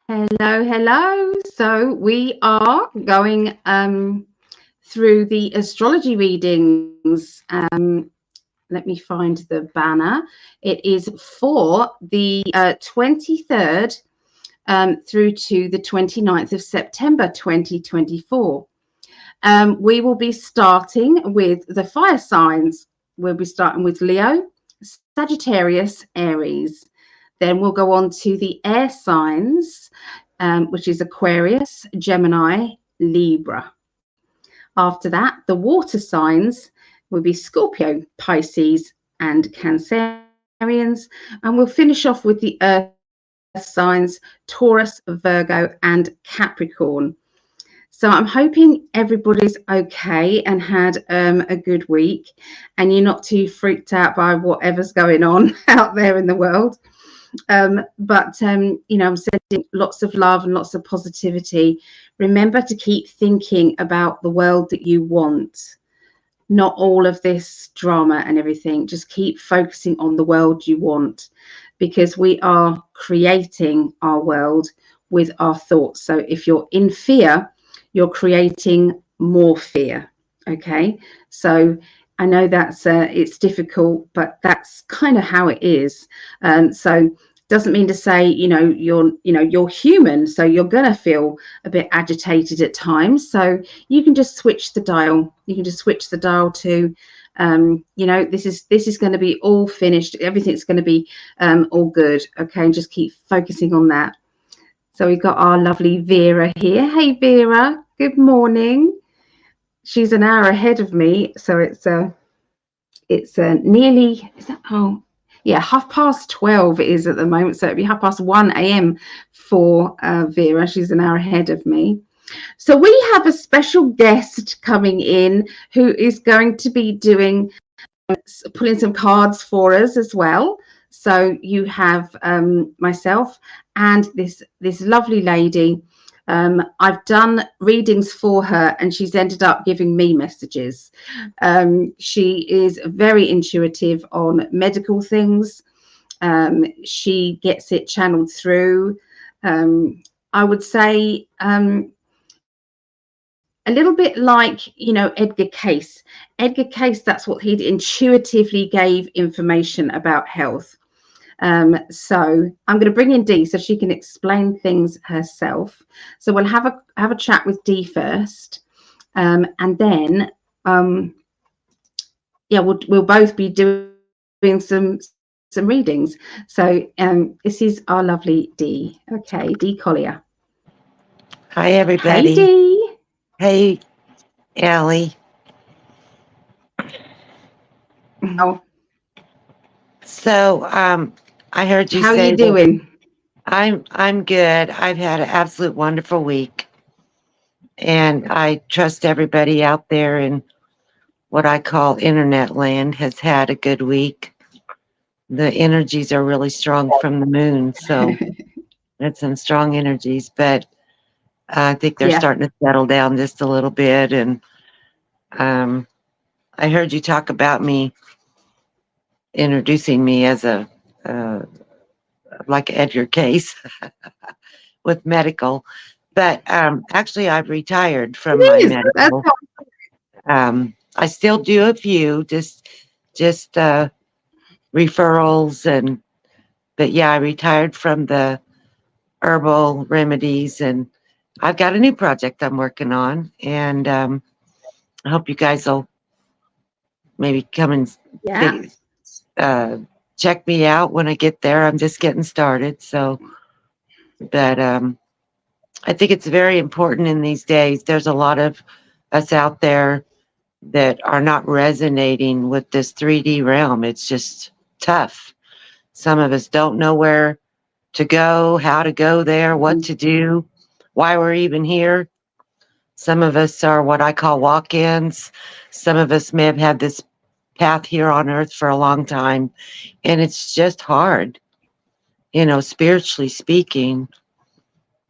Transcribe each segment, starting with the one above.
Hello, hello. So we are going through the astrology readings. Let me find the banner. It is for the 23rd through to the 29th of September 2024. We will be starting with the fire signs. We'll be starting with Leo, Sagittarius, Aries. Then we'll go on to the air signs, which is Aquarius, Gemini, Libra. After that, the water signs will be Scorpio, Pisces, and Cancerians. And we'll finish off with the earth signs, Taurus, Virgo, and Capricorn. So I'm hoping everybody's okay and had a good week and you're not too freaked out by whatever's going on out there in the world. But you know, I'm sending lots of love and lots of positivity. Remember to keep thinking about the world that you want, not all of this drama and everything. Just keep focusing on the world you want, because we are creating our world with our thoughts. So if you're in fear, you're creating more fear. Okay, so I know that's it's difficult, but that's kind of how it is. So doesn't mean to say you're human, so you're gonna feel a bit agitated at times. So you can just switch the dial. You can just switch the dial to this is going to be all finished. Everything's going to be all good. Okay, and just keep focusing on that. So we've got our lovely Vera here. Hey Vera, good morning. She's an hour ahead of me, so it's nearly, is that, oh yeah, 12:30 it is at the moment, so it'll be 1:30 a.m. for Vera. She's an hour ahead of me. So we have a special guest coming in who is going to be pulling some cards for us as well. So you have myself and this lovely lady. I've done readings for her and she's ended up giving me messages. She is very intuitive on medical things. She gets it channeled through. I would say a little bit like, Edgar Cayce. Edgar Cayce, that's what he intuitively gave information about health. So I'm going to bring in Dee so she can explain things herself. So we'll have a chat with Dee first, and then we'll both be doing some readings. So this is our lovely Dee. Okay, Dee Collier. Hi everybody. Hey Dee. Hey Allie. Oh. So I heard you How say are you doing? I'm good. I've had an absolute wonderful week. And I trust everybody out there in what I call internet land has had a good week. The energies are really strong from the moon, so it's some strong energies, but I think they're starting to settle down just a little bit. And I heard you talk about me introducing me as a like Edgar Cayce with medical, but actually I've retired from my medical. I still do a few, just referrals, but yeah, I retired from the herbal remedies, and I've got a new project I'm working on, and I hope you guys will maybe come and check me out when I get there. I'm just getting started, so, but I think it's very important in these days. There's a lot of us out there that are not resonating with this 3D realm. It's just tough. Some of us don't know where to go, how to go there, what to do, why we're even here. Some of us are what I call walk-ins. Some of us may have had this path here on earth for a long time, and it's just hard, spiritually speaking,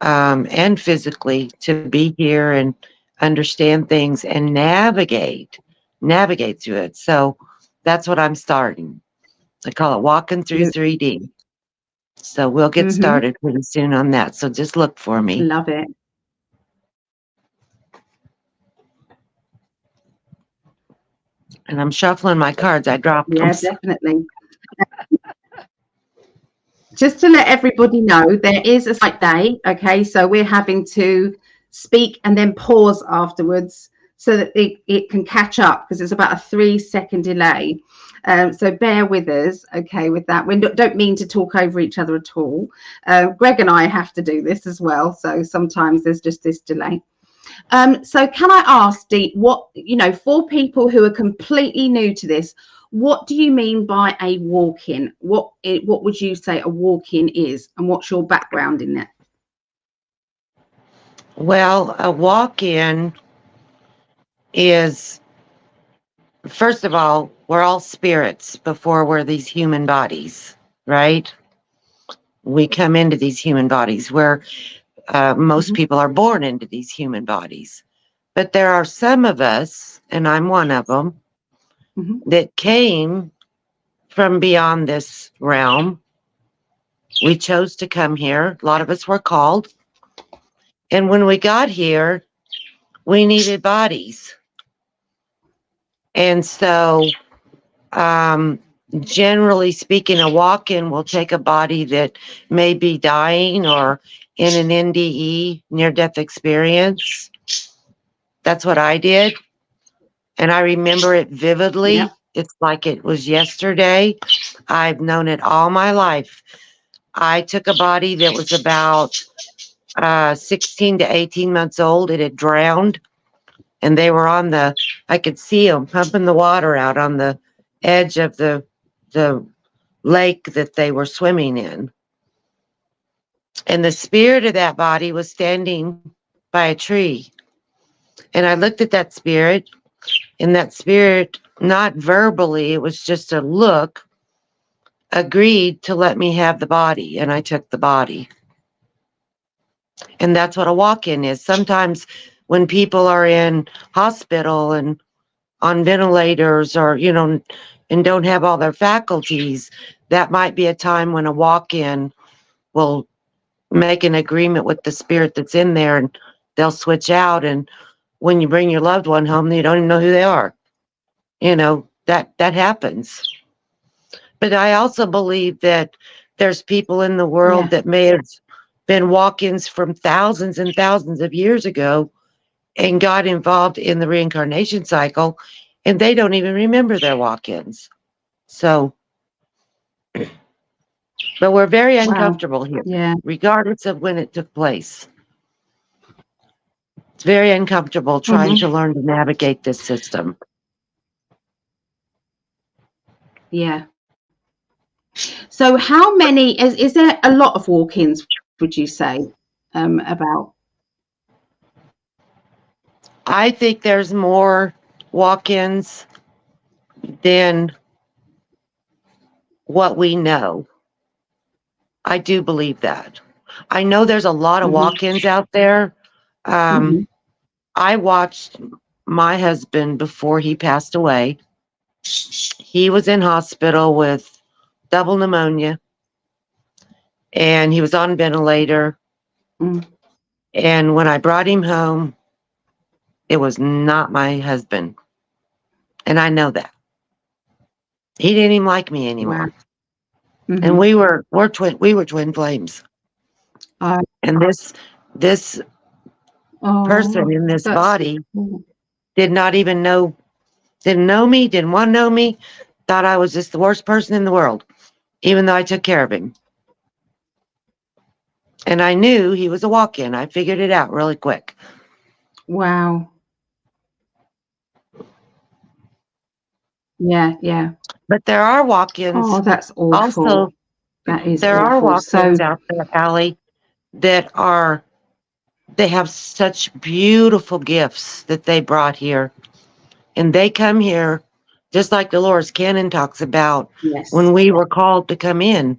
and physically, to be here and understand things and navigate through it. So that's what I'm starting. I call it walking through 3D. So we'll get Mm-hmm. started pretty soon on that. So just look for me. Love it. And I'm shuffling my cards. I dropped them. Yeah, definitely. Just to let everybody know, there is a slight delay. Okay, so we're having to speak and then pause afterwards so that it can catch up, because it's about a 3-second delay. So bear with us, okay, with that. We don't mean to talk over each other at all. Greg and I have to do this as well, so sometimes there's just this delay. So can I ask, Dee, what, for people who are completely new to this, what do you mean by a walk-in? What would you say a walk-in is, and what's your background in that? Well, a walk-in is, first of all, we're all spirits before we're these human bodies, right? We come into these human bodies where most people are born into these human bodies. But there are some of us, and I'm one of them, that came from beyond this realm. We chose to come here. A lot of us were called. And when we got here, we needed bodies. And so, generally speaking, a walk-in will take a body that may be dying or in an NDE, near-death experience. That's what I did. And I remember it vividly. Yep. It's like it was yesterday. I've known it all my life. I took a body that was about 16 to 18 months old. It had drowned, and they were on I could see them pumping the water out on the edge of the lake that they were swimming in. And the spirit of that body was standing by a tree. And I looked at that spirit, and that spirit, not verbally, it was just a look, agreed to let me have the body, and I took the body. And that's what a walk-in is. Sometimes when people are in hospital and on ventilators or, and don't have all their faculties, that might be a time when a walk-in will make an agreement with the spirit that's in there, and they'll switch out. And when you bring your loved one home, you don't even know who they are. That happens. But I also believe that there's people in the world that may have been walk-ins from thousands and thousands of years ago and got involved in the reincarnation cycle, and they don't even remember their walk-ins. So, but we're very uncomfortable here, regardless of when it took place. It's very uncomfortable trying to learn to navigate this system. Yeah. So how many, is there a lot of walk-ins, would you say, about? I think there's more walk-ins than what we know. I do believe that. I know there's a lot of walk-ins out there. I watched my husband before he passed away. He was in hospital with double pneumonia, and he was on ventilator. And when I brought him home, it was not my husband. And I know that. He didn't even like me anymore. Wow. And we were twin flames. And this person in this body didn't know me, didn't want to know me, thought I was just the worst person in the world, even though I took care of him. And I knew he was a walk-in. I figured it out really quick. Wow. Yeah. But there are walk-ins. Oh, that's awful. Also, that is there awful. are walk-ins out there, Allie, they have such beautiful gifts that they brought here. And they come here, just like Dolores Cannon talks about, when we were called to come in.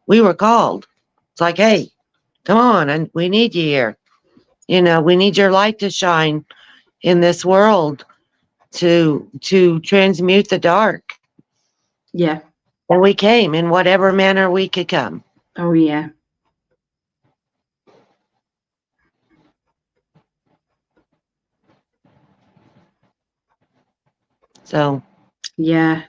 We were called. It's like, hey, come on, and we need you here. We need your light to shine in this world to transmute the dark. Yeah. And we came in whatever manner we could come. Oh, yeah. So, Yeah.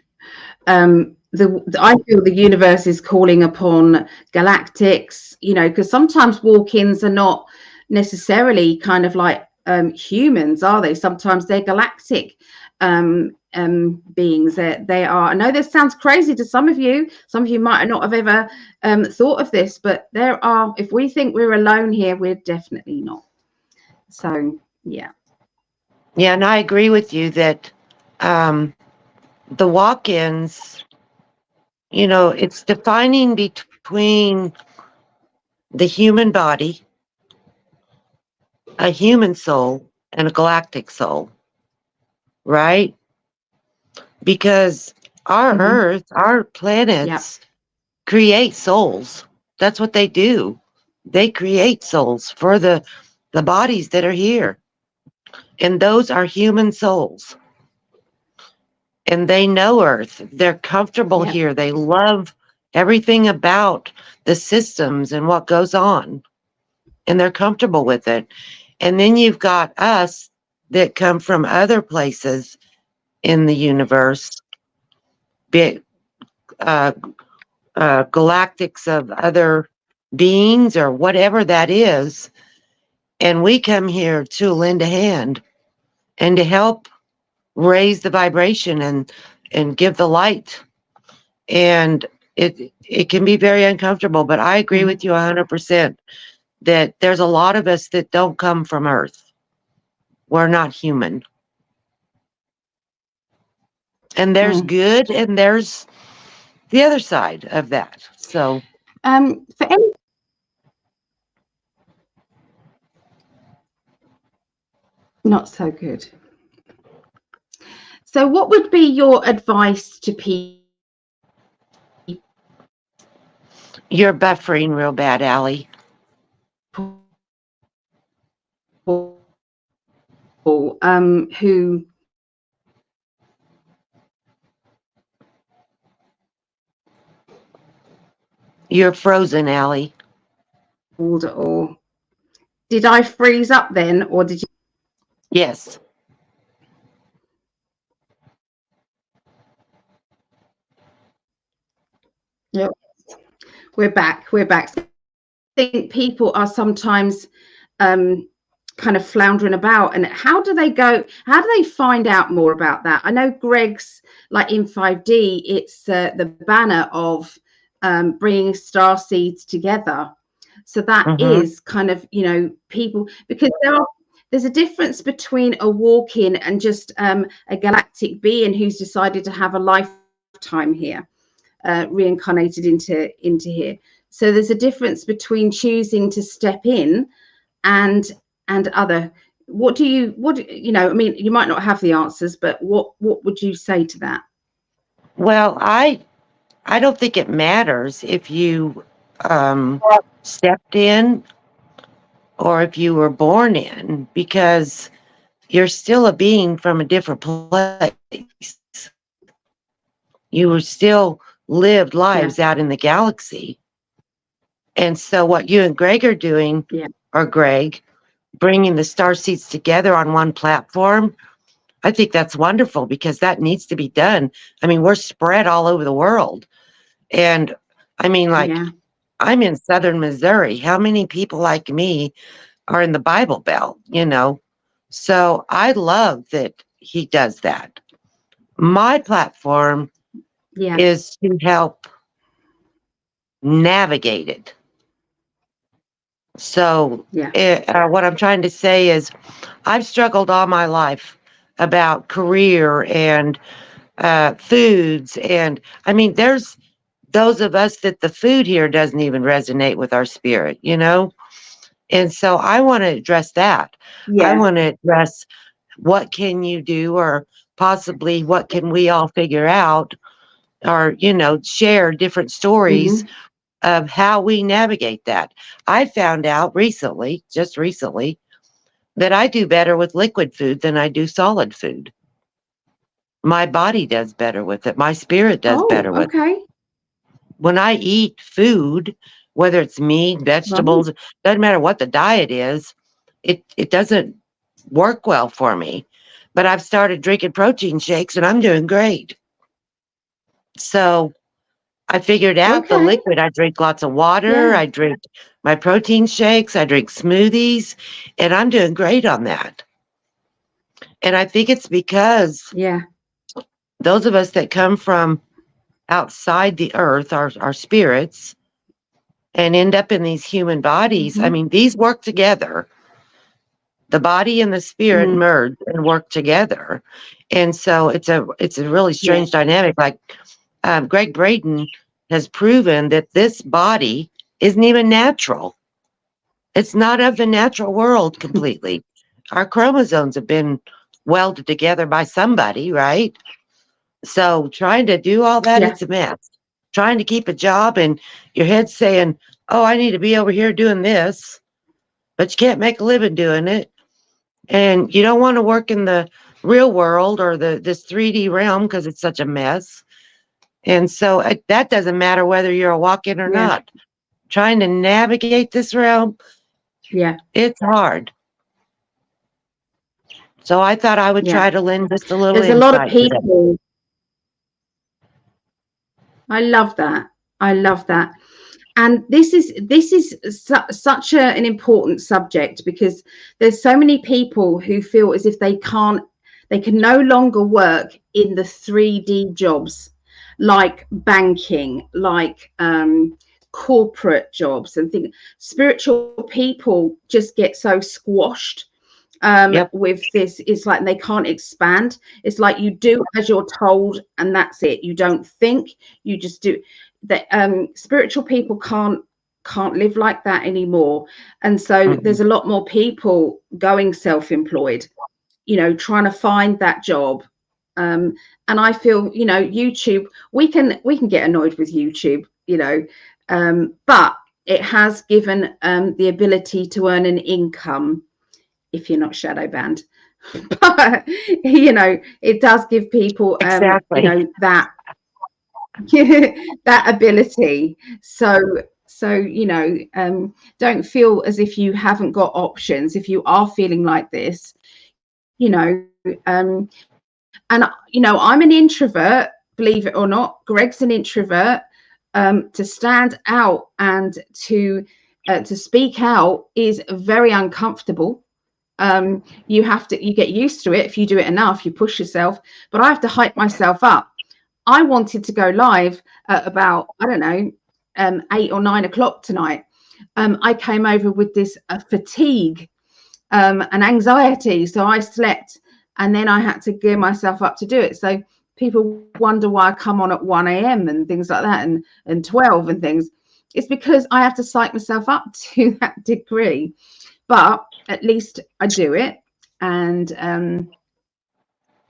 I feel the universe is calling upon galactics, you know, because sometimes walk-ins are not necessarily kind of like humans, are they? Sometimes they're galactic beings. They are. I know this sounds crazy to some of you. Some of you might not have ever thought of this, but there are. If we think we're alone here, we're definitely not. So, yeah. yeah, and I agree with you that the walk-ins, you know, it's defining between the human body, a human soul, and a galactic soul, right? Because our Mm-hmm. Earth, our Yeah. planets create souls. That's what they do. They create souls for the bodies that are here. And those are human souls. And they know Earth. They're comfortable Yeah. here. They love everything about the systems and what goes on. And they're comfortable with it. And then you've got us that come from other places in the universe, be it, uh, galactics of other beings or whatever that is. And we come here to lend a hand and to help raise the vibration and give the light. And it can be very uncomfortable, but I agree Mm-hmm. with you 100% that there's a lot of us that don't come from Earth. We're not human. And there's Mm. good and there's the other side of that. So, For any not so good. So, what would be your advice to people you're buffering real bad, Allie. who You're frozen, Allie. or did I freeze up then, or did you? Yes. Yep. We're back. We're back. I think people are sometimes kind of floundering about, and how do they go? How do they find out more about that? I know Greg's like in 5D. It's the banner of bringing star seeds together. So that Mm-hmm. is kind of, you know, people, because there's a difference between a walk-in and just a galactic being who's decided to have a lifetime here, reincarnated into here. So there's a difference between choosing to step in and other. What do you know? I mean, you might not have the answers, but what would you say to that? Well, I don't think it matters if you stepped in or if you were born in, because you're still a being from a different place. You were still lived Yeah, lives out in the galaxy. And so what you and Greg are doing, yeah, or Greg, bringing the star seeds together on one platform, I think that's wonderful because that needs to be done. I mean, we're spread all over the world. And I mean, like, yeah, I'm in southern Missouri. How many people like me are in the Bible Belt, you know? So I love that he does that. My platform yeah, is to help navigate it. So yeah. what I'm trying to say is I've struggled all my life about career and foods. And I mean, there's those of us that the food here doesn't even resonate with our spirit, you know? And so I want to address that. I Yeah. want to address what can you do or possibly what can we all figure out or, you know, share different stories Hmm. of how we navigate that. I found out recently, just recently, that I do better with liquid food than I do solid food. My body does better with it. My spirit does Oh, better with it. okay. When I eat food whether it's meat, vegetables, doesn't matter what the diet is, it doesn't work well for me. But I've started drinking protein shakes and I'm doing great. So I figured out the Okay. liquid. I drink lots of water. Yeah. I drink my protein shakes. I drink smoothies, and I'm doing great on that. And I think it's because Yeah. those of us that come from outside the earth, our spirits, and end up in these human bodies, I Mm-hmm. mean, these work together. The body and the spirit Mm. merge and work together. And so it's a really Yeah. strange dynamic. Like Greg Braden has proven that this body isn't even natural. It's not of the natural world completely. Our chromosomes have been welded together by somebody, right? So trying to do all that, Yeah. it's a mess. Trying to keep a job and your head's saying, oh, I need to be over here doing this, but you can't make a living doing it. And you don't want to work in the real world or this 3D realm because it's such a mess. And so that doesn't matter whether you're a walk-in or Yeah. not. Trying to navigate this realm, Yeah. it's hard. So I thought I would Yeah. try to lend just a little There's a lot of insight to that. people. I love that. I love that. And this is such an important subject, because there's so many people who feel as if they can no longer work in the 3D jobs, like banking, like corporate jobs and things. Spiritual people just get so squashed Yep. with this. It's like they can't expand. It's like you do as you're told and that's it. You don't think, you just do. That spiritual people can't live like that anymore. And so Mhm. there's a lot more people going self-employed, trying to find that job. And I feel, YouTube, we can get annoyed with YouTube, but it has given the ability to earn an income if you're not shadow banned. But it does give people Exactly. that that ability. So don't feel as if you haven't got options if you are feeling like this. you know um and I'm an introvert, believe it or not. Greg's an introvert. To stand out and to speak out is very uncomfortable. You get used to it. If you do it enough, you push yourself. But I have to hype myself up. I wanted to go live at about, I don't know, 8 or 9 o'clock tonight. I came over with this fatigue and anxiety, so I slept, and then I had to gear myself up to do it. So people wonder why I come on at 1 a.m. and things like that, and 12 and things. It's because I have to psych myself up to that degree. But at least I do it. And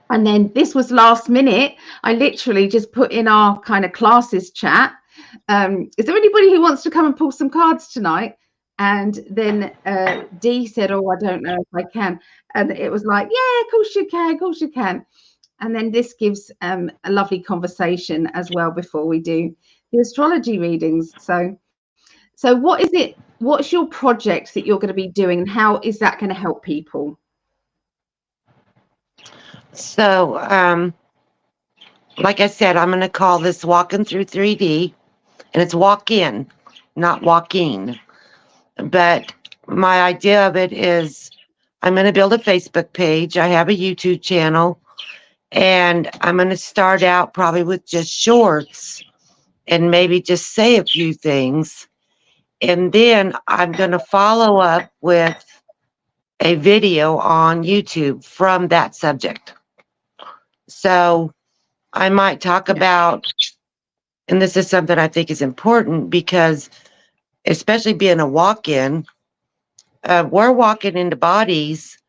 then this was last minute. I literally just put in our kind of classes chat. Is there anybody who wants to come and pull some cards tonight? And then Dee said, oh, I don't know if I can. And it was like, yeah, of course you can, of course you can. And then this gives a lovely conversation as well before we do the astrology readings. So what is it? What's your project that you're going to be doing, and how is that going to help people? So, like I said, I'm going to call this Walking Through 3D, and it's walk in, not walking. But my idea of it is I'm going to build a Facebook page. I have a YouTube channel, and I'm going to start out probably with just shorts and maybe just say a few things. And then I'm going to follow up with a video on YouTube from that subject. So I might talk about, and this is something I think is important because, especially being a walk-in, we're walking into bodies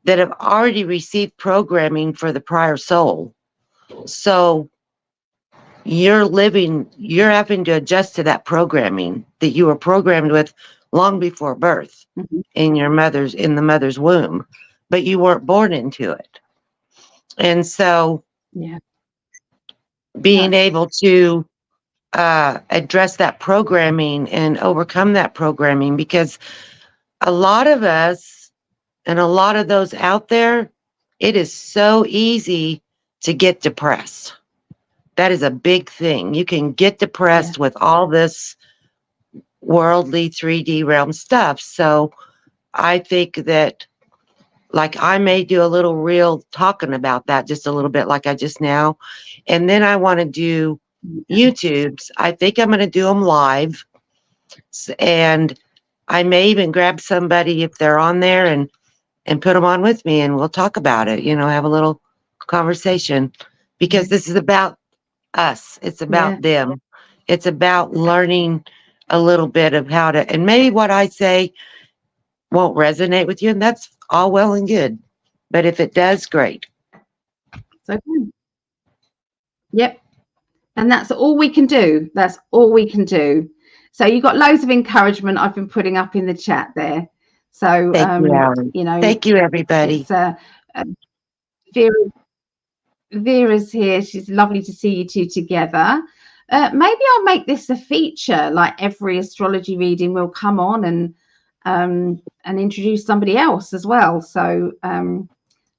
that have already received programming for the prior soul. So you're having to adjust to that programming that you were programmed with long before birth in the mother's womb, but you weren't born into it. And so being able to address that programming and overcome that programming, because a lot of us and a lot of those out there, it is so easy to get depressed. That is a big thing. You can get depressed with all this worldly 3D realm stuff. So I think that, like, I may do a little reel talking about that just a little bit, like I just now. And then I want to do YouTubes. I think I'm going to do them live. And I may even grab somebody if they're on there and put them on with me, and we'll talk about it, have a little conversation, because this is about us. It's about them. It's about learning a little bit of how to, and maybe what I say won't resonate with you, and that's all well and good. But if it does, great. It's okay. Yep. And that's all we can do. That's all we can do. So you've got loads of encouragement I've been putting up in the chat there. So, thank you, thank you, everybody. Vera's here. She's lovely to see you two together. Maybe I'll make this a feature, like every astrology reading will come on and introduce somebody else as well. So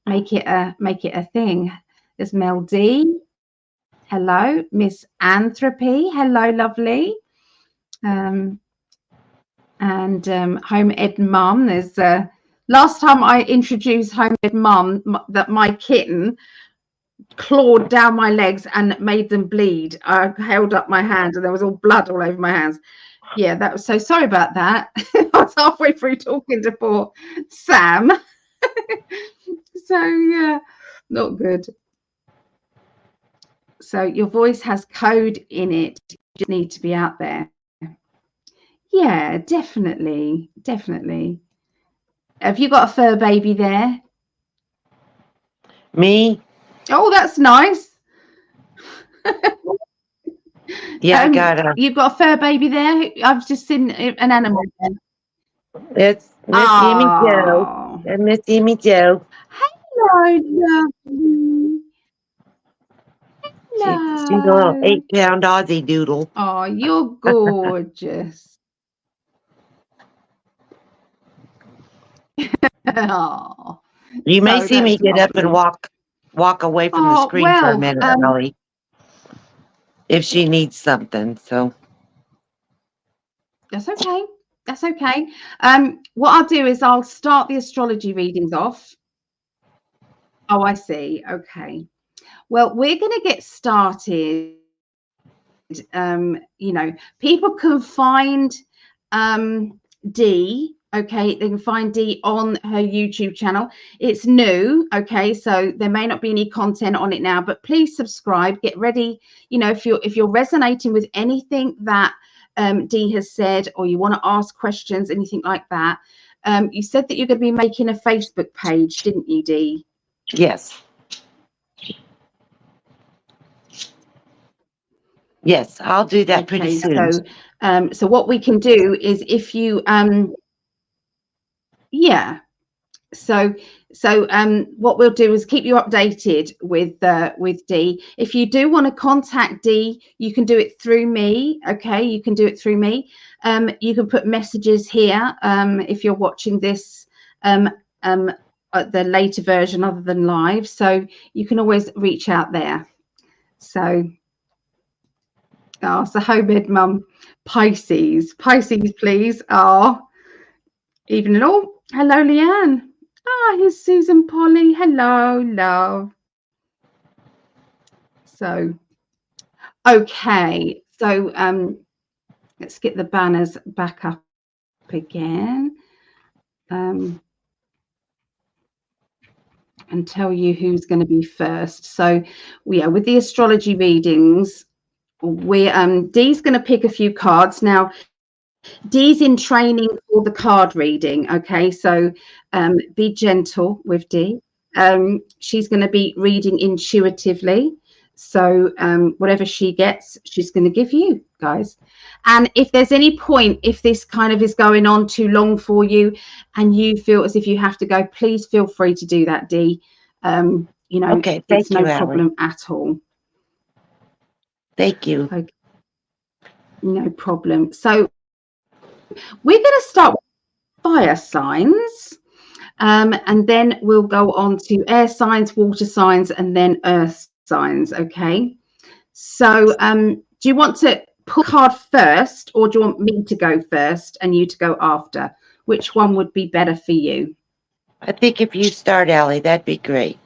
make it a thing. There's Mel D. Hello. Miss Anthropy. Hello, lovely. And Home Ed Mum. There's last time I introduced Home Ed Mum, that my kitten clawed down my legs and made them bleed. I held up my hand and there was all blood all over my hands. Yeah, that was so sorry about that. I was halfway through talking to poor Sam. So yeah, not good. So your voice has code in it. You just need to be out there. Yeah, definitely. Definitely. Have you got a fur baby there? Me? Oh, that's nice. Yeah, I got a. You've got a fur baby there? I've just seen an animal there. It's Miss Amy Joe. And Miss Amy Joe. Hello, lovely. Hello. She's a little 8-pound Aussie doodle. Oh, you're gorgeous. Oh, you may see me get up and walk away from the screen for a minute, Ellie, if she needs something. So that's okay. That's okay. What I'll do is I'll start the astrology readings off. Oh, I see. Okay. Well, we're going to get started. People can find Dee. Okay, they can find Dee on her YouTube channel. It's new, okay, so there may not be any content on it now, but please subscribe. Get ready. If you're resonating with anything that Dee has said, or you want to ask questions, anything like that. You said that you're going to be making a Facebook page, didn't you, Dee? Yes. Yes, I'll do that pretty soon. So what we can do is, if you what we'll do is keep you updated with Dee. If you do want to contact Dee, you can do it through me. Okay, you can do it through me. You can put messages here if you're watching this at the later version other than live, so you can always reach out there. So Home Ed Mum, Pisces, please. Evening all. Hello, Leanne. Here's Susan Polly. Hello, love. So, okay. So, let's get the banners back up again. And tell you who's going to be first. So, with the astrology readings, Dee's going to pick a few cards now. Dee's in training for the card reading, okay, so be gentle with Dee. She's going to be reading intuitively, so whatever she gets, she's going to give you guys. And if there's any point, if this kind of is going on too long for you and you feel as if you have to go, please feel free to do that, Dee. Okay, it's no problem at all. Thank you. Okay. No problem. So we're going to start with fire signs, and then we'll go on to air signs, water signs, and then earth signs. Okay. So do you want to pull a card first, or do you want me to go first and you to go after? Which one would be better for you? I think if you start, Allie, that'd be great.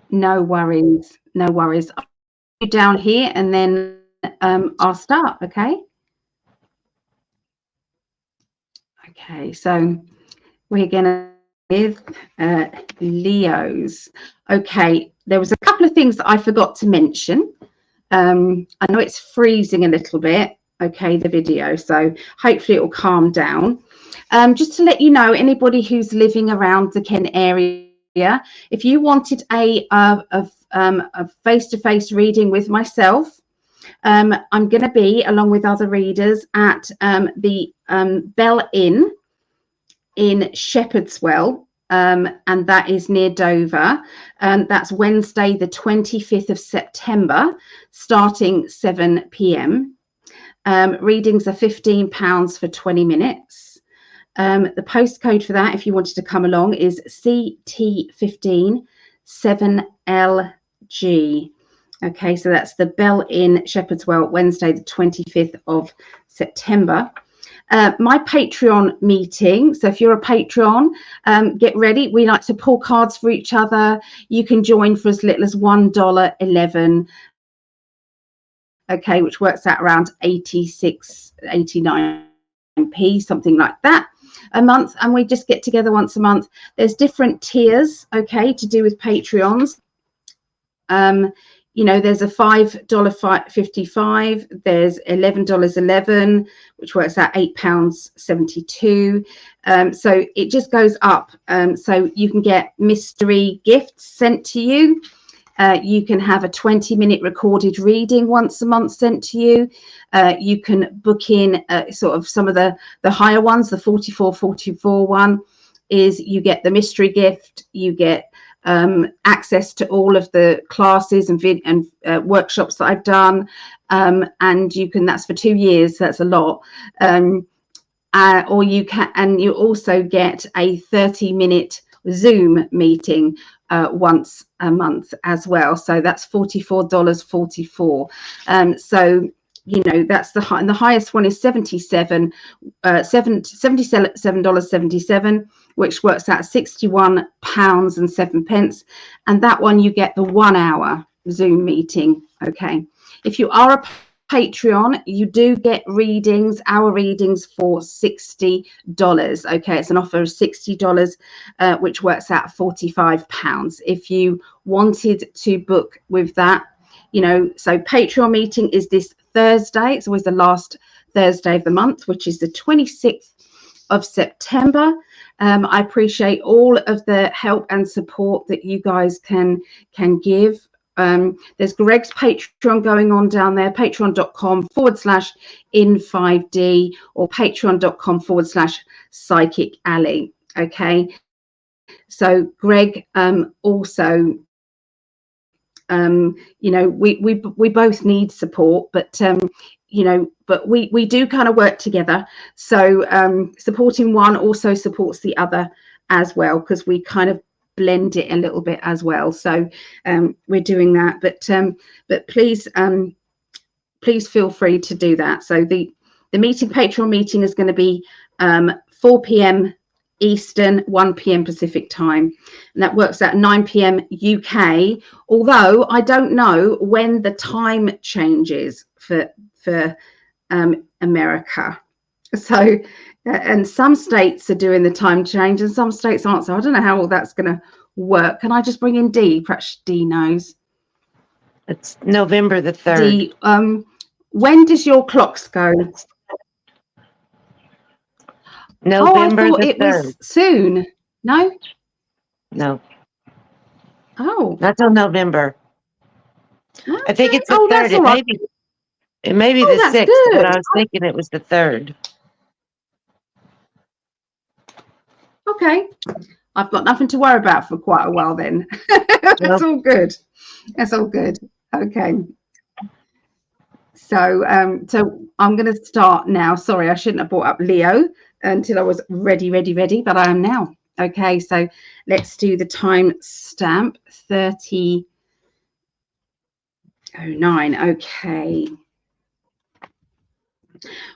No worries. No worries. I'll put you down here and then I'll start. Okay. Okay. So we're going to with Leos. Okay. There was a couple of things that I forgot to mention. I know it's freezing a little bit. Okay, the video. So hopefully it will calm down. Just to let you know, anybody who's living around the Kent area, if you wanted a face-to-face reading with myself, I'm going to be, along with other readers, at the Bell Inn in Shepherdswell, and that is near Dover. That's Wednesday, the 25th of September, starting 7 p.m. Readings are £15 for 20 minutes. The postcode for that, if you wanted to come along, is CT15 7LG. Okay, so that's the Bell Inn, Shepherdswell, Wednesday, the 25th of September. My Patreon meeting. So if you're a Patreon, get ready. We like to pull cards for each other. You can join for as little as $1.11. Okay, which works out around 89p, something like that, a month. And we just get together once a month. There's different tiers, okay, to do with Patreons. You know, there's a $5.55, there's $11.11, which works out £8.72. So it just goes up. So you can get mystery gifts sent to you. You can have a 20-minute recorded reading once a month sent to you. You can book in sort of some of the higher ones. The 44 one is you get the mystery gift, you get access to all of the classes and workshops that I've done, and you can, that's for 2 years, so that's a lot. Or you can, and you also get a 30-minute Zoom meeting once a month as well, so that's $44.44. So you know, that's the high, and the highest one is $77.77, which works out £61.07, and that one you get the 1 hour Zoom meeting. Okay, if you are a Patreon, you do get readings, our readings, for $60. Okay, it's an offer of $60, which works out £45. If you wanted to book with that, you know, so Patreon meeting is this Thursday. It's always the last Thursday of the month, which is the 26th of September. I appreciate all of the help and support that you guys can give. There's Greg's Patreon going on down there, patreon.com/in5d or patreon.com/psychic alley. Okay, so Greg also, you know, we both need support, but you know, but we do kind of work together. So supporting one also supports the other as well, because we kind of blend it a little bit as well. So we're doing that, but please please feel free to do that. So the meeting, Patreon meeting, is going to be 4 p.m. Eastern, 1 p.m. Pacific time, and that works out 9 p.m. UK, although I don't know when the time changes for America. So and some states are doing the time change and some states aren't, so I don't know how all that's going to work. Can I just bring in Dee? Perhaps Dee knows. It's November the 3rd. Dee, when does your clocks go? November I thought the it 3rd. was soon. No? No, Oh. not till November. Okay. I think it's the 3rd. That's all right. It may be the 6th, good. but I was thinking it was the 3rd. Okay. I've got nothing to worry about for quite a while then. That's Nope. all good. That's all good. Okay. So, so I'm going to start now. Sorry, I shouldn't have brought up Leo until I was ready, but I am now. Okay, so let's do the time stamp 30:09. Okay.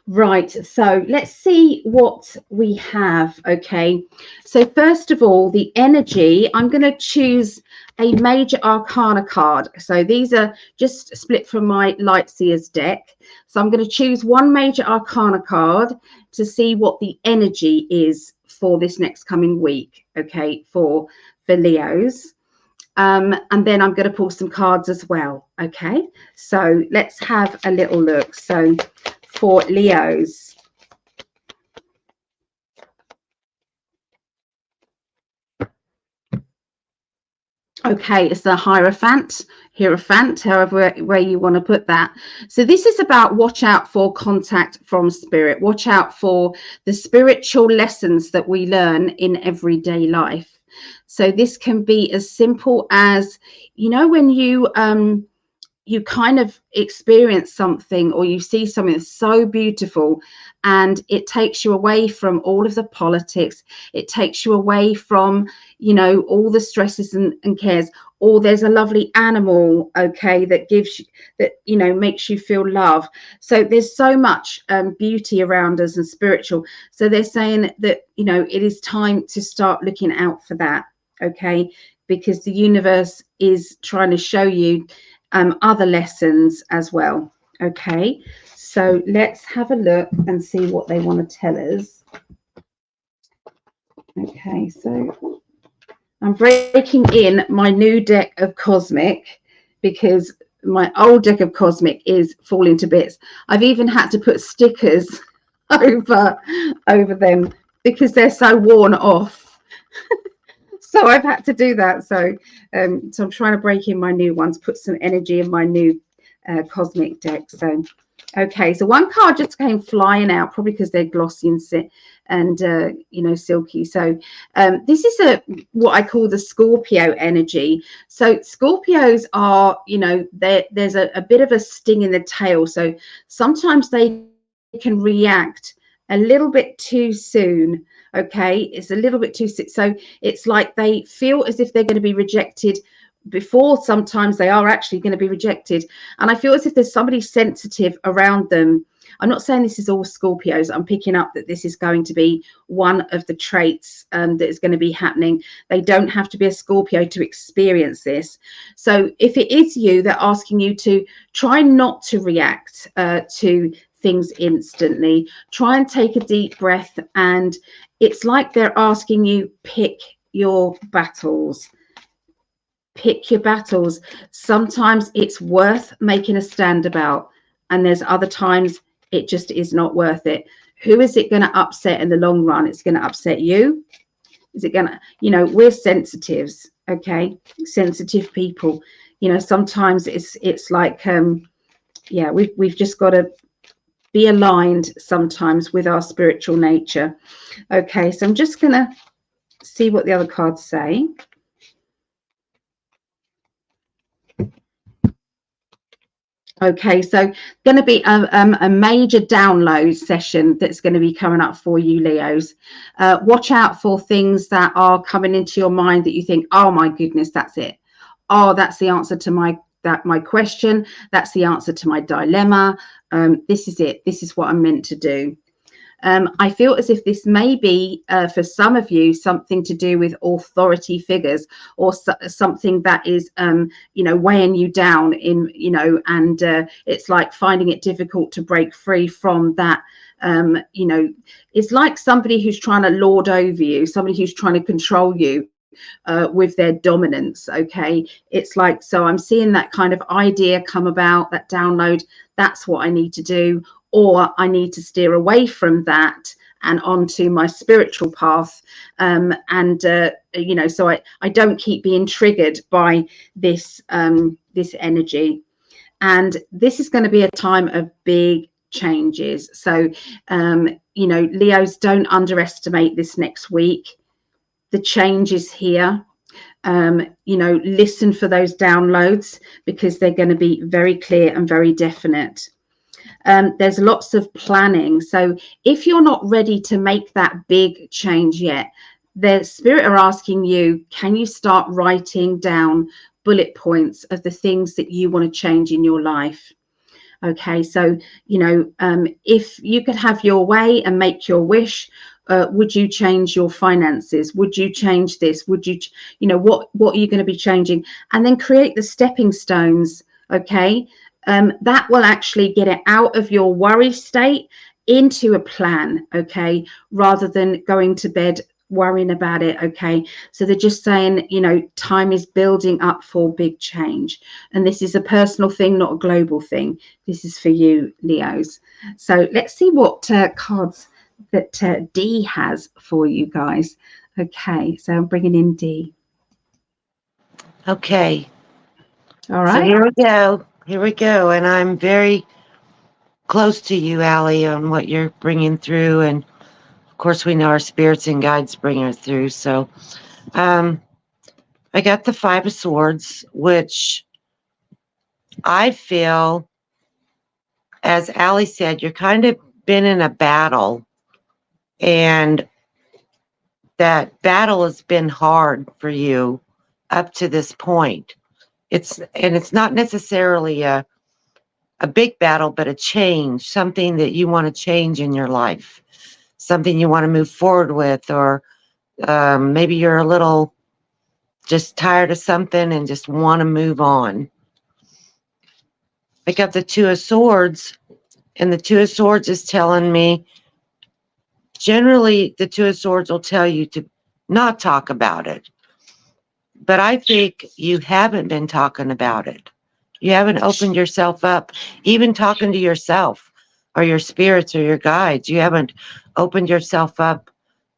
Right, so let's see what we have. Okay, so first of all, the energy, I'm going to choose a major arcana card. So these are just split from my Light Seers deck. So I'm going to choose one major arcana card to see what the energy is for this next coming week. Okay, for Leos. And then I'm going to pull some cards as well. Okay, so let's have a little look. So for Leos, okay, it's the Hierophant, however way you want to put that. So this is about watch out for contact from spirit. Watch out for the spiritual lessons that we learn in everyday life. So this can be as simple as, you know, when you kind of experience something or you see something that's so beautiful and it takes you away from all of the politics, it takes you away from, you know, all the stresses and cares, or there's a lovely animal, okay, that gives you, that, you know, makes you feel love. So there's so much beauty around us and spiritual. So they're saying that, you know, it is time to start looking out for that, okay, because the universe is trying to show you other lessons as well. Okay, so let's have a look and see what they want to tell us. Okay, so I'm breaking in my new deck of Cosmic because my old deck of Cosmic is falling to bits. I've even had to put stickers over them because they're so worn off. So I've had to do that. So so I'm trying to break in my new ones, put some energy in my new Cosmic deck. So okay, so one card just came flying out, probably because they're glossy and you know, silky. So this is what I call the Scorpio energy. So Scorpios are, you know, there's a bit of a sting in the tail. So sometimes they can react a little bit too soon. Okay, it's a little bit too soon. So it's like they feel as if they're going to be rejected before sometimes they are actually going to be rejected. And I feel as if there's somebody sensitive around them. I'm not saying this is all Scorpios. I'm picking up that this is going to be one of the traits that is going to be happening. They don't have to be a Scorpio to experience this. So if it is you, they're asking you to try not to react to things instantly. Try and take a deep breath, and it's like they're asking you, pick your battles. Pick your battles. Sometimes it's worth making a stand about, and there's other times it just is not worth it. Who is it going to upset in the long run? It's going to upset you. Is it going to, you know, we're sensitives, okay? Sensitive people. You know, sometimes it's like yeah, we've just got to be aligned sometimes with our spiritual nature. Okay, so I'm just going to see what the other cards say. Okay, so going to be a major download session that's going to be coming up for you, Leos. Watch out for things that are coming into your mind that you think, oh my goodness, that's it. Oh, that's the answer to my question. That's the answer to my dilemma. This is it. This is what I'm meant to do. I feel as if this may be for some of you something to do with authority figures, or something that is you know, weighing you down in, you know, and it's like finding it difficult to break free from that. You know, it's like somebody who's trying to lord over you, somebody who's trying to control you with their dominance. Okay, it's like, so I'm seeing that kind of idea come about, that download. That's what I need to do, or I need to steer away from that and onto my spiritual path. You know, so I don't keep being triggered by this this energy. And this is going to be a time of big changes. So you know, Leos, don't underestimate this next week. The change is here. You know, listen for those downloads because they're going to be very clear and very definite. There's lots of planning. So if you're not ready to make that big change yet, the spirit are asking you, can you start writing down bullet points of the things that you want to change in your life? Okay, so, you know, if you could have your way and make your wish, would you change your finances? Would you change this? Would you, you know, what are you going to be changing? And then create the stepping stones. Okay, that will actually get it out of your worry state into a plan. Okay, rather than going to bed worrying about it. Okay, so they're just saying, you know, time is building up for big change, and this is a personal thing, not a global thing. This is for you, Leos. So let's see what cards that D has for you guys. Okay, so I'm bringing in D. Okay. All right. So here we go. Here we go. And I'm very close to you, Allie, on what you're bringing through. And of course, we know our spirits and guides bring us through. So I got the Five of Swords, which I feel, as Allie said, you're kind of been in a battle. And that battle has been hard for you up to this point. It's not necessarily a big battle, but a change, something that you want to change in your life, something you want to move forward with, or maybe you're a little just tired of something and just want to move on. I got the Two of Swords, and the Two of Swords is telling me, generally the Two of Swords will tell you to not talk about it. But I think you haven't been talking about it. You haven't opened yourself up, even talking to yourself or your spirits or your guides. You haven't opened yourself up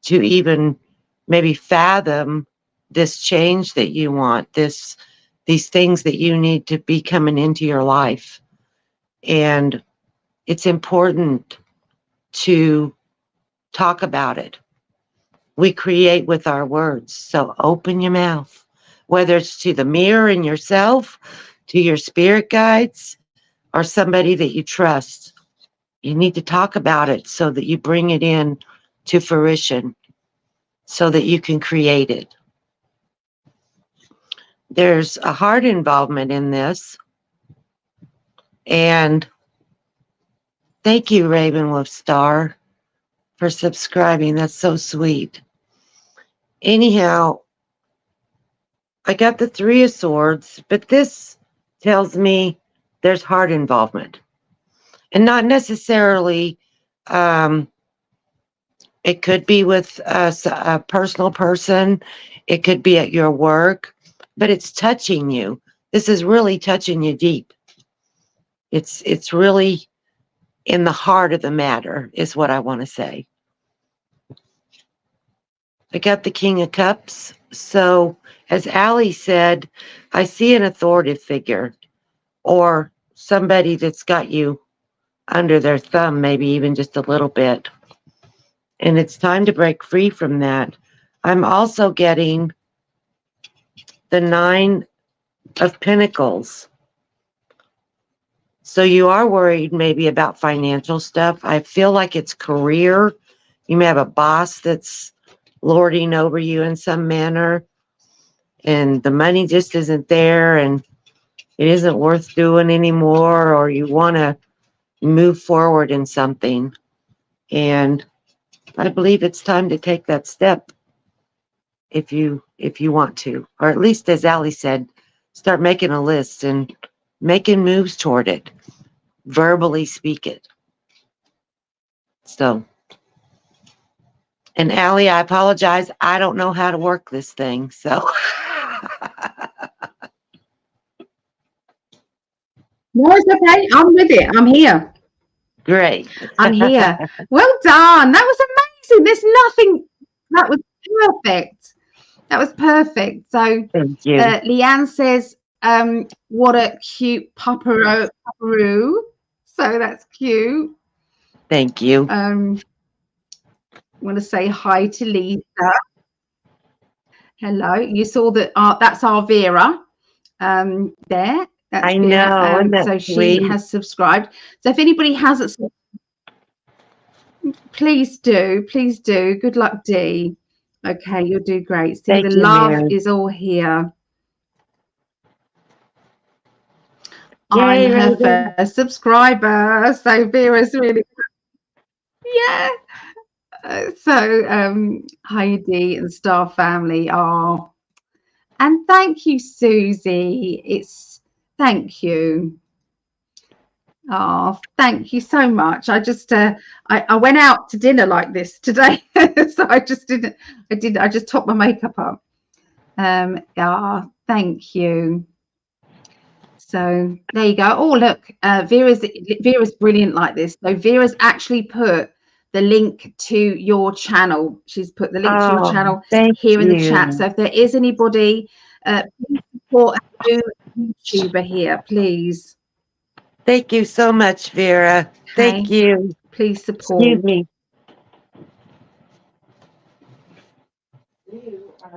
to even maybe fathom this change that you want, these things that you need to be coming into your life. And it's important to talk about it. We create with our words. So open your mouth, whether it's to the mirror in yourself, to your spirit guides, or somebody that you trust. You need to talk about it so that you bring it in to fruition, so that you can create it. There's a heart involvement in this. And thank you, Ravenwolf Star, for subscribing. That's so sweet. Anyhow, I got the Three of Swords, but this tells me there's heart involvement. And not necessarily, it could be with a personal person. It could be at your work, but it's touching you. This is really touching you deep. It's really in the heart of the matter, is what I want to say. I got the King of Cups. So, as Allie said, I see an authoritative figure or somebody that's got you under their thumb, maybe even just a little bit. And it's time to break free from that. I'm also getting the Nine of Pentacles. So you are worried maybe about financial stuff. I feel like it's career. You may have a boss that's lording over you in some manner, and the money just isn't there, and it isn't worth doing anymore, or you want to move forward in something. And I believe it's time to take that step if you want to, or at least, as Allie said, start making a list and making moves toward it. Verbally speak it. So, and Allie, I apologize. I don't know how to work this thing, so. No, it's okay. I'm with it. I'm here. Great. I'm here. Well done. That was amazing. There's nothing. That was perfect. That was perfect. So, Thank you. Leanne says, what a cute pupperoo. So that's cute. Thank you. I want to say hi to Lisa. Hello. You saw that that's our Vera there. That's I Vera. know, and that's So she sweet. has subscribed. So if anybody hasn't, please do. Please do. Good luck, Dee. Okay, you'll do great. See, Thank the you, love Mary. is all here. I'm Yay, her Raven. first subscriber. So Vera's really, yeah. So Heidi and Star Family are, and thank you, Susie. Thank you. Oh, thank you so much. I just I went out to dinner like this today, so I just topped my makeup up. Thank you. So there you go. Oh, look, Vera's brilliant like this. So Vera's actually put the link to your channel. She's put the link to your channel Thank here in the chat. So you. if there is anybody, please support a new YouTuber here, please. Thank you so much, Vera. Okay, Thank you. please support. Excuse me.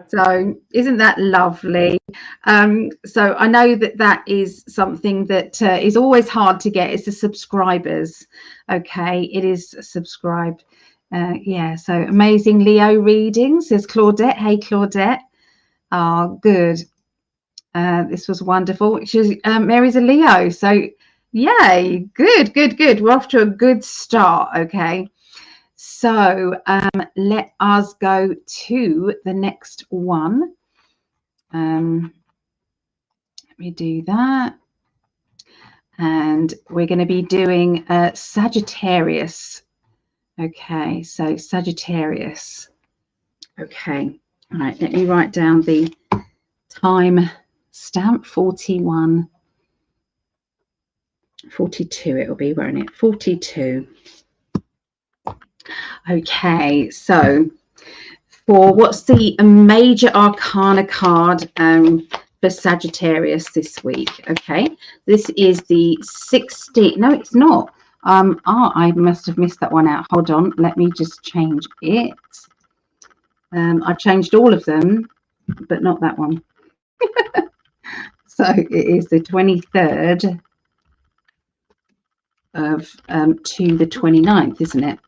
So isn't that lovely? So I know that is something that is always hard to get, is the subscribers. Okay, it is subscribed. Yeah, so amazing Leo reading, says Claudette. Hey, Claudette. Oh, good. This was wonderful. Mary's a Leo, so yay, good, good, good. We're off to a good start. Okay. So let us go to the next one. Let me do that. And we're going to be doing Sagittarius. Okay, so Sagittarius. Okay, all right, let me write down the time stamp. 41, 42 it'll be, won't it? 42. Okay, so for what's the major arcana card for Sagittarius this week? Okay, this is the 16th. No, it's not. I must have missed that one out. Hold on, let me just change it. I changed all of them, but not that one. So it is the 23rd of to the 29th, isn't it?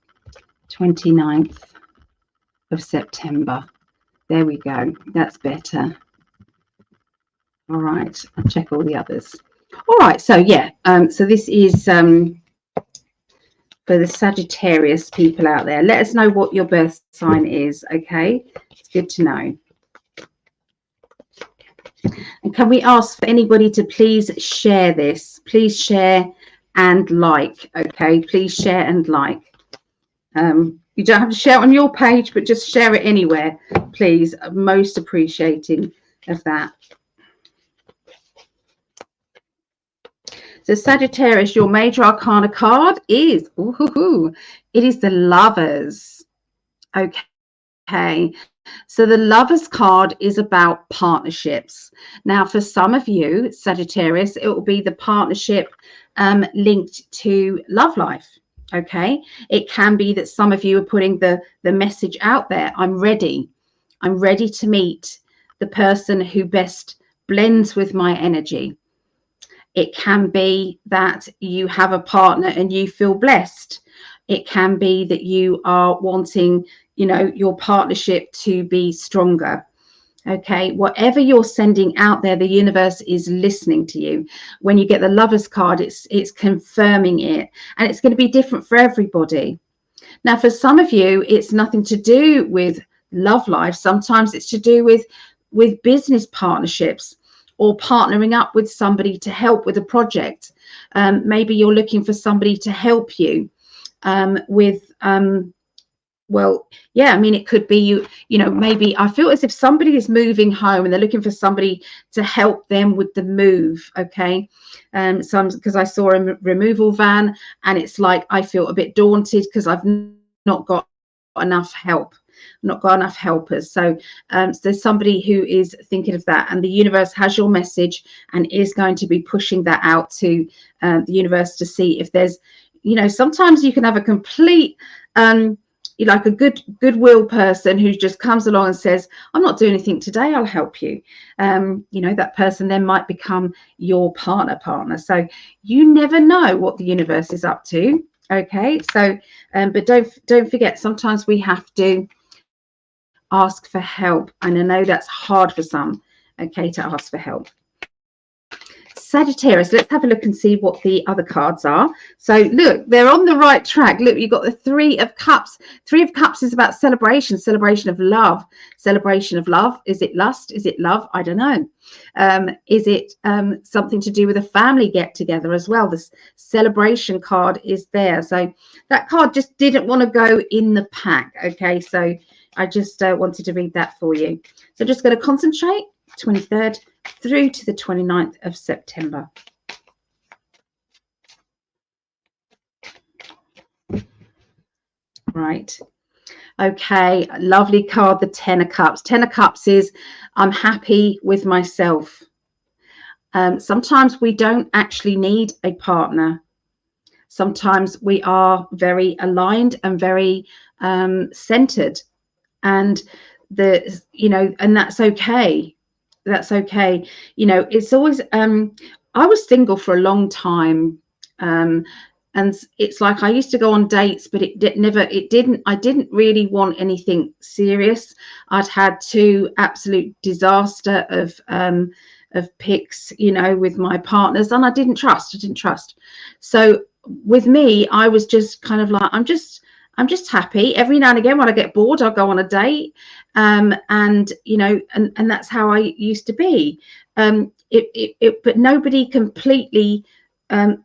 29th of September. There we go. That's better. All right, I'll check all the others. All right, so yeah, so this is for the Sagittarius people out there. Let us know what your birth sign is, okay? It's good to know. And can we ask for anybody to please share this? Please share and like, okay? Please share and like. You don't have to share it on your page, but just share it anywhere, please. I'm most appreciating of that. So Sagittarius, your major arcana card is, it is the Lovers. Okay. So the Lovers card is about partnerships. Now, for some of you, Sagittarius, it will be the partnership linked to love life. Okay. It can be that some of you are putting the message out there. I'm ready. I'm ready to meet the person who best blends with my energy. It can be that you have a partner and you feel blessed. It can be that you are wanting, you know, your partnership to be stronger. Okay, whatever you're sending out there, the universe is listening to you. When you get the Lovers card, it's confirming it, and it's going to be different for everybody. Now, for some of you, it's nothing to do with love life. Sometimes it's to do with business partnerships, or partnering up with somebody to help with a project. Maybe you're looking for somebody to help you with well, yeah, I mean, it could be you know, maybe I feel as if somebody is moving home and they're looking for somebody to help them with the move. Okay. Because I saw a removal van, and it's like I feel a bit daunted because I've not got enough help, not got enough helpers. So there's somebody who is thinking of that, and the universe has your message and is going to be pushing that out to the universe to see if there's, you know, sometimes you can have a complete you're like a goodwill person who just comes along and says, I'm not doing anything today, I'll help you. You know, that person then might become your partner. So you never know what the universe is up to. Okay, so but don't forget, sometimes we have to ask for help, and I know that's hard for some, okay, to ask for help. Sagittarius, let's have a look and see what the other cards are. So look, they're on the right track. Look, you've got the Three of Cups. Three of Cups is about celebration of love. Celebration of love. Is it lust? Is it love? I don't know. Is it something to do with a family get together as well? This celebration card is there. So that card just didn't want to go in the pack. Okay, so I just wanted to read that for you. So just going to concentrate. 23rd through to the 29th of September. Right. Okay, lovely card, the Ten of Cups. Ten of Cups is I'm happy with myself. Sometimes we don't actually need a partner. Sometimes we are very aligned and very centered, and and that's okay. That's okay. You know, it's always I was single for a long time, and it's like I used to go on dates, but I didn't really want anything serious. I'd had 2 absolute disaster of pics, you know, with my partners, and I didn't trust. So with me, I was just kind of like, I'm just happy. Every now and again when I get bored, I'll go on a date. And you know, and that's how I used to be. But nobody completely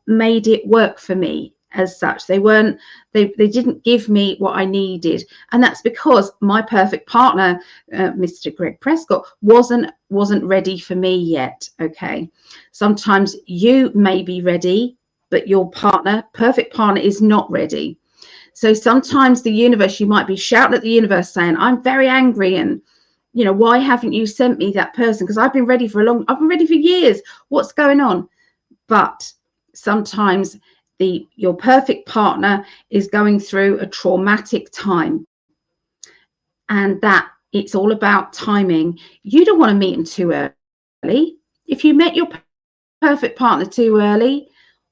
made it work for me as such. They didn't give me what I needed, and that's because my perfect partner, Mr. Greg Prescott, wasn't ready for me yet. Okay, sometimes you may be ready, but your perfect partner is not ready. So sometimes the universe, you might be shouting at the universe saying, I'm very angry, and you know, why haven't you sent me that person? Because I've been ready for years. What's going on? But sometimes your perfect partner is going through a traumatic time, and that it's all about timing. You don't want to meet them too early. If you met your perfect partner too early,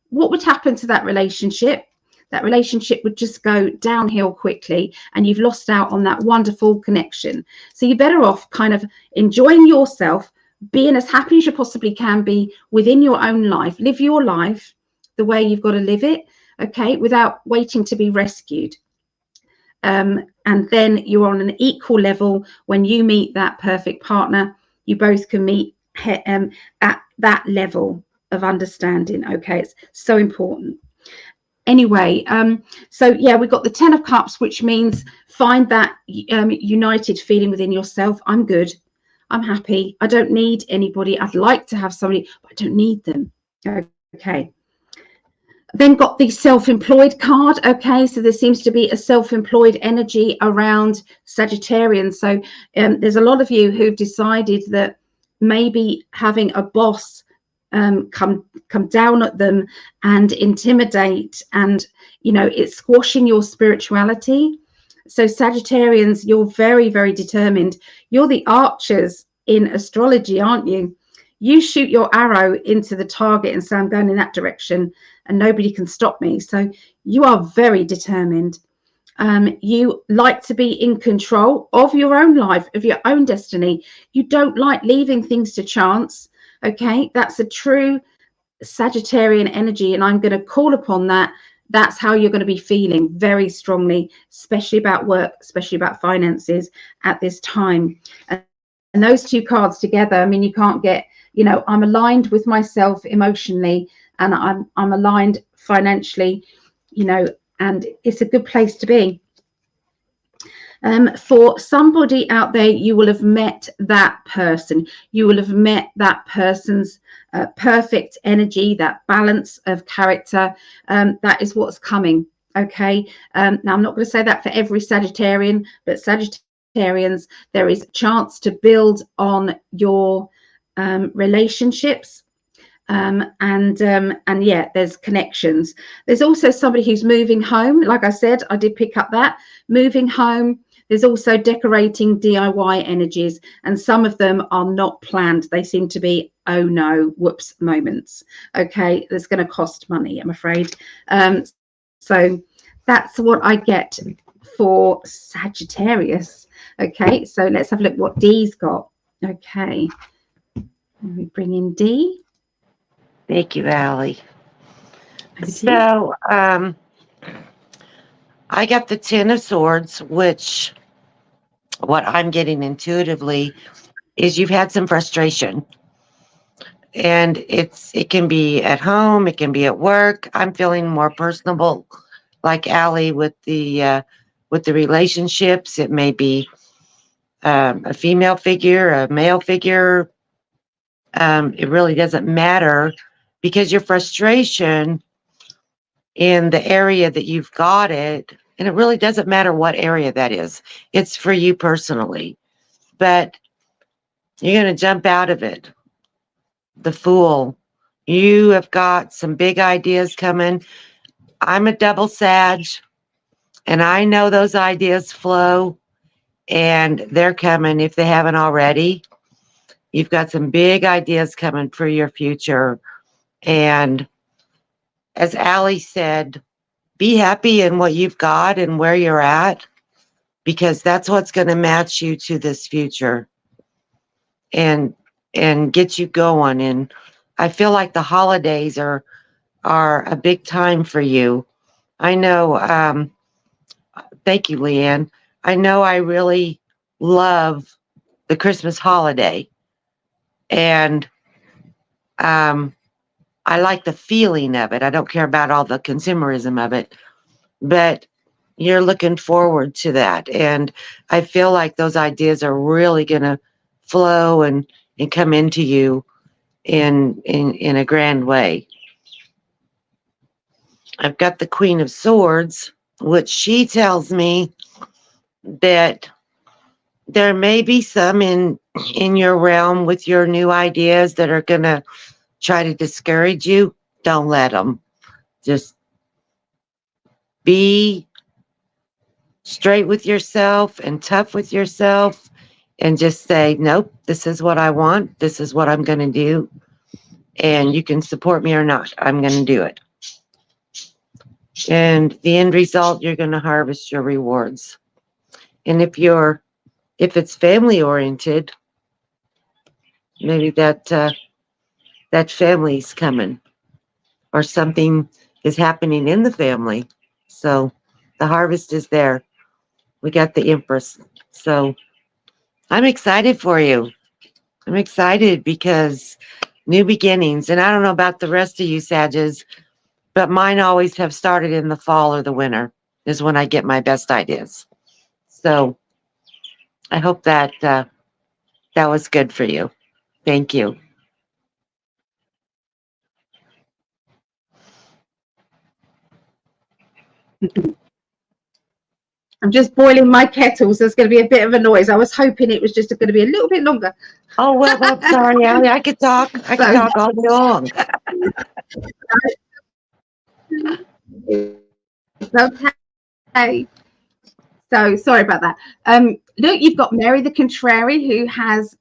what would happen to that relationship? That relationship would just go downhill quickly, and you've lost out on that wonderful connection. So you're better off kind of enjoying yourself, being as happy as you possibly can be within your own life. Live your life the way you've got to live it, okay, without waiting to be rescued. And then you're on an equal level. When you meet that perfect partner, you both can meet at that level of understanding. Okay, it's so important. Anyway, so yeah, we've got the Ten of Cups, which means find that united feeling within yourself. I'm good. I'm happy. I don't need anybody. I'd like to have somebody, but I don't need them. Okay. Then got the self-employed card. Okay, so there seems to be a self-employed energy around Sagittarians. So there's a lot of you who've decided that maybe having a boss come down at them and intimidate, and you know, it's squashing your spirituality. So Sagittarians, you're very, very determined. You're the archers in astrology, aren't you? You shoot your arrow into the target and say, I'm going in that direction and nobody can stop me. So you are very determined. You like to be in control of your own life, of your own destiny. You don't like leaving things to chance. Okay, that's a true Sagittarian energy, and I'm going to call upon that. That's how you're going to be feeling very strongly, especially about work, especially about finances at this time. And those 2 cards together, I mean, you can't get, you know, I'm aligned with myself emotionally, and I'm aligned financially, you know, and it's a good place to be. For somebody out there, you will have met that person. You will have met that person's perfect energy, that balance of character. That is what's coming. Okay. Now, I'm not going to say that for every Sagittarian, but Sagittarians, there is a chance to build on your relationships. And yeah, there's connections. There's also somebody who's moving home. Like I said, I did pick up that moving home. There's also decorating, DIY energies, and some of them are not planned. They seem to be, oh no, whoops moments. Okay, that's going to cost money, I'm afraid. So that's what I get for Sagittarius. Okay, so let's have a look what D's got. Okay, let me bring in D. Thank you, Allie. So, I got the Ten of Swords, which what I'm getting intuitively is you've had some frustration. And it can be at home, it can be at work. I'm feeling more personable, like Allie with the relationships. It may be a female figure, a male figure. It really doesn't matter because your frustration in the area that you've got it, and it really doesn't matter what area that is. It's for you personally, but you're going to jump out of it. The Fool. You have got some big ideas coming. I'm a double Sag, and I know those ideas flow, and they're coming if they haven't already. You've got some big ideas coming for your future. And as Allie said, be happy in what you've got and where you're at, because that's what's going to match you to this future and get you going. And I feel like the holidays are a big time for you. I know, thank you, Leanne. I know I really love the Christmas holiday. And I like the feeling of it. I don't care about all the consumerism of it, but you're looking forward to that. And I feel like those ideas are really going to flow and come into you in a grand way. I've got the Queen of Swords, which she tells me that there may be some in your realm with your new ideas that are going to try to discourage you. Don't let them. Just be straight with yourself and tough with yourself and just say, nope, this is what I want. This is what I'm going to do. And you can support me or not. I'm going to do it. And the end result, you're going to harvest your rewards. And if it's family oriented, maybe that family's coming or something is happening in the family. So the harvest is there. We got the Empress. So I'm excited for you. I'm excited because new beginnings. And I don't know about the rest of you Sages, but mine always have started in the fall or the winter is when I get my best ideas. So I hope that that was good for you. Thank you. I'm just boiling my kettle, so there's going to be a bit of a noise. I was hoping it was just going to be a little bit longer. Oh, well, I'm sorry, Allie. I could talk. I could talk all day long. Okay. So sorry about that. Look, you've got Mary the Contrary, who has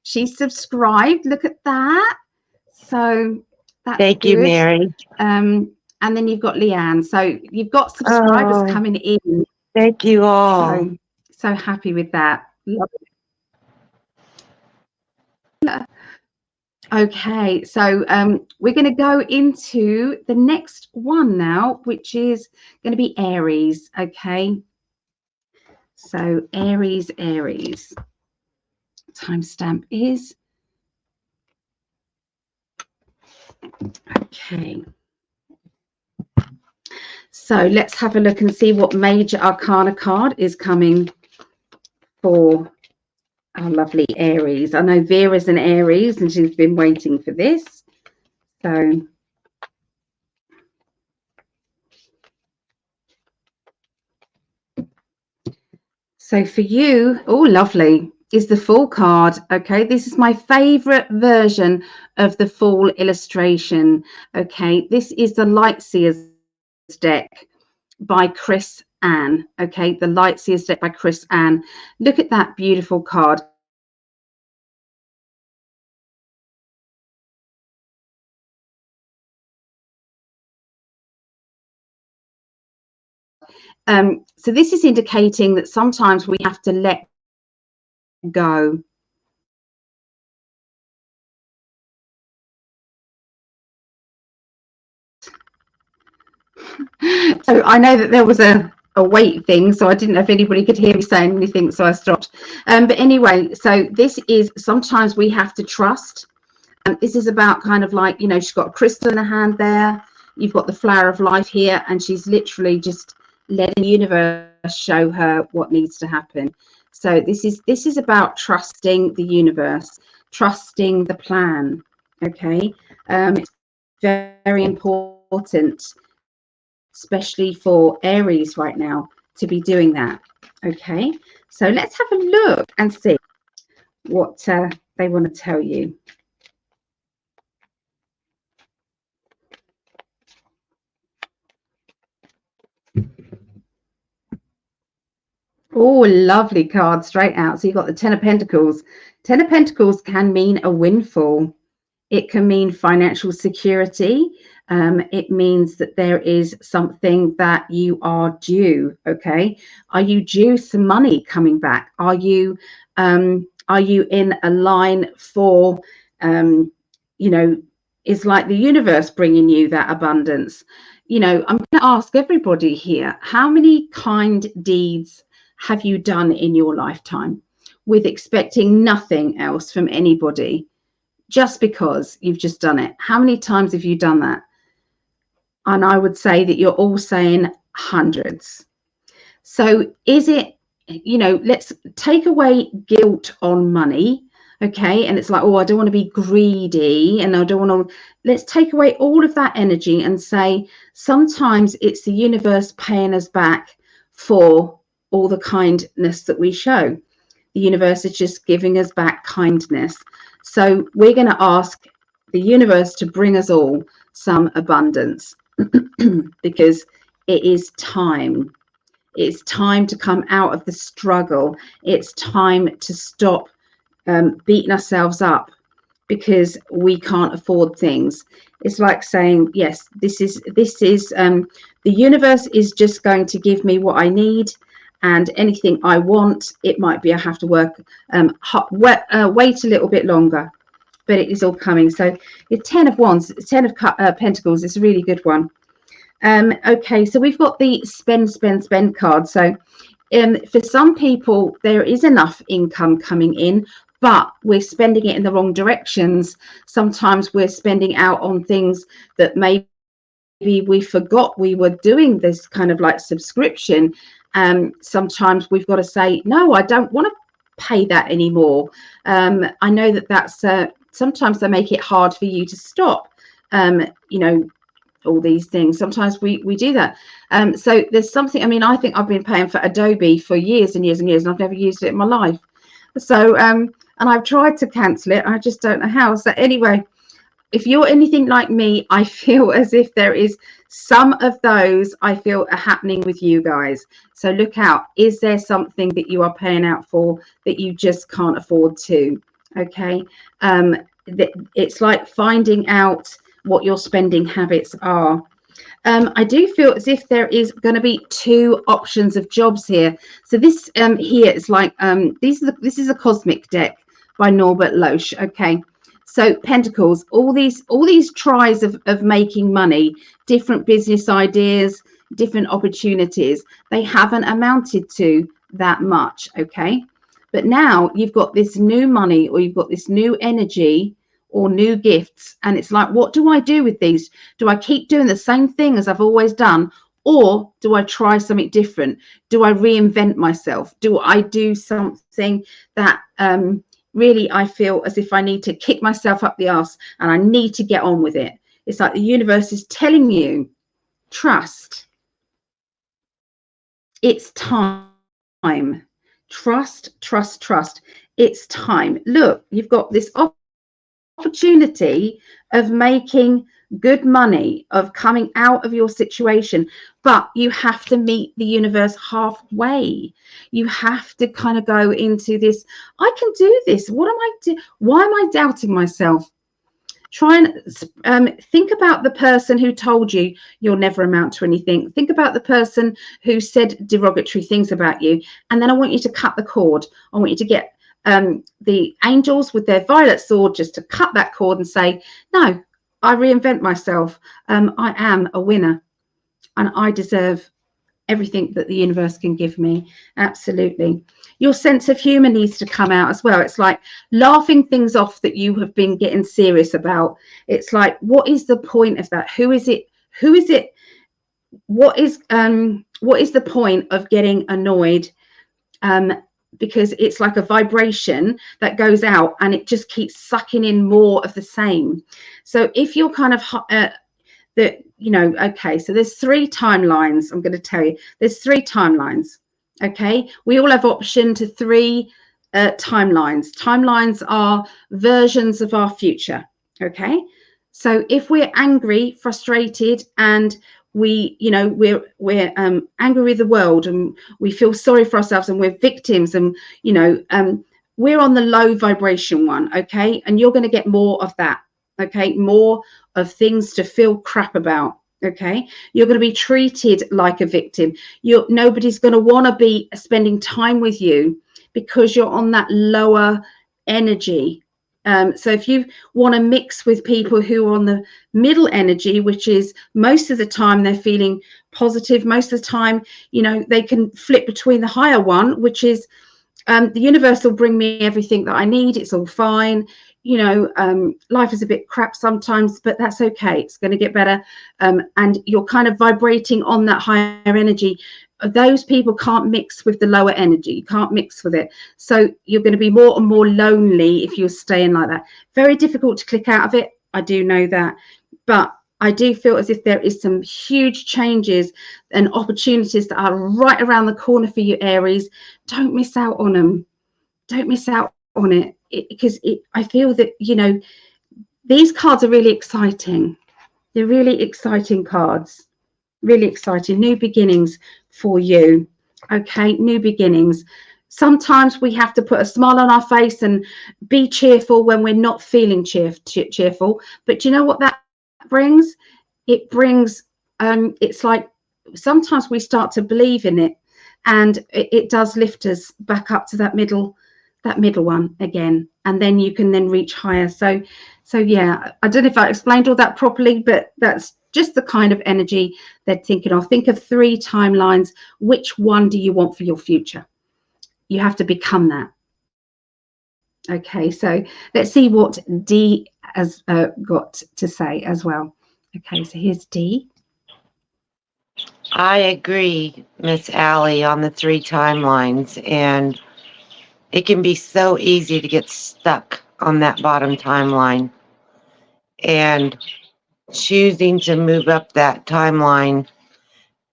she's subscribed. Look at that. So that's Thank good. you, Mary. And then you've got Leanne. So you've got subscribers coming in. Thank you all. So happy with that. Love it. Okay, so we're going to go into the next one now, which is going to be Aries. Okay, so Aries. Timestamp is okay. So let's have a look and see what major arcana card is coming for our lovely Aries. I know Vera's an Aries and she's been waiting for this. So for you, oh, lovely. is the Fool card. Okay, this is my favorite version of the Fool illustration. Okay, this is the Lightseers deck by Chris Ann. Okay, the Lightseers deck by Chris Ann. Look at that beautiful card. So this is indicating that sometimes we have to let go. So I know that there was a weight thing, so I didn't know if anybody could hear me saying anything, so I stopped. But anyway, so this is sometimes we have to trust. This is about kind of like, you know, she's got a crystal in her hand there. You've got the flower of life here, and she's literally just letting the universe show her what needs to happen. So this is about trusting the universe, trusting the plan. Okay, it's very important, especially for Aries right now, to be doing that. Okay, so let's have a look and see what they want to tell you. Oh, lovely card straight out. So you've got the Ten of Pentacles. Ten of Pentacles can mean a windfall. It can mean financial security. It means that there is something that you are due. Okay, are you due some money coming back? Are you in a line for you know, it's like the universe bringing you that abundance? You know, I'm going to ask everybody here, how many kind deeds have you done in your lifetime with expecting nothing else from anybody, just because you've just done it? How many times have you done that? And I would say that you're all saying hundreds. So is it, you know, let's take away guilt on money. Okay, and it's like, oh, I don't want to be greedy, and I don't want to. Let's take away all of that energy and say sometimes it's the universe paying us back for all the kindness that we show. The universe is just giving us back kindness. So we're going to ask the universe to bring us all some abundance because it is time. It's time to come out of the struggle. It's time to stop beating ourselves up because we can't afford things. It's like saying, yes, this is the universe is just going to give me what I need, and anything I want, it might be I have to work wait a little bit longer, but it is all coming. So the Ten of Wands, Ten of Pentacles is a really good one. Okay, so we've got the spend card. So for some people there is enough income coming in, but we're spending it in the wrong directions. Sometimes we're spending out on things that maybe we forgot we were doing, this kind of like subscription. Sometimes we've got to say, no, I don't want to pay that anymore. I know that that's sometimes they make it hard for you to stop, you know, all these things. Sometimes we do that. So there's something, I mean, I think I've been paying for Adobe for years and years and years, and I've never used it in my life. So and I've tried to cancel it, I just don't know how. So anyway, if you're anything like me, I feel as if there is some of those I feel are happening with you guys. So look out. Is there something that you are paying out for that you just can't afford to? Okay, it's like finding out what your spending habits are. I do feel as if there is going to be two options of jobs here. So this here is like this is a cosmic deck by Norbert Loesch. Okay, so Pentacles, all these tries of making money, different business ideas, different opportunities, they haven't amounted to that much. Okay, but now you've got this new money, or you've got this new energy, or new gifts, and it's like, what do I do with these? Do I keep doing the same thing as I've always done, or do I try something different? Do I reinvent myself? Do I do something that really I feel as if I need to kick myself up the arse and I need to get on with it? It's like the universe is telling you, trust. It's time. Trust. it's time. Look, you've got this opportunity of making good money, of coming out of your situation, but you have to meet the universe halfway. You have to kind of go into this, I can do this. What am I doing? Why am I doubting myself? Try and think about the person who told you you'll never amount to anything. Think about the person who said derogatory things about you. And then I want you to cut the cord. I want you to get the angels with their violet sword just to cut that cord and say, no, I reinvent myself. I am a winner and I deserve everything that the universe can give me. Absolutely. Your sense of humor needs to come out as well. It's like laughing things off that you have been getting serious about. It's like, what is the point of that? Who is it? What is the point of getting annoyed? Because it's like a vibration that goes out and it just keeps sucking in more of the same. So if you're kind of okay, so there's 3 timelines. I'm going to tell you, there's 3 timelines. Okay, we all have option to 3 timelines. Timelines are versions of our future. Okay, so if we're angry, frustrated, and we're angry with the world, and we feel sorry for ourselves, and we're victims, and we're on the low vibration one. Okay, and you're going to get more of that. Okay, more of things to feel crap about. Okay, you're going to be treated like a victim. Nobody's going to want to be spending time with you because you're on that lower energy. So if you want to mix with people who are on the middle energy, which is most of the time they're feeling positive, most of the time, they can flip between the higher one, which is the universe will bring me everything that I need. It's all fine. Life is a bit crap sometimes, but that's okay. It's going to get better. And you're kind of vibrating on that higher energy. Those people can't mix with the lower energy. You can't mix with it. So you're going to be more and more lonely if you're staying like that. Very difficult to click out of it. I do know that. But I do feel as if there is some huge changes and opportunities that are right around the corner for you, Aries. Don't miss out on them. Don't miss out on it, because I feel that these cards are really exciting. They're really exciting cards. Really exciting. New beginnings for you. Okay, new beginnings. Sometimes we have to put a smile on our face and be cheerful when we're not feeling cheerful. But do you know what that brings? It brings it's like sometimes we start to believe in it, and it does lift us back up to that middle one again, and then you can then reach higher. So yeah, I don't know if I explained all that properly, but that's just the kind of energy they're thinking of. Think of 3 timelines. Which one do you want for your future? You have to become that. Okay, so let's see what D has got to say as well. Okay, so here's D. I agree, Miss Allie, on the 3 timelines, and it can be so easy to get stuck on that bottom timeline, and choosing to move up that timeline.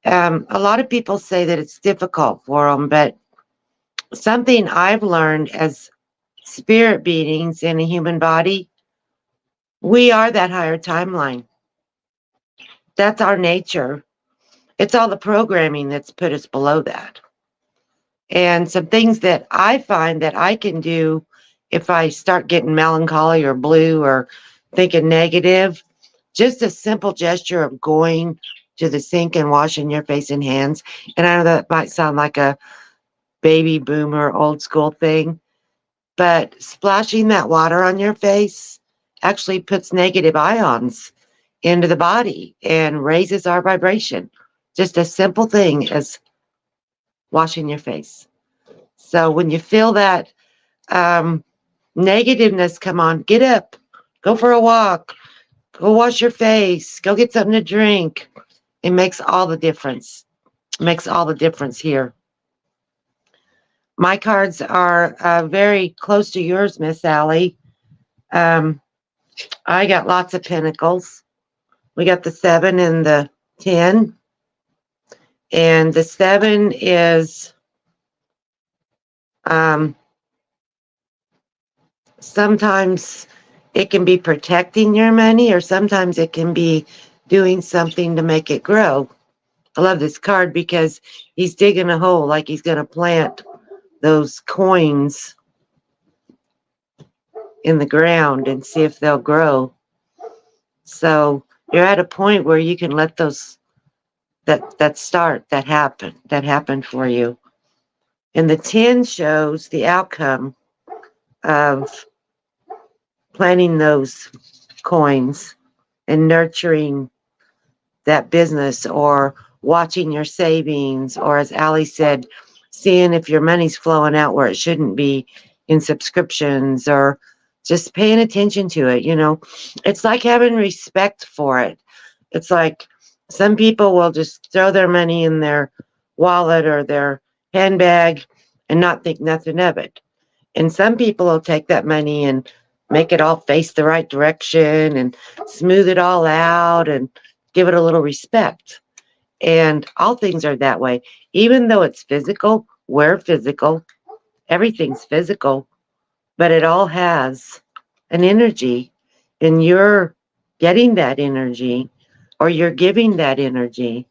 A lot of people say that it's difficult for them, but something I've learned as spirit beings in a human body, we are that higher timeline. That's our nature. It's all the programming that's put us below that. And some things that I find that I can do if I start getting melancholy or blue or thinking negative, just a simple gesture of going to the sink and washing your face and hands. And I know that might sound like a baby boomer old school thing, but splashing that water on your face actually puts negative ions into the body and raises our vibration. Just a simple thing as washing your face. So when you feel that negativeness come on, get up, go for a walk, go wash your face, go get something to drink. It makes all the difference. It makes all the difference here. My cards are very close to yours, Miss Allie. I got lots of pentacles. We got the 7 and the 10. And the 7 is sometimes it can be protecting your money, or sometimes it can be doing something to make it grow. I love this card because he's digging a hole, like he's going to plant those coins in the ground and see if they'll grow. So you're at a point where you can let those that happen for you. And the 10 shows the outcome of planting those coins and nurturing that business, or watching your savings, or as Ali said, seeing if your money's flowing out where it shouldn't be in subscriptions, or just paying attention to it. You know, it's like having respect for it. It's like some people will just throw their money in their wallet or their handbag and not think nothing of it. And some people will take that money and make it all face the right direction and smooth it all out and give it a little respect. And all things are that way. Even though it's physical, we're physical, everything's physical, but it all has an energy, and you're getting that energy, or you're giving that energy.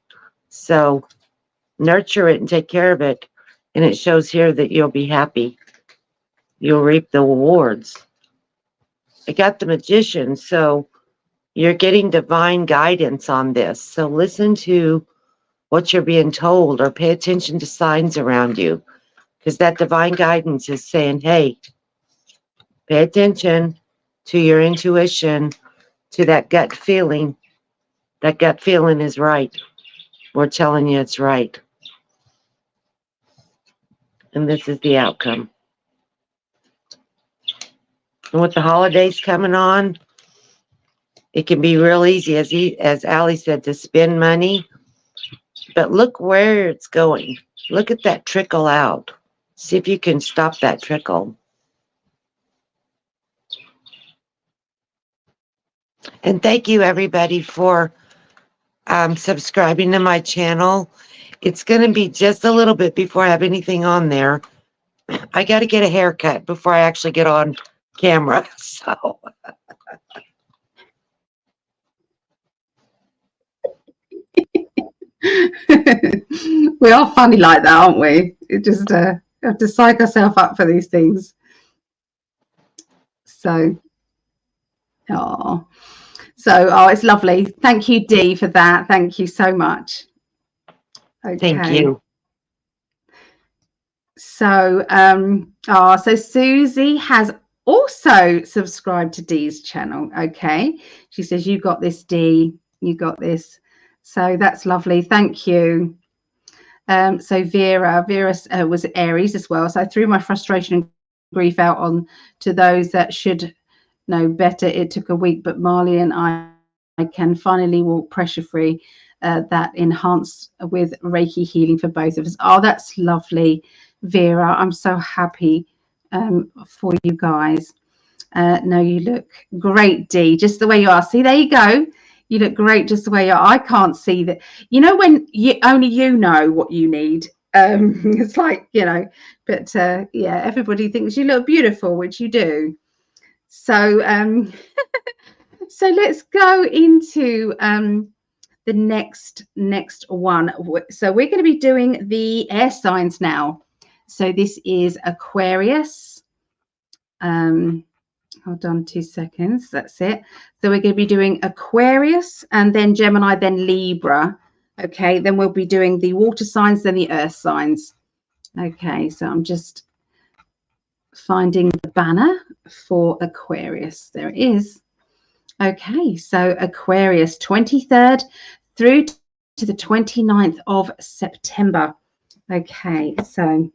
So nurture it and take care of it. And it shows here that you'll be happy. You'll reap the rewards. I got the Magician, so you're getting divine guidance on this. So listen to what you're being told, or pay attention to signs around you, because that divine guidance is saying, hey, pay attention to your intuition, to that gut feeling. That gut feeling is right. We're telling you it's right. And this is the outcome. And with the holidays coming on, it can be real easy, as Ali said, to spend money. But look where it's going. Look at that trickle out. See if you can stop that trickle. And thank you, everybody, for subscribing to my channel. It's going to be just a little bit before I have anything on there. I got to get a haircut before I actually get on camera. So We are funny like that, aren't we? It just have to psych ourselves up for these things. So, oh, it's lovely. Thank you, Dee, for that. Thank you so much. Okay. Thank you. So, so Susie has also subscribed to Dee's channel. Okay, she says, "You got this, Dee. You got this." So that's lovely. Thank you. So Vera was Aries as well. So I threw my frustration and grief out on to those that should know better. It took a week, but Marley and I can finally walk pressure free. That enhanced with Reiki healing for both of us. Oh, that's lovely, Vera. I'm so happy for you guys. No, you look great, Dee, just the way you are. See, there you go. You look great just the way you are. I can't see that. You know, when only you know what you need. It's like, you know, but yeah, everybody thinks you look beautiful, which you do. So, so let's go into the next one. So we're going to be doing the air signs now. So this is Aquarius. Hold on 2 seconds. That's it. So we're going to be doing Aquarius, and then Gemini, then Libra. Okay, then we'll be doing the water signs, then the earth signs. Okay, so I'm just finding the banner for Aquarius. There it is. Okay, so Aquarius, 23rd through to the 29th of September. Okay, so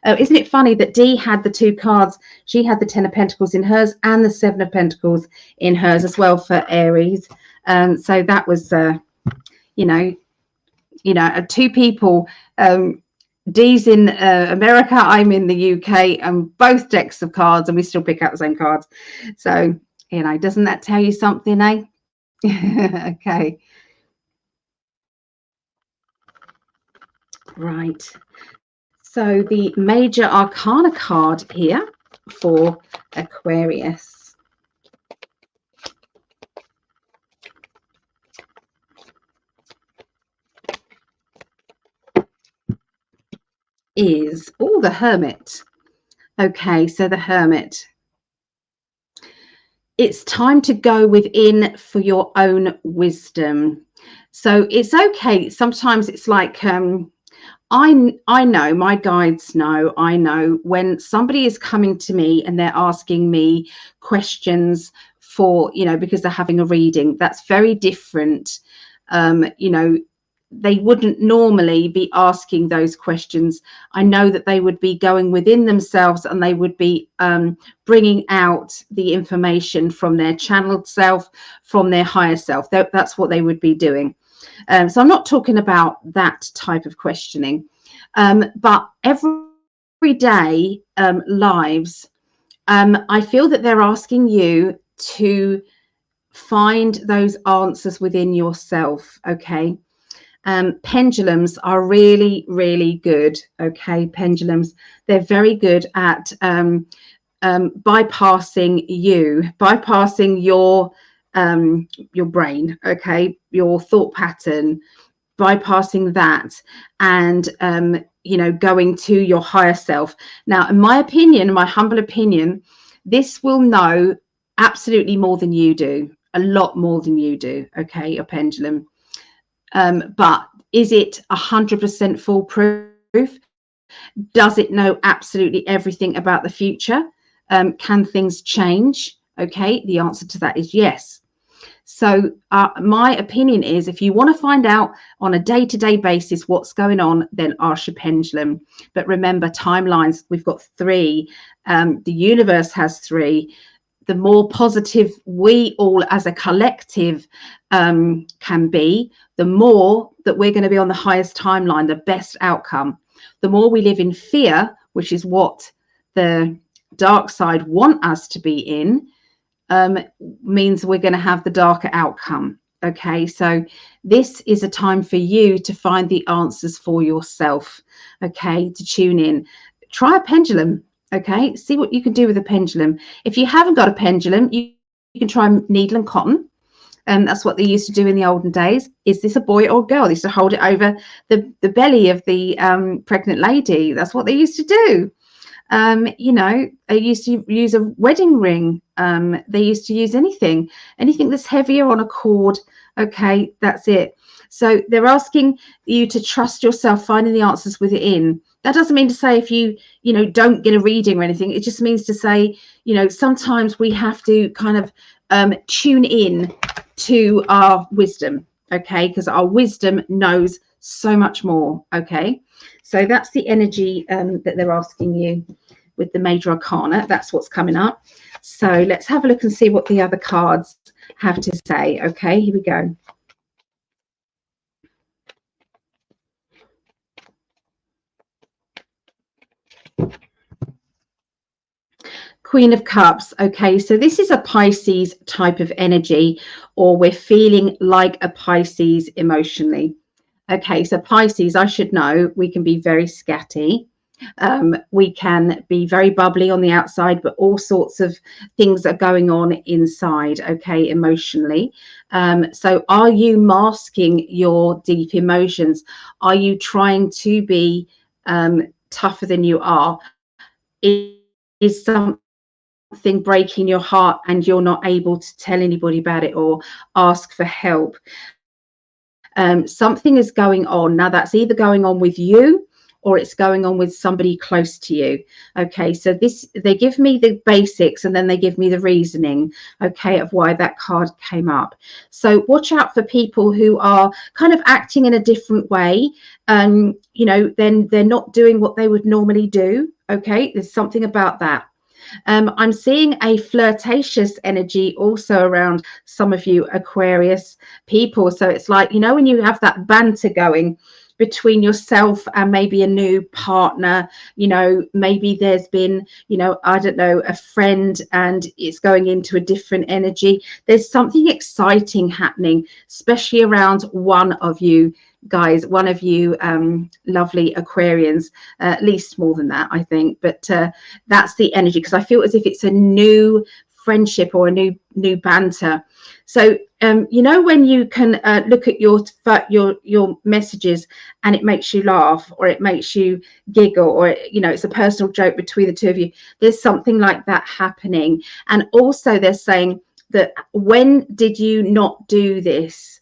isn't it funny that Dee had the two cards? She had the 10 of Pentacles in hers and the 7 of Pentacles in hers as well for Aries. So that was, you know, two people. Dee's in America, I'm in the UK, and both decks of cards, and we still pick out the same cards. So, you know, doesn't that tell you something, eh? Okay. Right. So the major arcana card here for Aquarius. Is the Hermit. Okay, so the Hermit. It's time to go within for your own wisdom. So it's okay. Sometimes it's like I know, my guides know, I know when somebody is coming to me and they're asking me questions for, because they're having a reading, that's very different. They wouldn't normally be asking those questions. I know that they would be going within themselves and they would be bringing out the information from their channeled self, from their higher self. That's what they would be doing. So I'm not talking about that type of questioning, but everyday lives, I feel that they're asking you to find those answers within yourself. Okay. Pendulums are really, really good. Okay. Pendulums, they're very good at bypassing your brain. Okay. Your thought pattern, bypassing that, and going to your higher self. Now, in my opinion, my humble opinion, this will know absolutely more than you do, a lot more than you do. Okay, a pendulum. But is it 100% foolproof? Does it know absolutely everything about the future? Can things change? Okay, the answer to that is yes. So my opinion is, if you want to find out on a day-to-day basis what's going on, then ask your pendulum. But remember, timelines, we've got 3. The universe has 3. The more positive we all as a collective can be, the more that we're going to be on the highest timeline, the best outcome. The more we live in fear, which is what the dark side want us to be in, means we're going to have the darker outcome. Okay, so this is a time for you to find the answers for yourself. Okay, to tune in. Try a pendulum. Okay, see what you can do with a pendulum. If you haven't got a pendulum, you can try needle and cotton. And that's what they used to do in the olden days. Is this a boy or girl? They used to hold it over the belly of the pregnant lady. That's what they used to do. They used to use a wedding ring. They used to use anything that's heavier on a cord. Okay, that's it. So they're asking you to trust yourself, finding the answers within. That doesn't mean to say if you don't get a reading or anything. It just means to say, sometimes we have to kind of tune in to our wisdom. Okay, because our wisdom knows so much more. Okay, so that's the energy that they're asking you with the major arcana. That's what's coming up. So let's have a look and see what the other cards have to say. Okay, here we go. Queen of Cups. Okay, so this is a Pisces type of energy, or we're feeling like a Pisces emotionally. Okay, so Pisces, I should know, we can be very scatty. We can be very bubbly on the outside, but all sorts of things are going on inside, okay, emotionally. So are you masking your deep emotions? Are you trying to be tougher than you are? Is something breaking your heart and you're not able to tell anybody about it or ask for help? Something is going on. Now, that's either going on with you or it's going on with somebody close to you. Okay, so they give me the basics and then they give me the reasoning, okay, of why that card came up. So watch out for people who are kind of acting in a different way. Then they're not doing what they would normally do. Okay, there's something about that. I'm seeing a flirtatious energy also around some of you Aquarius people. So it's like, when you have that banter going between yourself and maybe a new partner, maybe there's been, I don't know, a friend and it's going into a different energy. There's something exciting happening, especially around one of you guys, one of you lovely Aquarians, at least more than that, I think, but that's the energy, because I feel as if it's a new friendship or a new banter. So you know, when you can look at your messages and it makes you laugh, or it makes you giggle, or you know, it's a personal joke between the two of you, there's something like that happening. And also they're saying that, when did you not do this?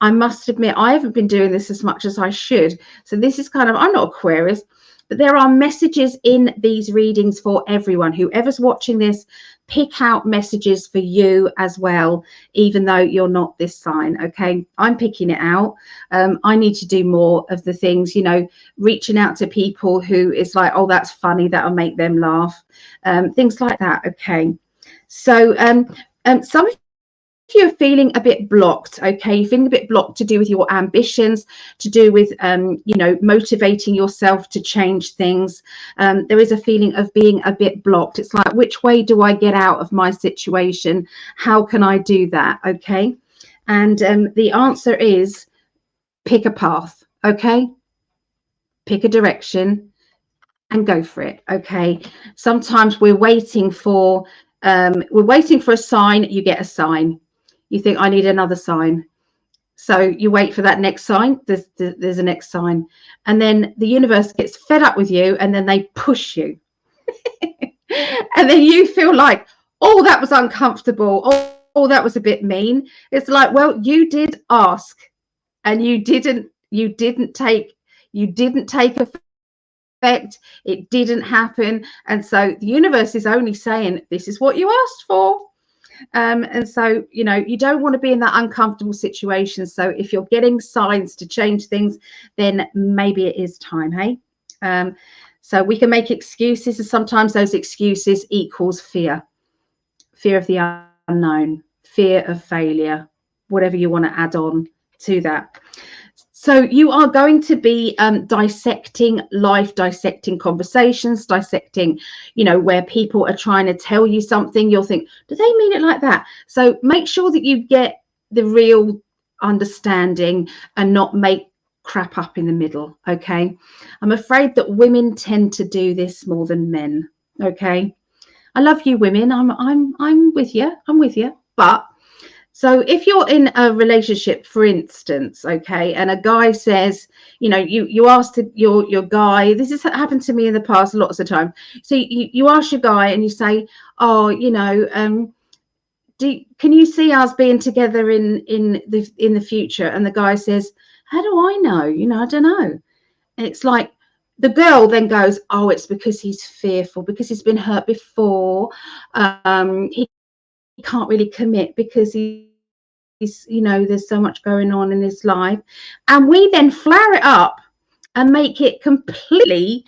I must admit, I haven't been doing this as much as I should. So this is kind of, I'm not Aquarius, but there are messages in these readings for everyone. Whoever's watching this, pick out messages for you as well, even though you're not this sign. Okay, I'm picking it out. I need to do more of the things, you know, reaching out to people who is like, oh, that's funny, that'll make them laugh, things like that. Okay, so some of you're feeling a bit blocked. Okay, you're feeling a bit blocked to do with your ambitions, to do with you know, motivating yourself to change things. There is a feeling of being a bit blocked. It's like, which way do I get out of my situation? How can I do that? Okay, and the answer is pick a path. Okay, pick a direction and go for it. Okay, sometimes we're waiting for a sign. You get a sign. You think, I need another sign. So you wait for that next sign. There's a next sign. And then the universe gets fed up with you, and then they push you. And then you feel like, oh, that was uncomfortable. Oh, that was a bit mean. It's like, well, you did ask, and you didn't take effect. It didn't happen. And so the universe is only saying, this is what you asked for. And so, you know, you don't want to be in that uncomfortable situation. So if you're getting signs to change things, then maybe it is time. Hey, so we can make excuses, and sometimes those excuses equals fear of the unknown, fear of failure, whatever you want to add on to that. So you are going to be dissecting life, dissecting conversations, dissecting, you know, where people are trying to tell you something. You'll think, do they mean it like that? So make sure that you get the real understanding and not make crap up in the middle. Okay, I'm afraid that women tend to do this more than men. Okay, I love you, women. I'm with you. I'm with you, but. So if you're in a relationship, for instance, okay, and a guy says, you know, you ask your guy, this has happened to me in the past lots of times. So you ask your guy and you say, oh, you know, can you see us being together in the future? And the guy says, how do I know? You know, I don't know. And it's like, the girl then goes, oh, it's because he's fearful, because he's been hurt before. He can't really commit because he's, you know, there's so much going on in his life. And we then flower it up and make it completely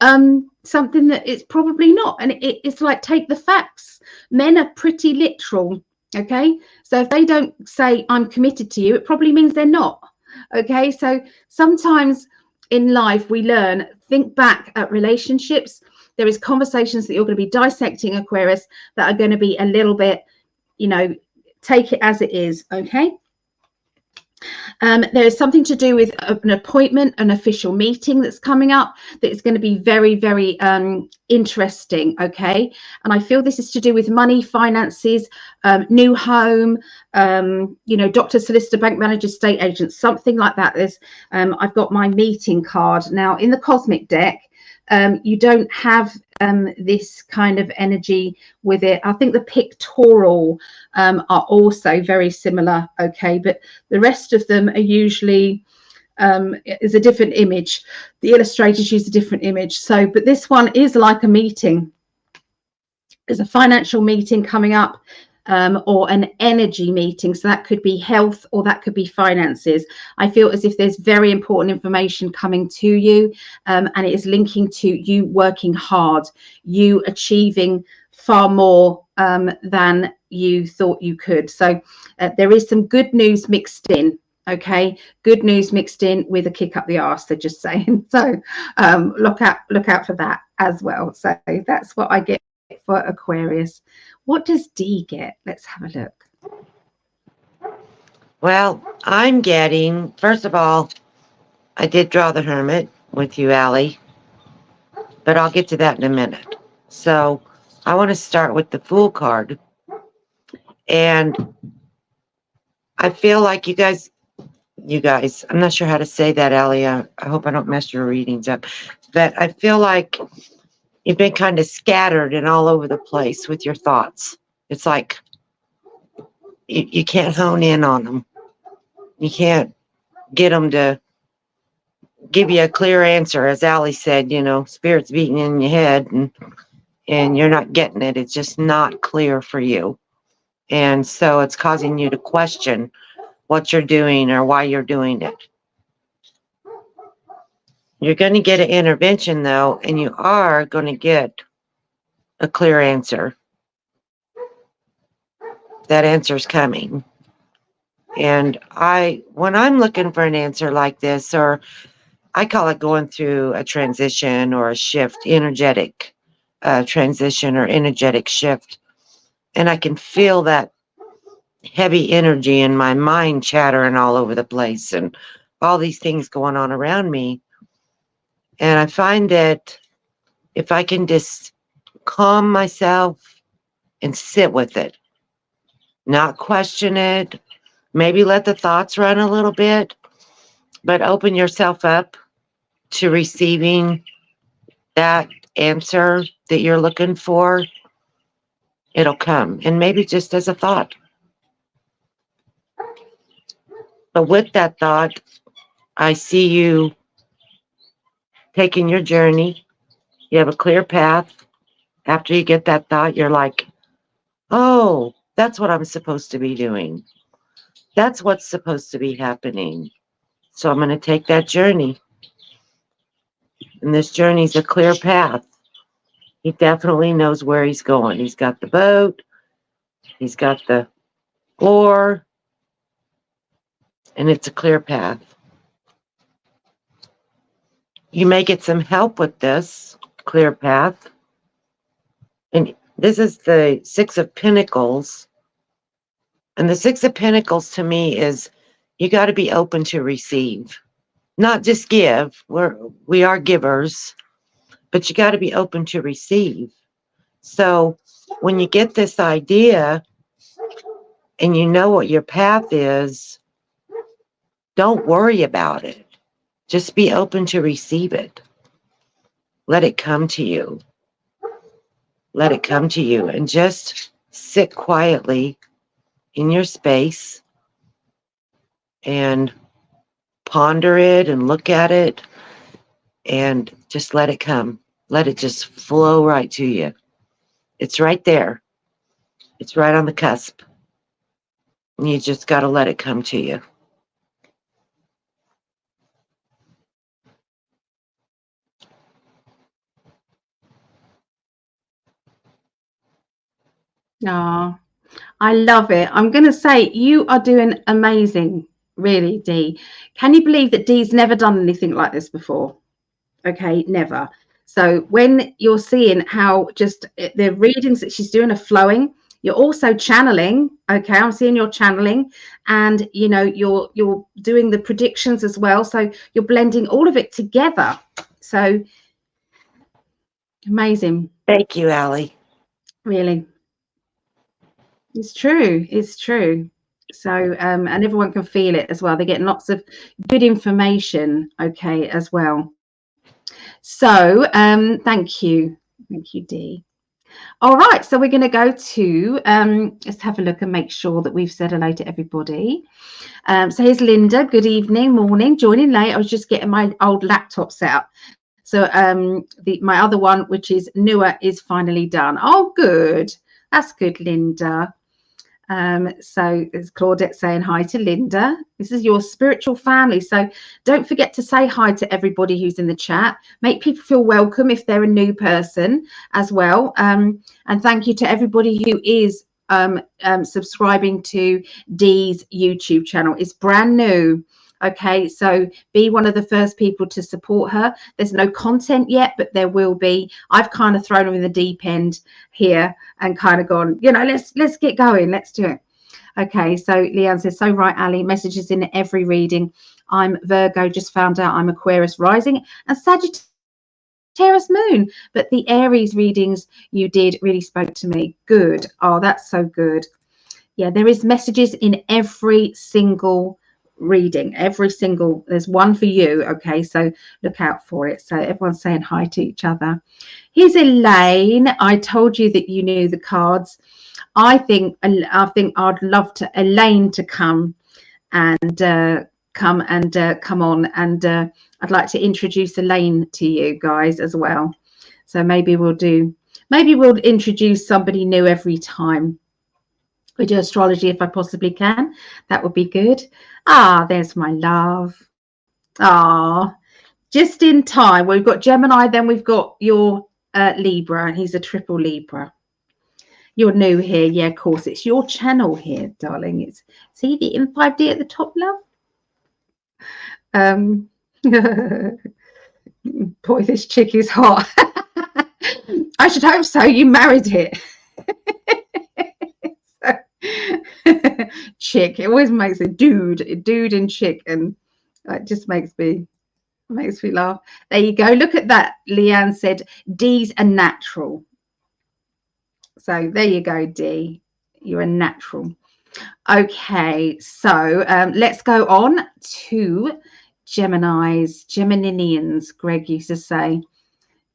something that it's probably not. And it's like, take the facts. Men are pretty literal. Okay, so if they don't say I'm committed to you, it probably means they're not. Okay, so sometimes in life we learn, think back at relationships. There is conversations that you're going to be dissecting, Aquarius, that are going to be a little bit, you know, take it as it is. Okay, there is something to do with an appointment, an official meeting that's coming up that is going to be very, very interesting. Okay, and I feel this is to do with money, finances, new home, you know, doctor, solicitor, bank manager, estate agent, something like that. There's I've got my meeting card now in the cosmic deck. You don't have this kind of energy with it. I think the pictorial are also very similar. Okay, but the rest of them are usually is a different image. The illustrators use a different image. So, but this one is like a meeting. There's a financial meeting coming up. Or an energy meeting. So that could be health, or that could be finances. I feel as if there's very important information coming to you, and it is linking to you working hard, you achieving far more than you thought you could. So there is some good news mixed in. Okay, good news mixed in with a kick up the arse, they're just saying. So look out for that as well. So that's what I get for Aquarius. What does D get? Let's have a look. Well, I'm getting, first of all, I did draw the Hermit with you, Allie, but I'll get to that in a minute. So I want to start with the Fool card. And I feel like you guys, I'm not sure how to say that, Allie. I hope I don't mess your readings up. But I feel like you've been kind of scattered and all over the place with your thoughts. It's like you can't hone in on them. You can't get them to give you a clear answer. As Allie said, you know, spirit's beating in your head and you're not getting it. It's just not clear for you. And so it's causing you to question what you're doing or why you're doing it. You're going to get an intervention, though, and you are going to get a clear answer. That answer's coming. And when I'm looking for an answer like this, or I call it going through a transition or a shift, energetic transition or energetic shift, and I can feel that heavy energy in my mind chattering all over the place and all these things going on around me. And I find that if I can just calm myself and sit with it, not question it, maybe let the thoughts run a little bit, but open yourself up to receiving that answer that you're looking for, it'll come. And maybe just as a thought. But with that thought, I see you taking your journey. You have a clear path. After you get that thought, you're like, oh, that's what I'm supposed to be doing. That's what's supposed to be happening. So I'm going to take that journey. And this journey's a clear path. He definitely knows where he's going. He's got the boat. He's got the oar. And it's a clear path. You may get some help with this clear path. And this is the Six of Pentacles. And the Six of Pentacles to me is you got to be open to receive. Not just give. We are givers. But you got to be open to receive. So when you get this idea and you know what your path is, don't worry about it. Just be open to receive it. Let it come to you. Let it come to you and just sit quietly in your space and ponder it and look at it and just let it come. Let it just flow right to you. It's right there. It's right on the cusp. And you just got to let it come to you. Oh, I love it. I'm going to say you are doing amazing, really, Dee. Can you believe that Dee's never done anything like this before? Okay, never. So when you're seeing how just the readings that she's doing are flowing, you're also channeling. Okay, I'm seeing you're channeling, and you know you're doing the predictions as well. So you're blending all of it together. So amazing. Thank you, Allie. Really. It's true. It's true. So, and everyone can feel it as well. They're getting lots of good information, okay, as well. So, thank you. Thank you, Dee. All right, so we're going to go to, let's have a look and make sure that we've said hello to everybody. So here's Linda. Good evening, morning. Joining late. I was just getting my old laptop set up. So my other one, which is newer, is finally done. Oh, good. That's good, Linda. So there's Claudette saying hi to Linda. This is your spiritual family. So don't forget to say hi to everybody who's in the chat. Make people feel welcome if they're a new person as well. And thank you to everybody who is subscribing to Dee's YouTube channel. It's brand new. Okay, so be one of the first people to support her. There's no content yet, but there will be. I've kind of thrown her in the deep end here and kind of gone, you know, let's get going. Let's do it. Okay, so Leanne says, so right, Ali, messages in every reading. I'm Virgo, just found out I'm Aquarius rising and Sagittarius moon. But the Aries readings you did really spoke to me. Good. Oh, that's so good. Yeah, there is messages in every single reading, there's one for you. Okay, so look out for it. So everyone's saying hi to each other. Here's Elaine. I told you that you knew the cards. I think I'd love to Elaine to come and come on, and I'd like to introduce Elaine to you guys as well. So maybe we'll introduce somebody new every time we do astrology, if I possibly can. That would be good. Ah, there's my love. Ah, just in time. We've got Gemini, then we've got your Libra, and he's a triple Libra. You're new here. Yeah, of course. It's your channel here, darling. It's see the in5D at the top, love. Boy, this chick is hot. I should hope so. You married it. Chick. It always makes a dude and chick, and it just makes me laugh. There you go. Look at that. Leanne said D's a natural. So there you go, D. You're a natural. Okay, so let's go on to Geminians. Greg used to say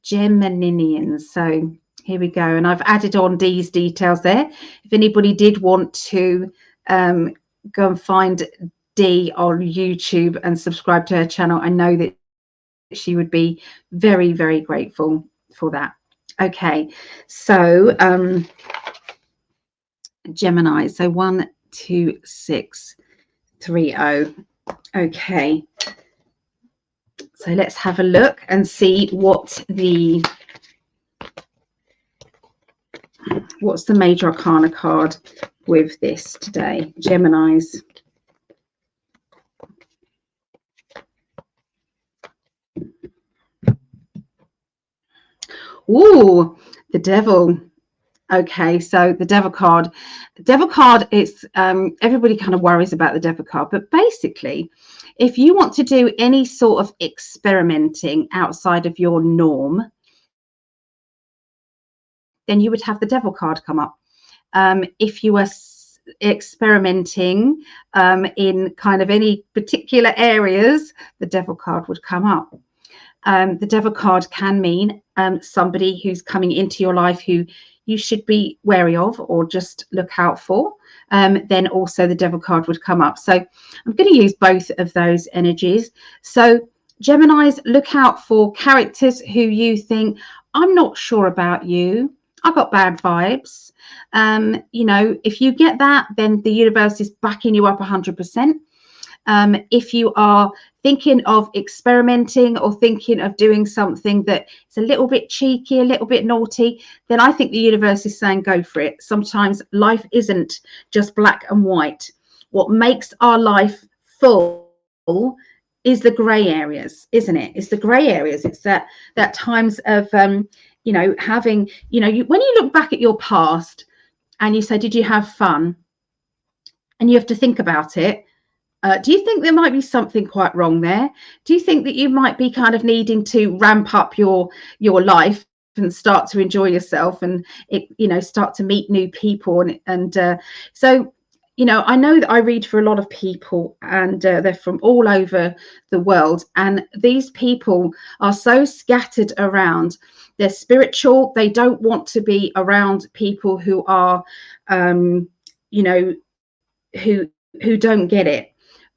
Geminians. So here we go, and I've added on D's details there. If anybody did want to go and find D on YouTube and subscribe to her channel, I know that she would be very, very grateful for that. Okay, so Gemini, so 1 2 6 3 0. Okay, so let's have a look and see what's the major arcana card with this today. Geminis. Ooh, the Devil. Okay, so the Devil card. The Devil card is everybody kind of worries about the Devil card, but basically, if you want to do any sort of experimenting outside of your norm, then you would have the Devil card come up. If you were experimenting in kind of any particular areas, the Devil card would come up. The Devil card can mean somebody who's coming into your life who you should be wary of or just look out for. Then also the Devil card would come up. So I'm going to use both of those energies. So Geminis, look out for characters who you think, I'm not sure about you. I got bad vibes. You know, if you get that, then the universe is backing you up 100%. If you are thinking of experimenting or thinking of doing something that is a little bit cheeky, a little bit naughty, then I think the universe is saying go for it. Sometimes life isn't just black and white. What makes our life full is the grey areas, isn't it? It's the grey areas. It's that times of you know, having, you know, when you look back at your past and you say, did you have fun? And you have to think about it. Do you think there might be something quite wrong there? Do you think that you might be kind of needing to ramp up your life and start to enjoy yourself and, you know, start to meet new people? And so, you know, I know that I read for a lot of people, and they're from all over the world. And these people are so scattered around. They're spiritual. They don't want to be around people who are, you know, who don't get it.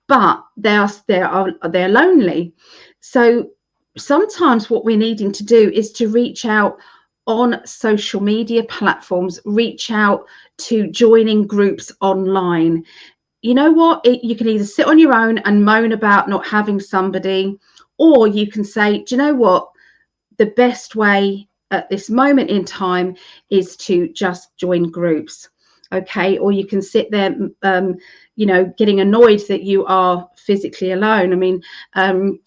But they're lonely. So sometimes what we're needing to do is to reach out on social media platforms, reach out to joining groups online. You know what? You can either sit on your own and moan about not having somebody, or you can say, do you know what? The best way at this moment in time is to just join groups. Okay, or you can sit there, you know, getting annoyed that you are physically alone. I mean,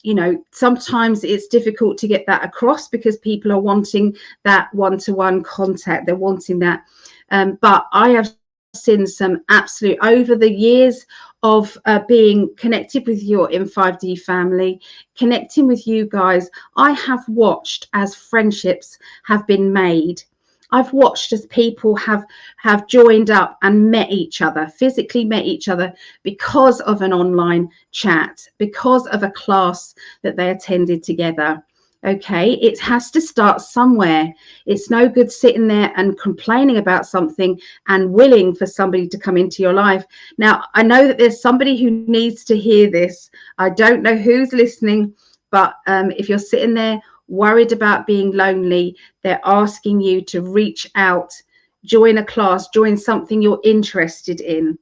you know, sometimes it's difficult to get that across because people are wanting that one-to-one contact. They're wanting that. But I have seen some absolute, over the years of being connected with your in5D family, connecting with you guys, I have watched as friendships have been made. I've watched as people have joined up and met each other, physically met each other, because of an online chat, because of a class that they attended together. Okay, it has to start somewhere. It's no good sitting there and complaining about something and willing for somebody to come into your life. Now, I know that there's somebody who needs to hear this. I don't know who's listening, but if you're sitting there worried about being lonely, they're asking you to reach out, join a class, join something you're interested in.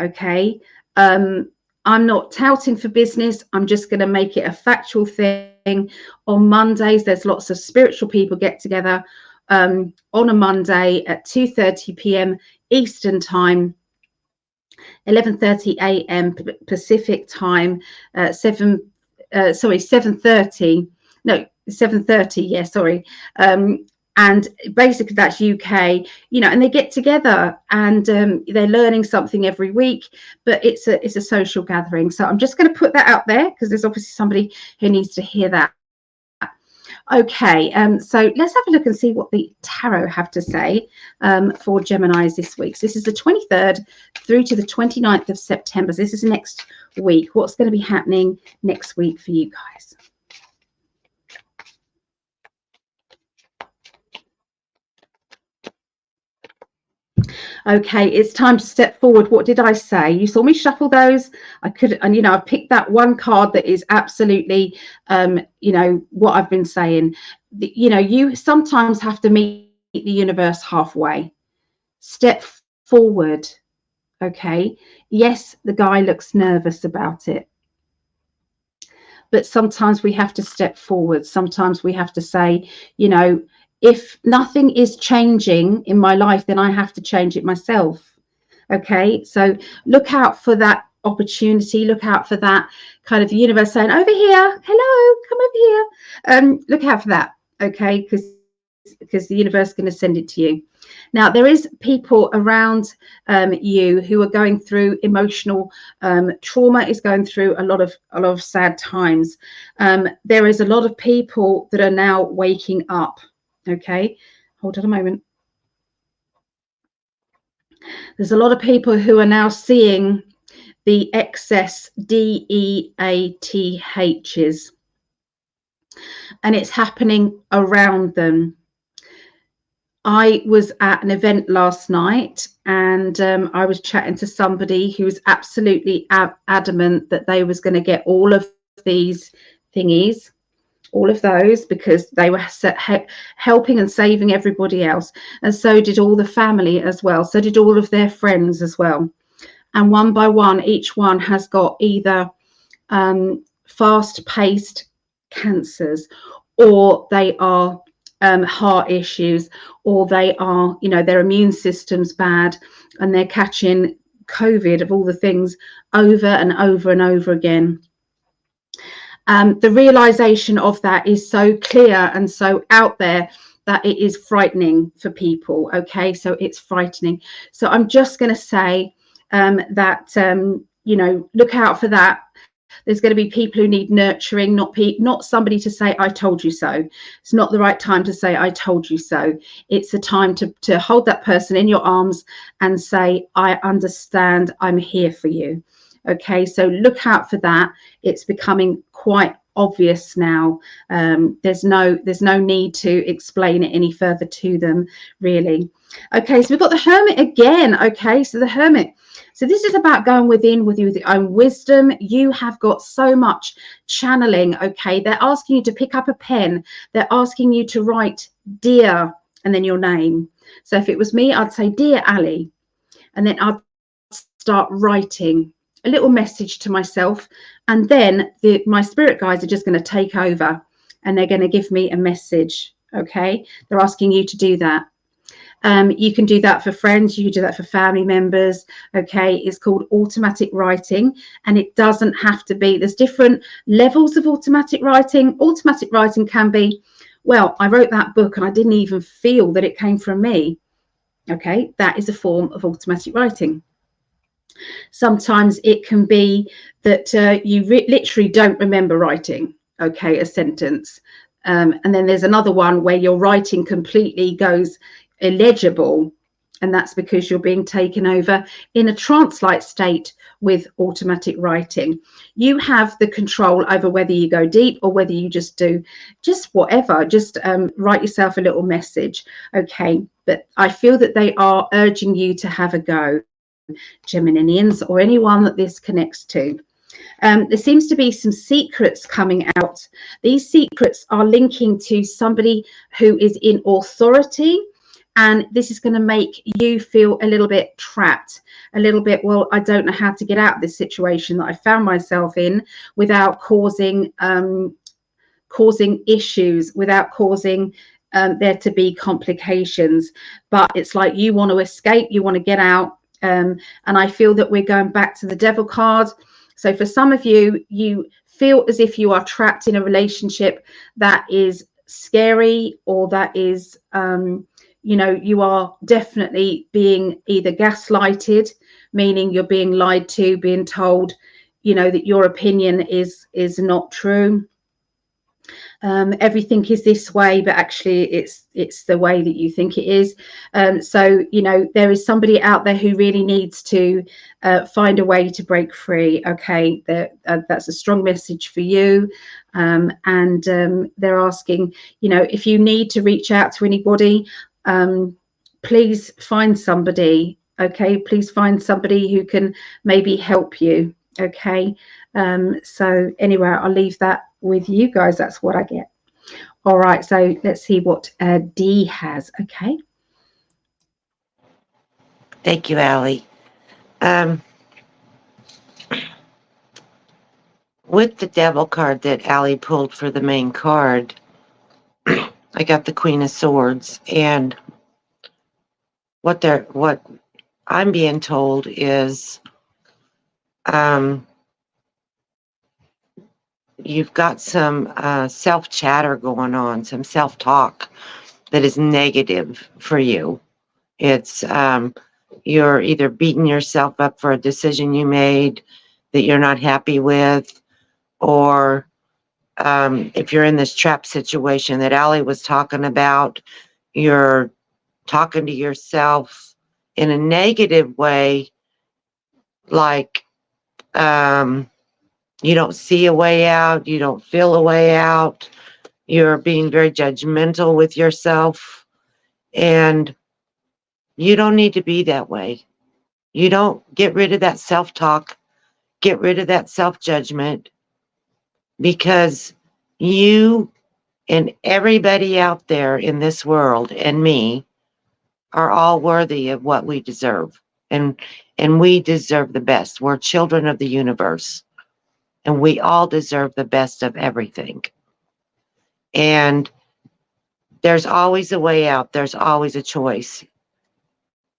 Okay, I'm not touting for business. I'm just going to make it a factual thing. On Mondays, there's lots of spiritual people get together on a Monday at 2:30 p.m. Eastern time, 11:30 a.m. Pacific time, 7:30. No, 7:30. Yeah, sorry. And basically that's UK, you know, and they get together and they're learning something every week, but it's a social gathering. So I'm just going to put that out there because there's obviously somebody who needs to hear that. Okay, so let's have a look and see what the tarot have to say for Geminis this week. So this is the 23rd through to the 29th of September. So this is next week. What's going to be happening next week for you guys? Okay, it's time to step forward. What did I say? You saw me shuffle those. I could, and you know, I picked that one card that is absolutely, you know, what I've been saying. You know, you sometimes have to meet the universe halfway. Step forward. Okay. Yes, the guy looks nervous about it. But sometimes we have to step forward. Sometimes we have to say, you know, if nothing is changing in my life, then I have to change it myself. Okay, so look out for that opportunity. Look out for that kind of universe saying, over here, hello, come over here. Look out for that. Okay, because the universe is going to send it to you. Now, there is people around you who are going through emotional trauma, is going through a lot of sad times. There is a lot of people that are now waking up. Okay, hold on a moment. There's a lot of people who are now seeing the excess DEATHs, and it's happening around them. I was at an event last night and I was chatting to somebody who was absolutely adamant that they was going to get all of these thingies, all of those, because they were helping and saving everybody else. And so did all the family as well. So did all of their friends as well. And one by one, each one has got either fast-paced cancers, or they are heart issues, or they are, you know, their immune system's bad and they're catching COVID, of all the things, over and over and over again. The realization of that is so clear and so out there that it is frightening for people. Okay, so it's frightening. So I'm just going to say that you know, look out for that. There's going to be people who need nurturing, not somebody to say, I told you so. It's not the right time to say, I told you so. It's a time to hold that person in your arms and say, I understand, I'm here for you. Okay, so look out for that. It's becoming quite obvious now. There's no need to explain it any further to them, really. Okay, so we've got the Hermit again. Okay, so the Hermit. So this is about going within with your own wisdom. You have got so much channeling. Okay, they're asking you to pick up a pen. They're asking you to write dear and then your name. So if it was me, I'd say, dear Ali, and then I'd start writing a little message to myself, and then my spirit guides are just going to take over and they're going to give me a message. Okay, they're asking you to do that. You can do that for friends, you can do that for family members. Okay, it's called automatic writing, and it doesn't have to be, there's different levels of automatic writing. Automatic writing can be, well, I wrote that book and I didn't even feel that it came from me. Okay, that is a form of automatic writing. Sometimes it can be that you literally don't remember writing, okay, a sentence. And then there's another one where your writing completely goes illegible. And that's because you're being taken over in a trance-like state with automatic writing. You have the control over whether you go deep or whether you just do just whatever, just write yourself a little message. Okay, but I feel that they are urging you to have a go, Geminians, or anyone that this connects to. There seems to be some secrets coming out. These secrets are linking to somebody who is in authority, and this is going to make you feel a little bit trapped, a little bit, well, I don't know how to get out of this situation that I found myself in without causing issues, without causing there to be complications. But it's like you want to escape, you want to get out. And I feel that we're going back to the devil card. So for some of you, you feel as if you are trapped in a relationship that is scary, or that is, you are definitely being either gaslighted, meaning you're being lied to, being told, that your opinion is not true. Everything is this way, but actually it's the way that you think it is. So there is somebody out there who really needs to find a way to break free. Okay, that's a strong message for you. And they're asking, if you need to reach out to anybody, please find somebody. Okay, please find somebody who can maybe help you. Okay, so anyway, I'll leave that with you guys. That's what I get. All right, so let's see what D has. Okay. Thank you, Allie. With the devil card that Allie pulled for the main card, I got the Queen of Swords, and what I'm being told is you've got some self-chatter going on, some self-talk that is negative for you. It's you're either beating yourself up for a decision you made that you're not happy with, or if you're in this trap situation that Allie was talking about, you're talking to yourself in a negative way, like you don't see a way out, you don't feel a way out, you're being very judgmental with yourself, and you don't need to be that way. You don't get rid of that self-talk, get rid of that self-judgment, because you and everybody out there in this world and me are all worthy of what we deserve. And we deserve the best. We're children of the universe. And we all deserve the best of everything. And there's always a way out. There's always a choice.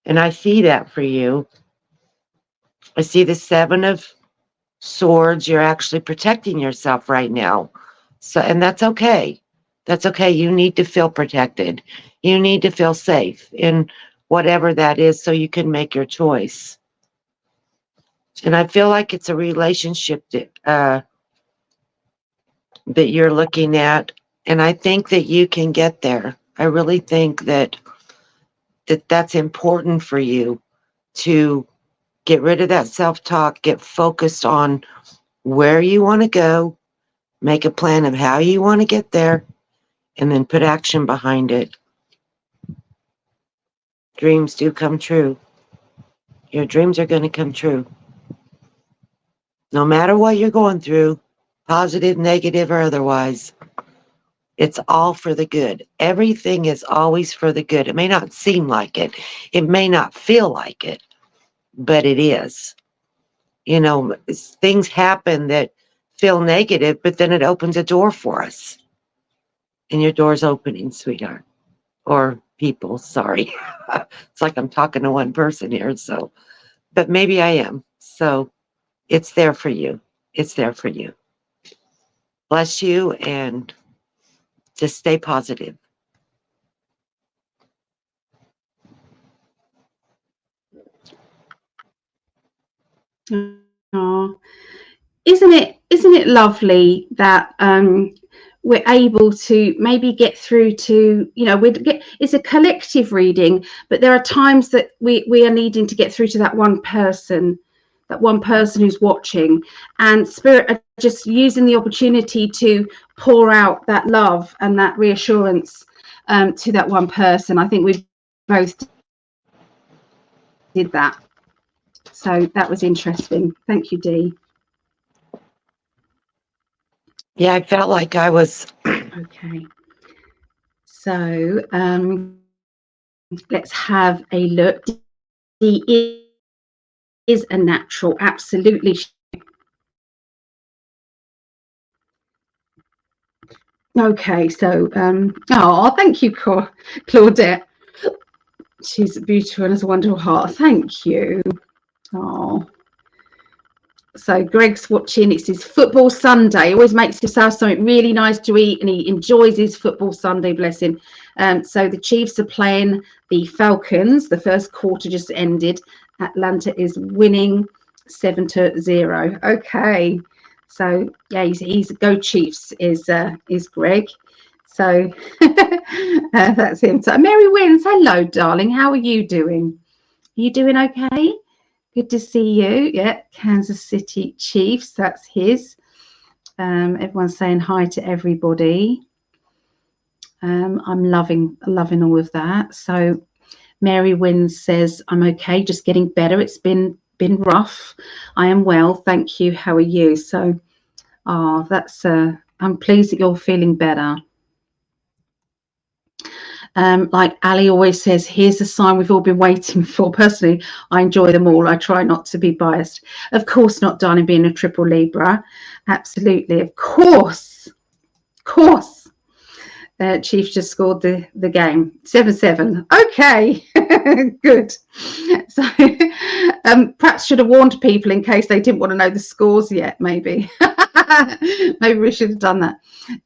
And I see that for you. I see the Seven of Swords. You're actually protecting yourself right now. So, and that's okay. That's okay. You need to feel protected. You need to feel safe in whatever that is so you can make your choice. And I feel like it's a relationship that you're looking at. And I think that you can get there. I really think that's important for you to get rid of that self-talk, get focused on where you want to go, make a plan of how you want to get there, and then put action behind it. Dreams do come true. Your dreams are going to come true. No matter what you're going through, positive, negative, or otherwise, it's all for the good. Everything is always for the good. It may not seem like it. It may not feel like it, but it is. Things happen that feel negative, but then it opens a door for us. And your door's opening, sweetheart. Or people, sorry. It's like I'm talking to one person here, so. But maybe I am. So it's there for you. It's there for you. Bless you, and just stay positive. Oh, isn't it lovely that we're able to maybe get through to, it's a collective reading, but there are times that we are needing to get through to that one person who's watching, and Spirit are just using the opportunity to pour out that love and that reassurance to that one person. I think we both did that. So that was interesting. Thank you, Dee. Yeah, I felt like I was. Okay. So let's have a look. Dee is a natural, absolutely. Okay, so oh, thank you, Claudette. She's beautiful and has a wonderful heart. Thank you. Oh. So Greg's watching. It's his football Sunday. He always makes himself something really nice to eat, and he enjoys his football Sunday, bless him. So the Chiefs are playing the Falcons. The first quarter just ended. Atlanta is winning 7-0. Okay. So yeah, he's go Chiefs is Greg. So that's him. So Mary Wins, hello, darling. How are you doing? Are you doing okay? Good to see you. Yeah, Kansas City Chiefs. That's his. Everyone's saying hi to everybody. I'm loving all of that. So Mary Wins says, I'm okay, just getting better. It's been rough. I am well, thank you. How are you? So, that's I'm pleased that you're feeling better. Like Ali always says, here's a sign we've all been waiting for. Personally, I enjoy them all. I try not to be biased. Of course not, darling, being a triple Libra. Absolutely, of course. Chiefs just scored the game 7-7. Okay, good. So perhaps should have warned people in case they didn't want to know the scores yet. Maybe maybe we should have done that.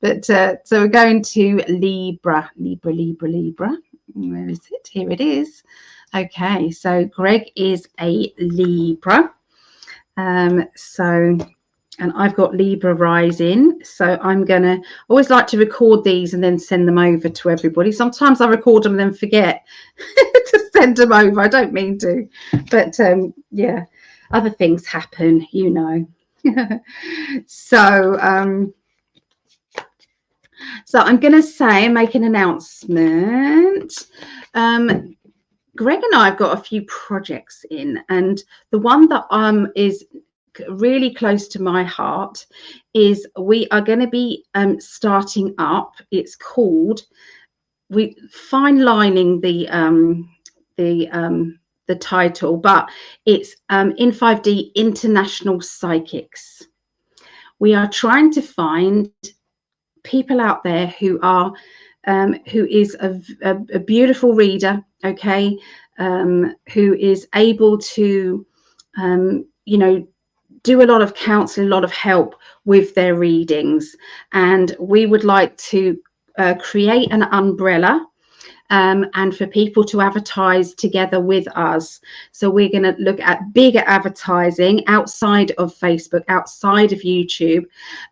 But so we're going to Libra. Where is it? Here it is. Okay, so Greg is a Libra. And I've got Libra rising, so I'm gonna always like to record these and then send them over to everybody. Sometimes I record them and then forget to send them over. I don't mean to, but yeah, other things happen, you know. So I'm gonna make an announcement. Greg and I have got a few projects in, and the one that is really close to my heart is we are going to be starting up. It's called fine lining the title, but it's in 5D International Psychics. We are trying to find people out there who are who is a beautiful reader, okay, who is able to do a lot of counseling, a lot of help with their readings. And we would like to create an umbrella and for people to advertise together with us. So we're going to look at bigger advertising outside of Facebook, outside of YouTube.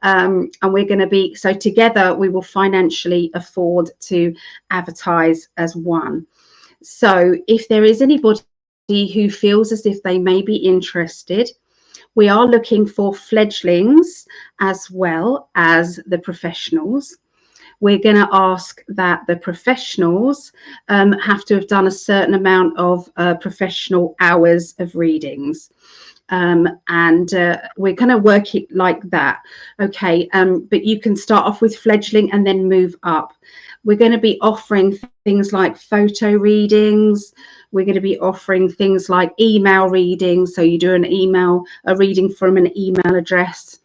And we're going to be, so together we will financially afford to advertise as one. So if there is anybody who feels as if they may be interested, we are looking for fledglings as well as the professionals. We're going to ask that the professionals have to have done a certain amount of professional hours of readings. And we're going to work it like that. Okay, but you can start off with fledgling and then move up. We're going to be offering things like photo readings. We're going to be offering things like email readings. So you do a reading from an email address,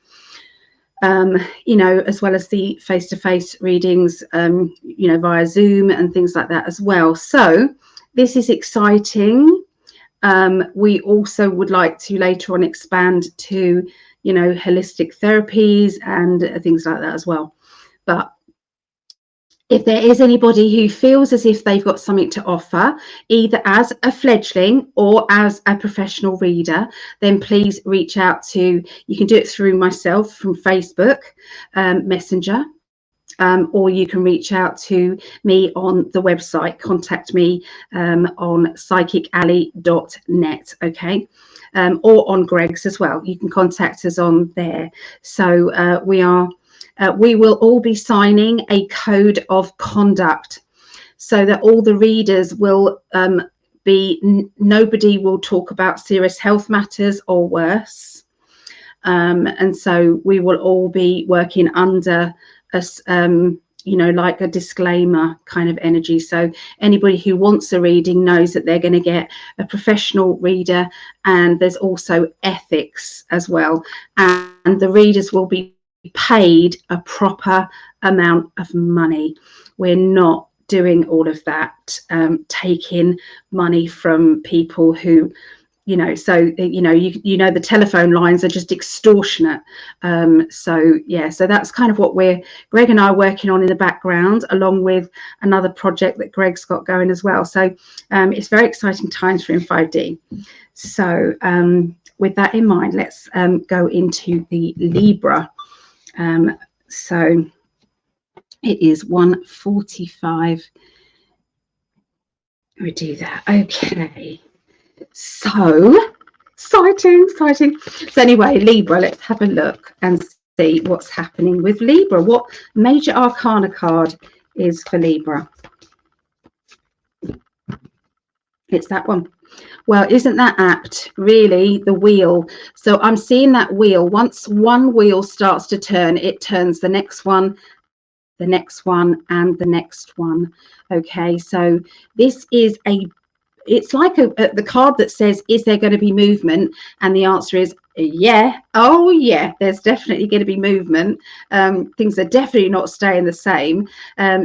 as well as the face-to-face readings, via Zoom and things like that as well. So this is exciting. We also would like to later on expand to, holistic therapies and things like that as well. But If there is anybody who feels as if they've got something to offer, either as a fledgling or as a professional reader, then please reach out to, you can do it through myself from Facebook Messenger, or you can reach out to me on the website. Contact me on psychicalley.net, okay? Or on Greg's as well. You can contact us on there. So we will all be signing a code of conduct so that all the readers will nobody will talk about serious health matters or worse. And so we will all be working under like a disclaimer kind of energy. So anybody who wants a reading knows that they're going to get a professional reader, and there's also ethics as well. And the readers will be paid a proper amount of money. We're not doing all of that, taking money from people who, so the telephone lines are just extortionate. So that's kind of what Greg and I are working on in the background, along with another project that Greg's got going as well. So it's very exciting times for In5D. So with that in mind, let's go into the Libra. So it is 1:45. We do that. Okay. So exciting. So anyway, Libra, let's have a look and see what's happening with Libra. What major arcana card is for Libra? It's that one. Well, isn't that apt? Really, the wheel. So I'm seeing that wheel. Once one wheel starts to turn, it turns the next one, the next one, and the next one. Okay, so this is it's like the card that says, is there going to be movement? And the answer is yeah. Oh yeah, there's definitely going to be movement. Things are definitely not staying the same.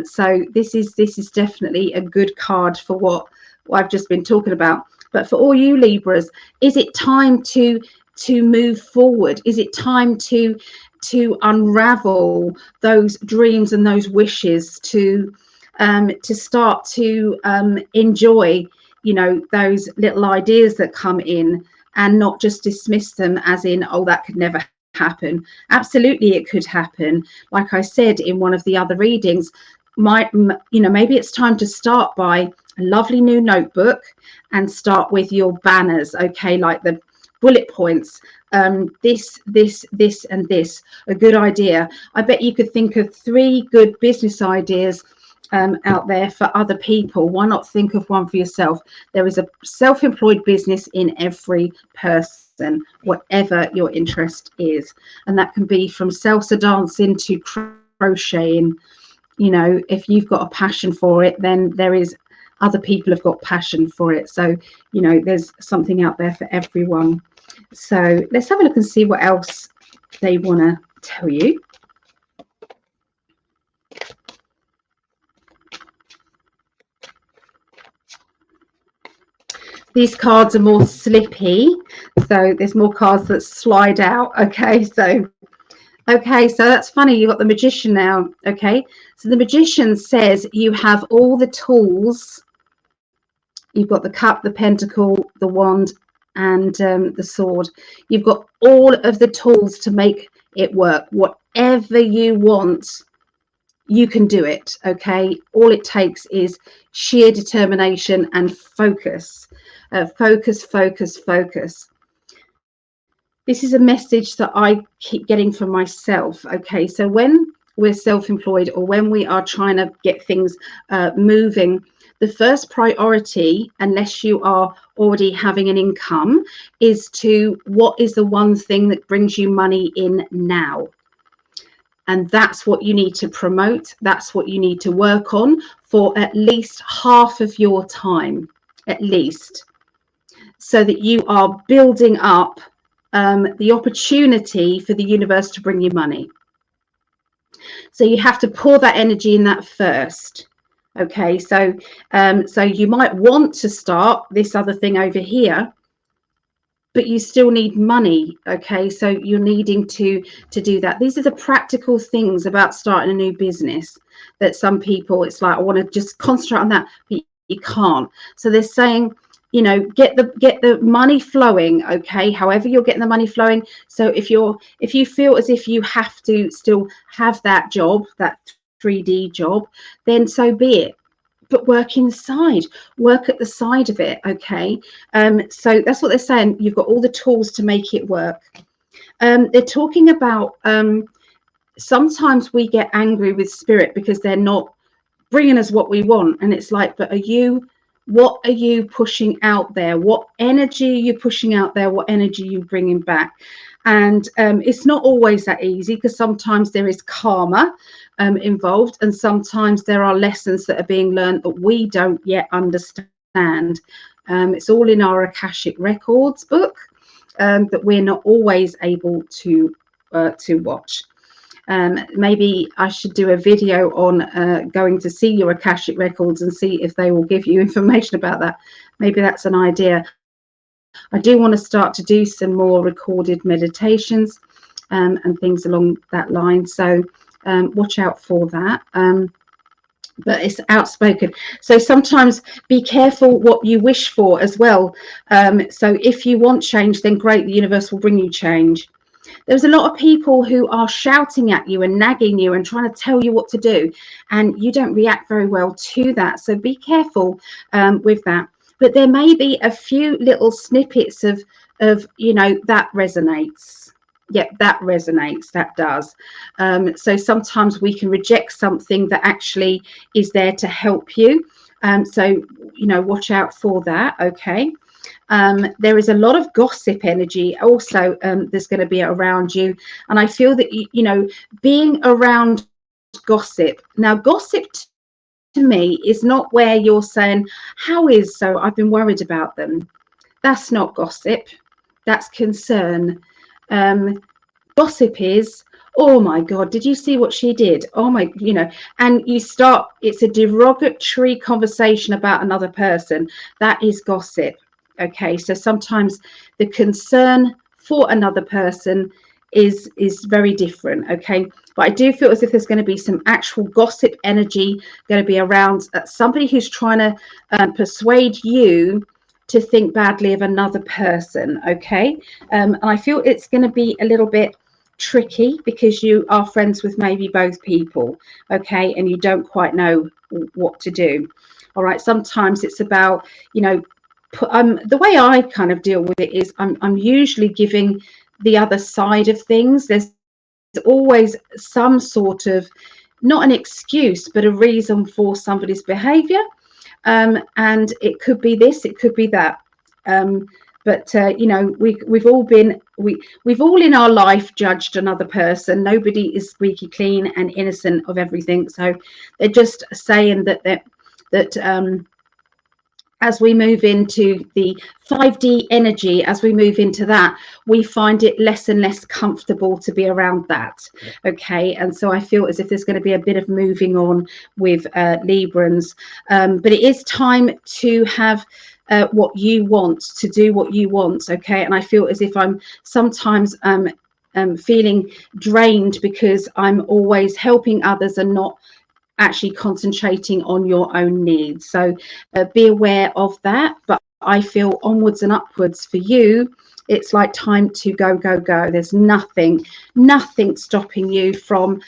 So this is definitely a good card for what I've just been talking about. But for all you Libras, is it time to move forward? Is it time to unravel those dreams and those wishes, to start to enjoy, those little ideas that come in, and not just dismiss them as in, oh, that could never happen? Absolutely, it could happen. Like I said in one of the other readings, maybe it's time to start by a lovely new notebook and start with your banners, okay, like the bullet points, this and this, a good idea. I bet you could think of 3 good business ideas out there for other people. Why not think of one for yourself? There is a self-employed business in every person, whatever your interest is, and that can be from salsa dancing to crocheting. If you've got a passion for it, then there is other people have got passion for it. So there's something out there for everyone. So let's have a look and see what else they want to tell you. These cards are more slippy, so there's more cards that slide out. Okay, so that's funny. You've got the Magician now. Okay, so the Magician says you have all the tools. You've got the cup, the pentacle, the wand, and the sword. You've got all of the tools to make it work. Whatever you want, you can do it. Okay, all it takes is sheer determination and focus. Focus. This is a message that I keep getting for myself. Okay, so when we're self-employed, or when we are trying to get things moving, the first priority, unless you are already having an income, is to what is the one thing that brings you money in now. And that's what you need to promote. That's what you need to work on for at least half of your time, at least, so that you are building up the opportunity for the universe to bring you money. So you have to pour that energy in that first. Okay, so you might want to start this other thing over here, but you still need money. Okay, so you're needing to do that. These are the practical things about starting a new business that some people, it's like, I want to just concentrate on that, but you can't. So they're saying, you know, get the money flowing. Okay, however you're getting the money flowing. So if you feel as if you have to still have that job, that 3D job, then so be it, but work inside, work at the side of it. Okay, so that's what they're saying. You've got all the tools to make it work. They're talking about sometimes we get angry with spirit because they're not bringing us what we want, and it's like, but what are you pushing out there? What energy are you pushing out there? What energy are you bringing back? And it's not always that easy, because sometimes there is karma involved, and sometimes there are lessons that are being learned that we don't yet understand. It's all in our Akashic Records book that we're not always able to watch. Maybe I should do a video on going to see your Akashic Records and see if they will give you information about that. Maybe that's an idea. I do want to start to do some more recorded meditations and things along that line. So watch out for that. But it's outspoken. So sometimes be careful what you wish for as well. So if you want change, then great, the universe will bring you change. There's a lot of people who are shouting at you and nagging you and trying to tell you what to do, and you don't react very well to that. So be careful with that. But there may be a few little snippets of you know, that resonates. Yeah, that resonates. That does. So sometimes we can reject something that actually is there to help you. So, you know, watch out for that. Okay. There is a lot of gossip energy also there's going to be around you, and I feel that you know, being around gossip. Now gossip to me is not where you're saying, how is so, I've been worried about them. That's not gossip, that's concern. Gossip is, oh my God, did you see what she did? Oh my, you know, and you start, it's a derogatory conversation about another person. That is gossip. Okay, so sometimes the concern for another person is very different. Okay, but I do feel as if there's going to be some actual gossip energy going to be around somebody who's trying to persuade you to think badly of another person. Okay, and I feel it's going to be a little bit tricky because you are friends with maybe both people. Okay, and you don't quite know what to do. All right, sometimes it's about, you know, the way I kind of deal with it is I'm usually giving the other side of things. There's always some sort of, not an excuse, but a reason for somebody's behavior. And it could be this, it could be that. But you know, we've all been, we've all in our life judged another person. Nobody is squeaky clean and innocent of everything. So they're just saying that as we move into the 5D energy, as we move into that, we find it less and less comfortable to be around that. Okay, and so I feel as if there's going to be a bit of moving on with Librans, but it is time to have what you want, to do what you want. Okay, and I feel as if I'm sometimes feeling drained because I'm always helping others and not actually concentrating on your own needs. So be aware of that. But I feel onwards and upwards for you, it's like time to go, go, go. There's nothing stopping you from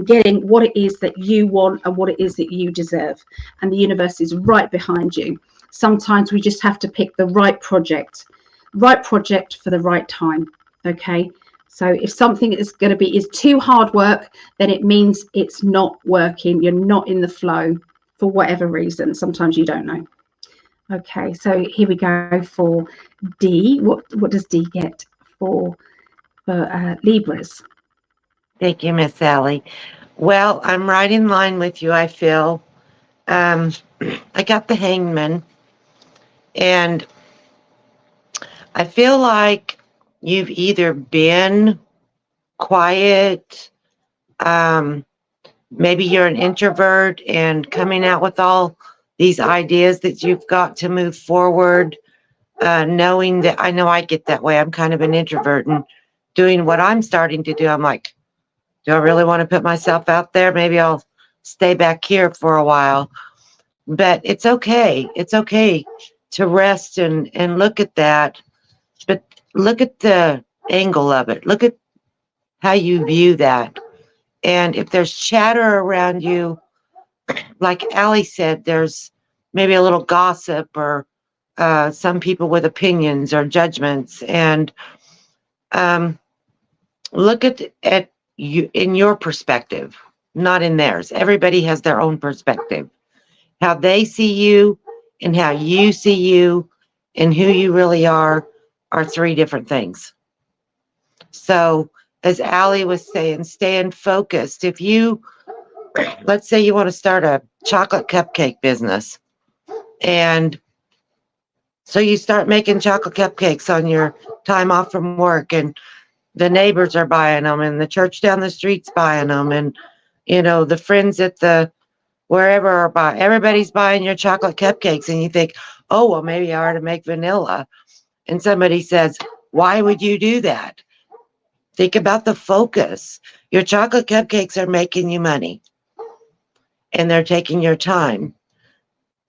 getting what it is that you want and what it is that you deserve. And the universe is right behind you. Sometimes we just have to pick the right project for the right time. Okay. So if something is going to be too hard work, then it means it's not working. You're not in the flow for whatever reason. Sometimes you don't know. Okay, so here we go for D. What does D get for Libras? Thank you, Miss Sally. Well, I'm right in line with you, I feel. I got the Hangman, and I feel like you've either been quiet, maybe you're an introvert and coming out with all these ideas that you've got to move forward. knowing that I know I get that way. I'm kind of an introvert, and doing what I'm starting to do, I'm like, do I really want to put myself out there? Maybe I'll stay back here for a while. But it's okay. It's okay to rest and look at that. But look at the angle of it. Look at how you view that. And if there's chatter around you, like Allie said, there's maybe a little gossip or some people with opinions or judgments. And look at you in your perspective, not in theirs. Everybody has their own perspective. How they see you and how you see you and who you really are three different things. So as Allie was saying, staying focused. If you, let's say you want to start a chocolate cupcake business, and so you start making chocolate cupcakes on your time off from work, and the neighbors are buying them, and the church down the street's buying them, and you know the friends at the wherever are buying. Everybody's buying your chocolate cupcakes, and you think, oh well, maybe I ought to make vanilla. And somebody says, why would you do that? Think about the focus. Your chocolate cupcakes are making you money, and they're taking your time.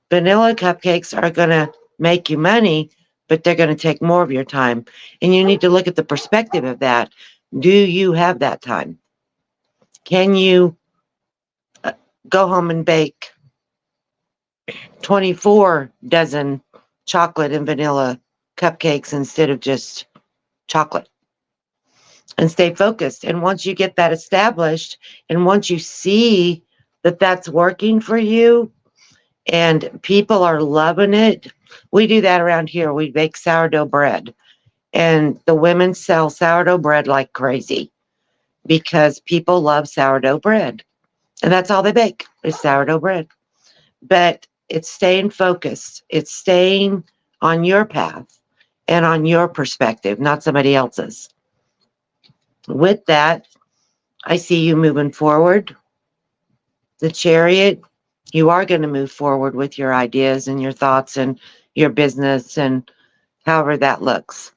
Vanilla cupcakes are going to make you money, but they're going to take more of your time. And you need to look at the perspective of that. Do you have that time? Can you go home and bake 24 dozen chocolate and vanilla cupcakes instead of just chocolate? And stay focused. And once you get that established, and once you see that that's working for you and people are loving it, we do that around here. We bake sourdough bread, and the women sell sourdough bread like crazy because people love sourdough bread, and that's all they bake is sourdough bread. But it's staying focused. It's staying on your path and on your perspective, not somebody else's. With that, I see you moving forward. The Chariot, you are going to move forward with your ideas and your thoughts and your business and however that looks.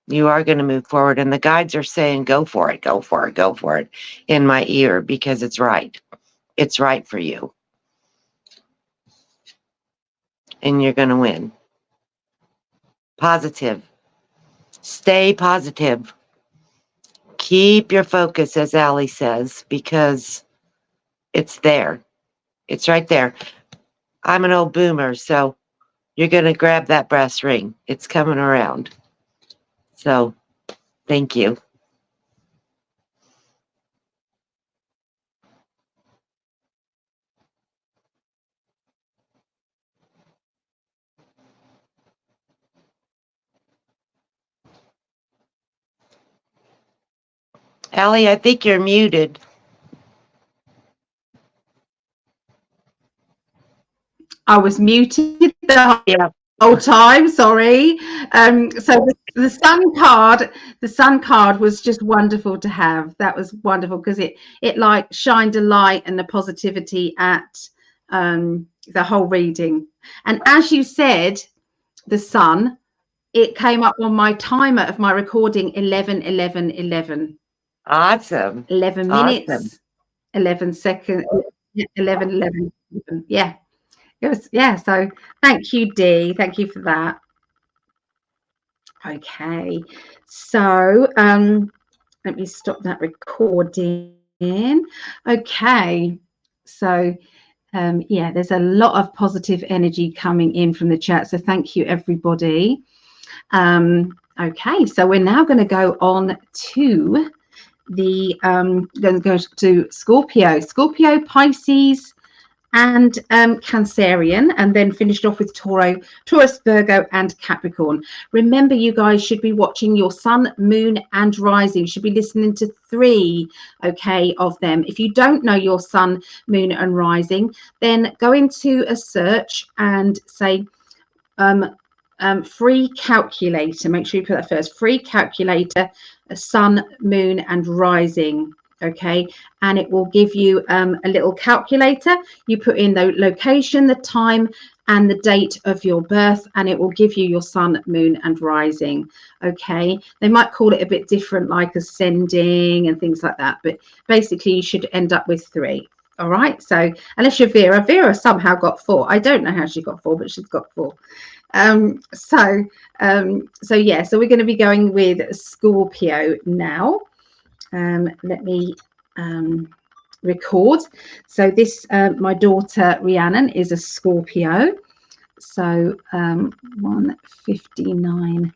You are going to move forward, and the guides are saying, go for it, go for it, go for it in my ear, because it's right. It's right for you. And you're going to win. Positive. Stay positive. Keep your focus, as Allie says, because it's there. It's right there. I'm an old boomer, so you're going to grab that brass ring. It's coming around. So, thank you. Allie, I think you're muted. I was muted the whole time. Sorry. So the sun card was just wonderful to have. That was wonderful because it like shined a light and the positivity at the whole reading. And as you said, the sun, it came up on my timer of my recording 11:11:11. Awesome. 11 minutes, awesome. 11 seconds, 11:11. Yeah. It was, yeah, so thank you, Dee. Thank you for that. Okay, so let me stop that recording. Okay, so yeah, there's a lot of positive energy coming in from the chat, so thank you, everybody. Okay, so we're now going to go on to the going to go to Scorpio, Pisces, and Cancerian, and then finished off with Taurus, Virgo, and Capricorn. Remember, you guys should be watching your sun, moon, and rising. You should be listening to 3, okay, of them. If you don't know your sun, moon, and rising, then go into a search and say free calculator. Make sure you put that first. Free calculator, sun, moon, and rising. okay, and it will give you a little calculator. You put in the location, the time, and the date of your birth, and it will give you your sun, moon, and rising. Okay, they might call it a bit different, like ascending and things like that, but basically you should end up with 3. All right, so unless you're Vera somehow got 4. I don't know how she got 4, but she's got 4. So yeah, so we're going to be going with Scorpio now. Let me record. So this my daughter Rhiannon is a Scorpio, so 1:59.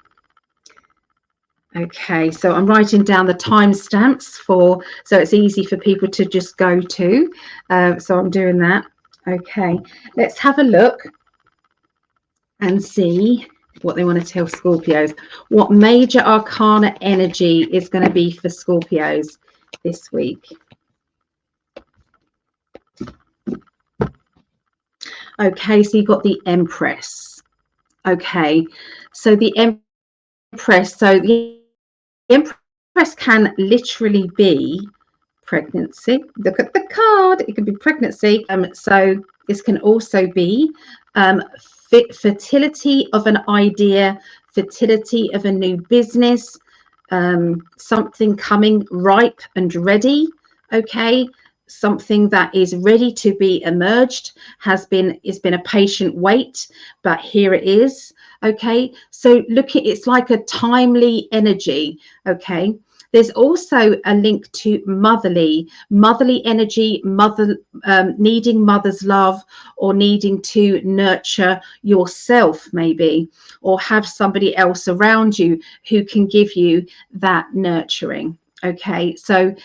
Okay, so I'm writing down the timestamps so it's easy for people to just go to, so I'm doing that. Okay, let's have a look and see what they want to tell Scorpios. What major arcana energy is going to be for Scorpios this week? Okay, so you've got the Empress. Okay, so the Empress, so the Empress can literally be pregnancy. Look at the card, it can be pregnancy. So this can also be fertility of an idea, fertility of a new business, something coming ripe and ready. Okay, something that is ready to be emerged. It's been a patient wait, but here it is. Okay, so look, it's like a timely energy. Okay, there's also a link to motherly energy, needing mother's love, or needing to nurture yourself maybe, or have somebody else around you who can give you that nurturing. Okay, so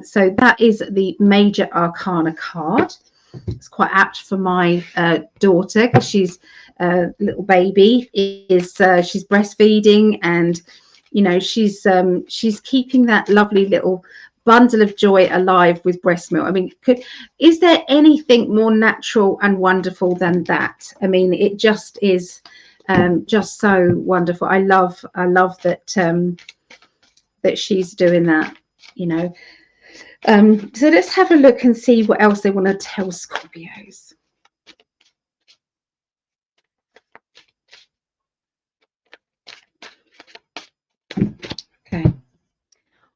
so that is the major arcana card. It's quite apt for my daughter, because she's a little baby, she's breastfeeding, and you know, she's keeping that lovely little bundle of joy alive with breast milk. I mean, is there anything more natural and wonderful than that? I mean, it just is just so wonderful. I love that that she's doing that, you know. So let's have a look and see what else they want to tell Scorpios. Okay.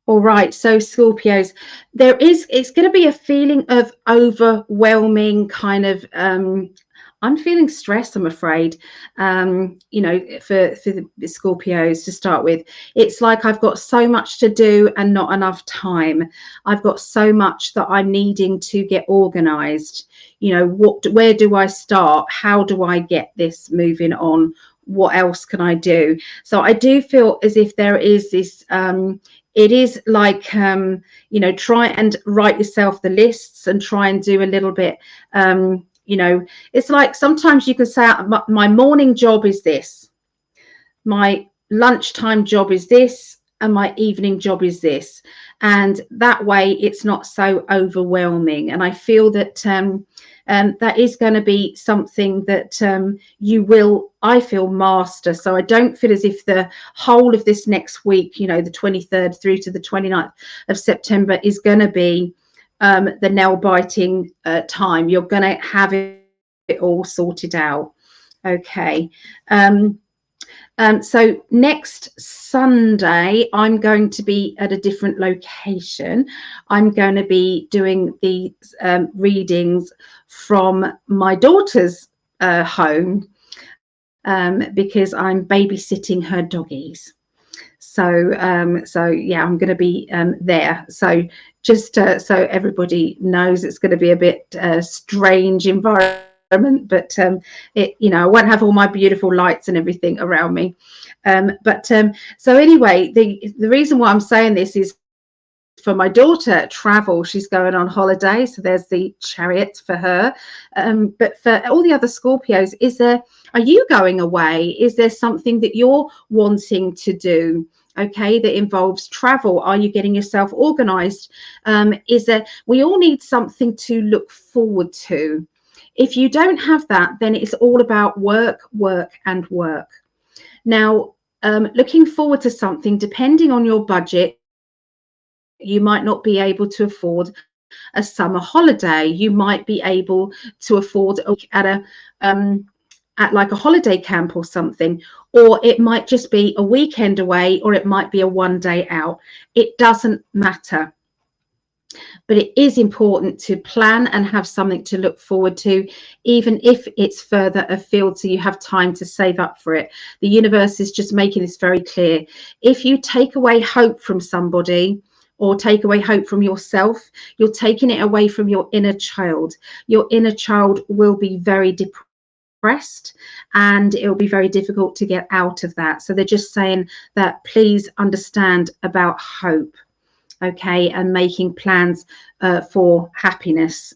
All right, so Scorpios, it's going to be a feeling of overwhelming kind of, I'm feeling stressed, I'm afraid, you know, for the Scorpios to start with. It's like I've got so much to do and not enough time. I've got so much that I'm needing to get organized. You know, where do I start? How do I get this moving on? What else can I do? So I do feel as if there is this, it is like, you know, try and write yourself the lists and try and do a little bit, you know, it's like sometimes you can say my morning job is this, my lunchtime job is this, and my evening job is this, and that way it's not so overwhelming. And I feel that that is going to be something that you will, I feel, master. So I don't feel as if the whole of this next week, you know, the 23rd through to the 29th of September is going to be the nail biting time. You're going to have it all sorted out. Okay. So next Sunday, I'm going to be at a different location. I'm going to be doing the readings from my daughter's home, because I'm babysitting her doggies. So yeah, I'm going to be there. So just so everybody knows, it's going to be a bit strange environment, but it, you know, I won't have all my beautiful lights and everything around me. So anyway, the reason why I'm saying this is for my daughter travel. She's going on holiday, so there's the chariot for her. But for all the other Scorpios, are you going away? Is there something that you're wanting to do? Okay, that involves travel. Are you getting yourself organized? We all need something to look forward to. If you don't have that, then it's all about work, work, and work. Now, looking forward to something, depending on your budget, You might not be able to afford a summer holiday. You might be able to afford a week at like a holiday camp or something, or it might just be a weekend away, or it might be a one day out. It doesn't matter. But it is important to plan and have something to look forward to, even if it's further afield, so you have time to save up for it. The universe is just making this very clear. If you take away hope from somebody, or take away hope from yourself, you're taking it away from your inner child. Your inner child will be very depressed, and it will be very difficult to get out of that. So they're just saying that please understand about hope, okay, and making plans for happiness.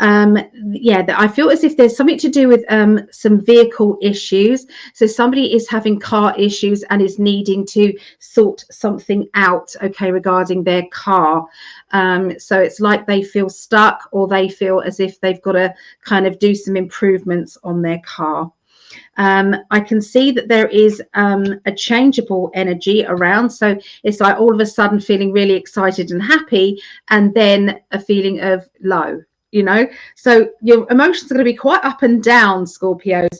Yeah, I feel as if there's something to do with some vehicle issues. So somebody is having car issues and is needing to sort something out, okay, regarding their car. So it's like they feel stuck, or they feel as if they've got to kind of do some improvements on their car. I can see that there is a changeable energy around. So it's like all of a sudden feeling really excited and happy, and then a feeling of low, you know. So your emotions are going to be quite up and down, Scorpios,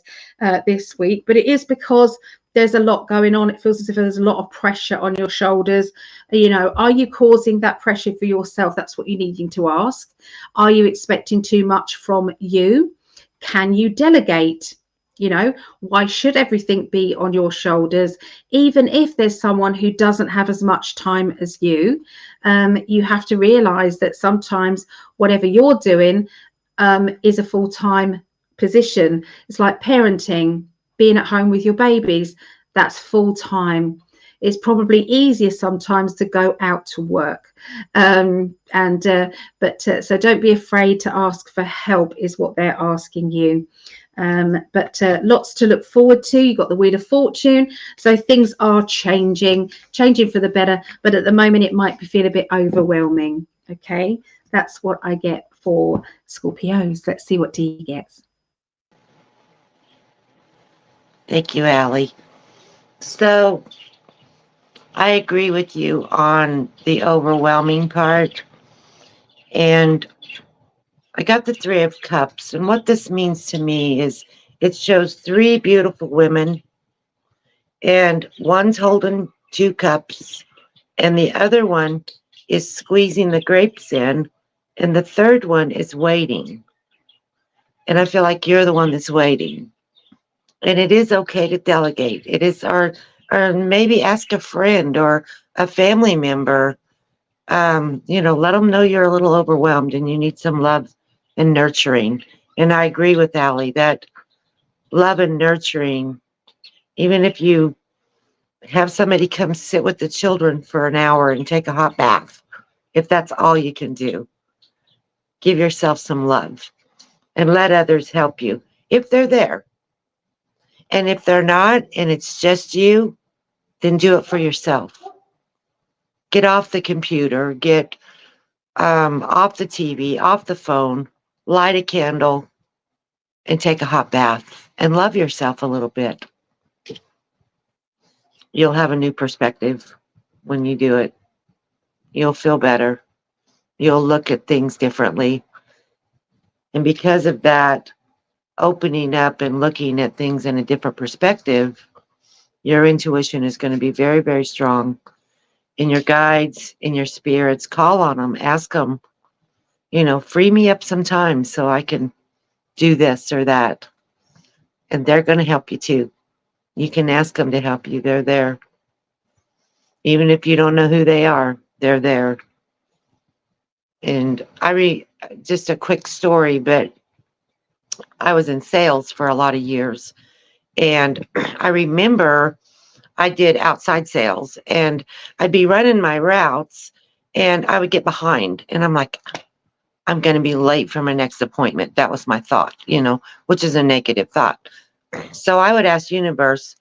this week. But it is because there's a lot going on. It feels as if there's a lot of pressure on your shoulders. You know, are you causing that pressure for yourself? That's what you're needing to ask. Are you expecting too much from you? Can you delegate? You know, why should everything be on your shoulders? Even if there's someone who doesn't have as much time as you, you have to realize that sometimes whatever you're doing is a full-time position. It's like parenting, being at home with your babies. That's full-time. It's probably easier sometimes to go out to work. So don't be afraid to ask for help, is what they're asking you. But lots to look forward to. You've got the Wheel of Fortune, so things are changing for the better, but at the moment it might feel a bit overwhelming. Okay, that's what I get for Scorpios. Let's see what Dee gets. Thank you, Allie. So I agree with you on the overwhelming part, and I got the Three of Cups, and what this means to me is it shows three beautiful women, and one's holding two cups, and the other one is squeezing the grapes in, and the third one is waiting. And I feel like you're the one that's waiting. And it is okay to delegate. It is, or maybe ask a friend or a family member, you know, let them know you're a little overwhelmed and you need some love and nurturing. And I agree with Allie that love and nurturing, even if you have somebody come sit with the children for an hour and take a hot bath, if that's all you can do, give yourself some love and let others help you if they're there. And if they're not, and it's just you, then do it for yourself. Get off the computer, get off the TV, off the phone, light a candle, and take a hot bath and love yourself a little bit. You'll have a new perspective when you do it. You'll feel better. You'll look at things differently. And because of that, opening up and looking at things in a different perspective, your intuition is going to be very, very strong. In your guides, in your spirits, call on them, ask them, you know, free me up some time so I can do this or that. And they're going to help you too. You can ask them to help you. They're there. Even if you don't know who they are, they're there. And just a quick story, but I was in sales for a lot of years. And I remember I did outside sales, and I'd be running my routes and I would get behind. And I'm like, I'm going to be late for my next appointment. That was my thought, you know, which is a negative thought. So I would ask universe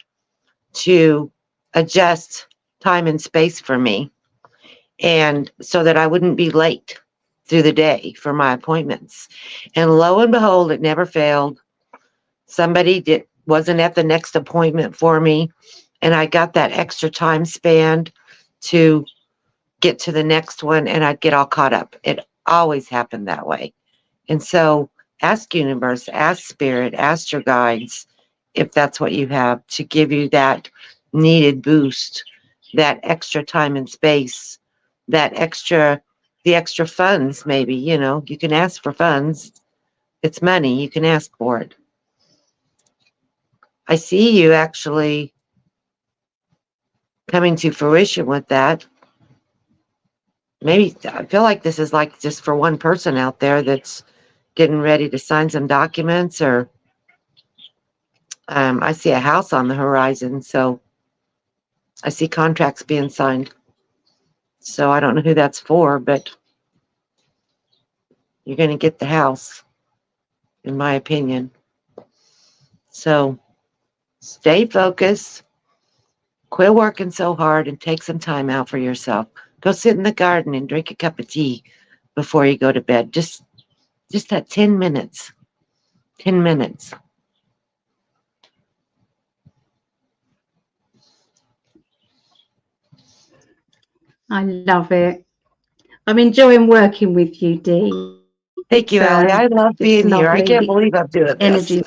to adjust time and space for me, and so that I wouldn't be late through the day for my appointments. And lo and behold, it never failed. Somebody wasn't at the next appointment for me, and I got that extra time span to get to the next one and I'd get all caught up. It always happened that way. And so ask universe, ask spirit, ask your guides, if that's what you have, to give you that needed boost, that extra time and space, the extra funds, maybe, you know, you can ask for funds. It's money, you can ask for it. I see you actually coming to fruition with that. Maybe I feel like this is like just for one person out there that's getting ready to sign some documents, or I see a house on the horizon, so I see contracts being signed. So I don't know who that's for, but you're going to get the house, in my opinion. So stay focused, quit working so hard, and take some time out for yourself. Go sit in the garden and drink a cup of tea before you go to bed. Just that 10 minutes. 10 minutes. I love it. I'm enjoying working with you, Dee. Thank you, Ellie. I love being here. I can't lovely. believe I'm doing this. Energy.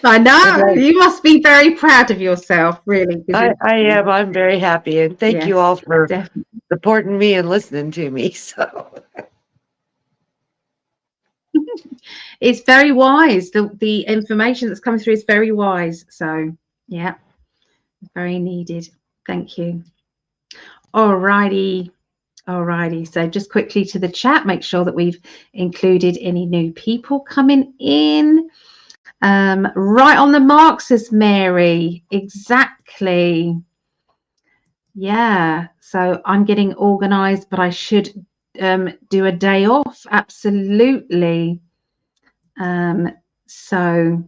I know. You must be very proud of yourself, really. I am. I'm very happy. And thank you all for definitely supporting me and listening to me. So it's very wise. The information that's coming through is very wise. So yeah, very needed. Thank you. Alrighty. So just quickly to the chat, make sure that we've included any new people coming in. Right on the mark, says Mary. Exactly. Yeah. So I'm getting organized, but I should do a day off. Absolutely. So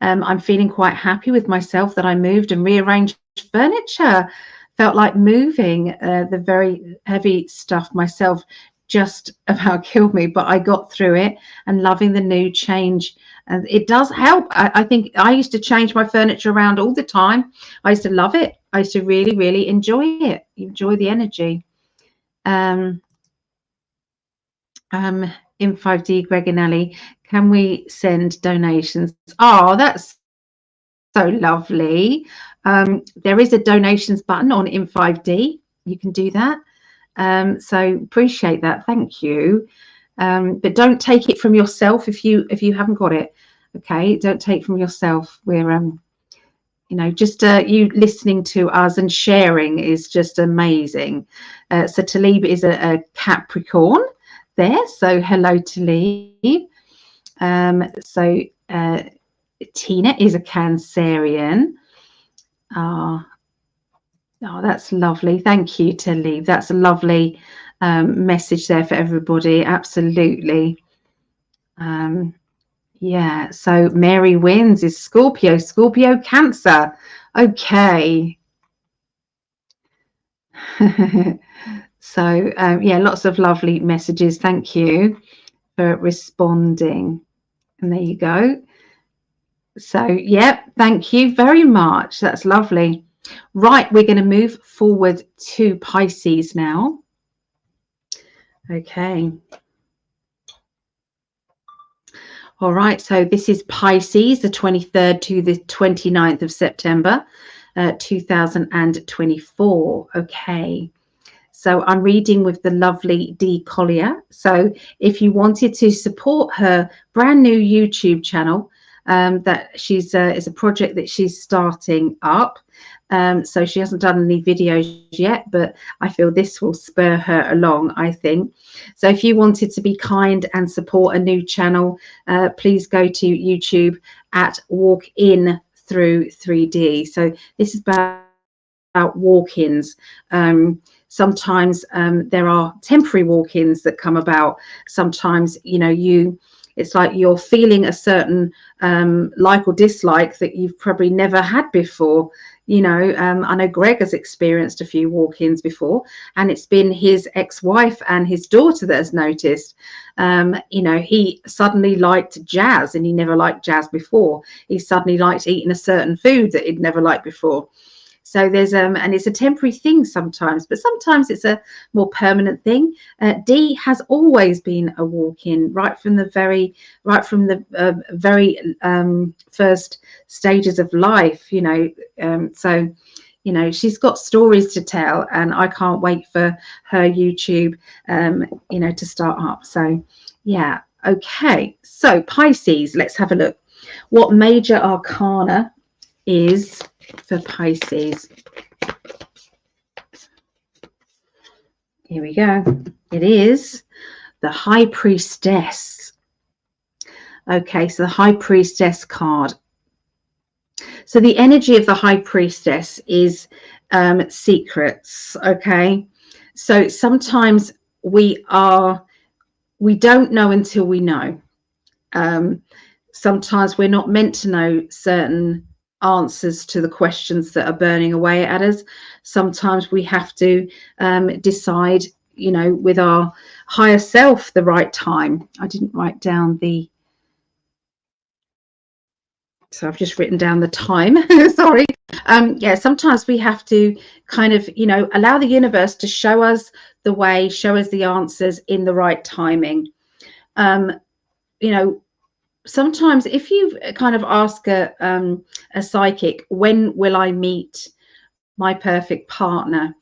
I'm feeling quite happy with myself that I moved and rearranged furniture. Felt like moving. The very heavy stuff myself just about killed me, but I got through it, and loving the new change. And it does help. I think I used to change my furniture around all the time. I used to love it. I used to really, really enjoy it. Enjoy the energy. In 5D, Greg and Ellie, can we send donations? Oh, that's so lovely. There is a donations button on in 5D. You can do that. So appreciate that. Thank you. But don't take it from yourself if you haven't got it. Okay, don't take from yourself. We're you know, just you listening to us and sharing is just amazing. So Talib is a Capricorn there. So hello, Talib. So Tina is a Cancerian. Oh, that's lovely. Thank you, Talib. That's a lovely message there for everybody. Absolutely. Yeah. So Mary wins is Scorpio Cancer. Okay. So yeah, lots of lovely messages. Thank you for responding. And there you go. So yeah, thank you very much. That's lovely. Right, we're going to move forward to Pisces now. Okay. All right, so this is Pisces, the 23rd to the 29th of September, 2024. Okay. So I'm reading with the lovely Dee Collier. So if you wanted to support her brand new YouTube channel, that she's is a project that she's starting up. So she hasn't done any videos yet, but I feel this will spur her along, I think. So if you wanted to be kind and support a new channel, please go to YouTube at Walk In Through 3D. So this is about walk-ins. Sometimes there are temporary walk-ins that come about. Sometimes, you know, it's like you're feeling a certain like or dislike that you've probably never had before. You know, I know Greg has experienced a few walk-ins before, and it's been his ex-wife and his daughter that has noticed. You know, he suddenly liked jazz, and he never liked jazz before. He suddenly liked eating a certain food that he'd never liked before. So there's and it's a temporary thing sometimes, but sometimes it's a more permanent thing. D has always been a walk-in right from the very first stages of life, you know. So you know, she's got stories to tell, and I can't wait for her YouTube, you know, to start up. So, yeah, okay. So Pisces, let's have a look. What major arcana is for Pisces? Here we go. It is the High Priestess. Okay, so the High Priestess card. So the energy of the High Priestess is secrets. Okay, so sometimes we don't know until we know. Sometimes we're not meant to know certain answers to the questions that are burning away at us. Sometimes we have to decide, you know, with our higher self the right time. I didn't write down the, so I've just written down the time. Sorry. Yeah, sometimes we have to kind of, you know, allow the universe to show us the way, show us the answers in the right timing. You know, sometimes if you kind of ask a psychic, when will I meet my perfect partner,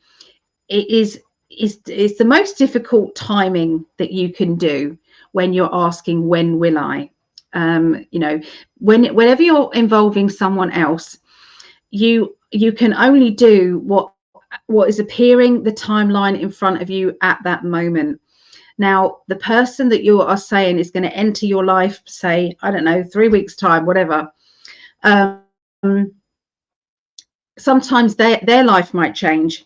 it's the most difficult timing that you can do when you're asking, when will I? You know, whenever you're involving someone else, you can only do what is appearing the timeline in front of you at that moment. Now, the person that you are saying is going to enter your life, say, I don't know, 3 weeks time, whatever. Sometimes their life might change.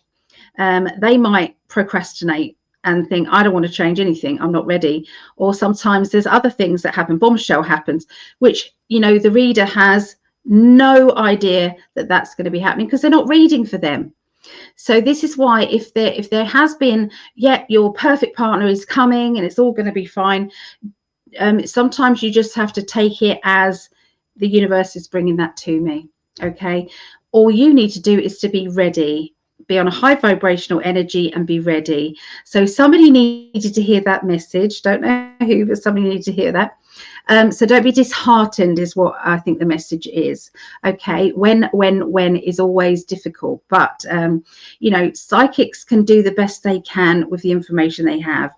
They might procrastinate and think, I don't want to change anything, I'm not ready. Or sometimes there's other things that happen, bombshell happens, which, you know, the reader has no idea that that's going to be happening because they're not reading for them. So this is why if there has been, yeah, your perfect partner is coming and it's all going to be fine, sometimes you just have to take it as the universe is bringing that to me. Okay, all you need to do is to be ready, be on a high vibrational energy and be ready. So somebody needed to hear that message. Don't know who, but somebody needed to hear that. So don't be disheartened is what I think the message is. Okay, when is always difficult, but you know, psychics can do the best they can with the information they have.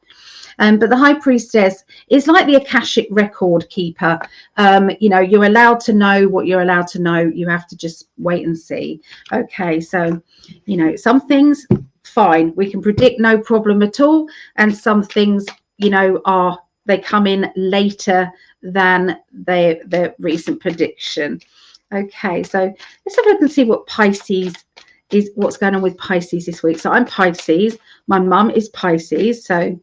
But the High Priestess is like the Akashic record keeper. You know, you're allowed to know what you're allowed to know. You have to just wait and see. Okay, so, you know, some things, fine, we can predict, no problem at all. And some things, you know, they come in later than their recent prediction. Okay, so let's have a look and see what Pisces is, what's going on with Pisces this week. So I'm Pisces. My mum is Pisces. So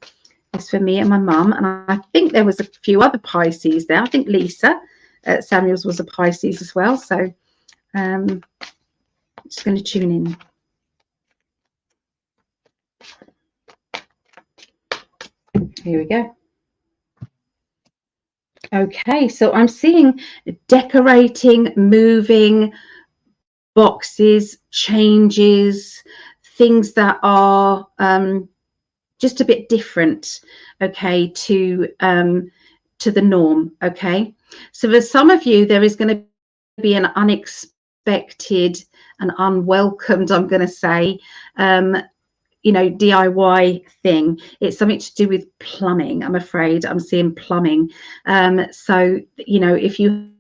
it's for me and my mum, and I think there was a few other Pisces there. I think Lisa Samuels was a Pisces as well. So I'm just going to tune in. Here we go. Okay, so I'm seeing decorating, moving, boxes, changes, things that are just a bit different, okay, to the norm. Okay, so for some of you there is going to be an unexpected and unwelcomed, I'm going to say, you know, DIY thing. It's something to do with plumbing. I'm afraid I'm seeing plumbing. So, you know, if you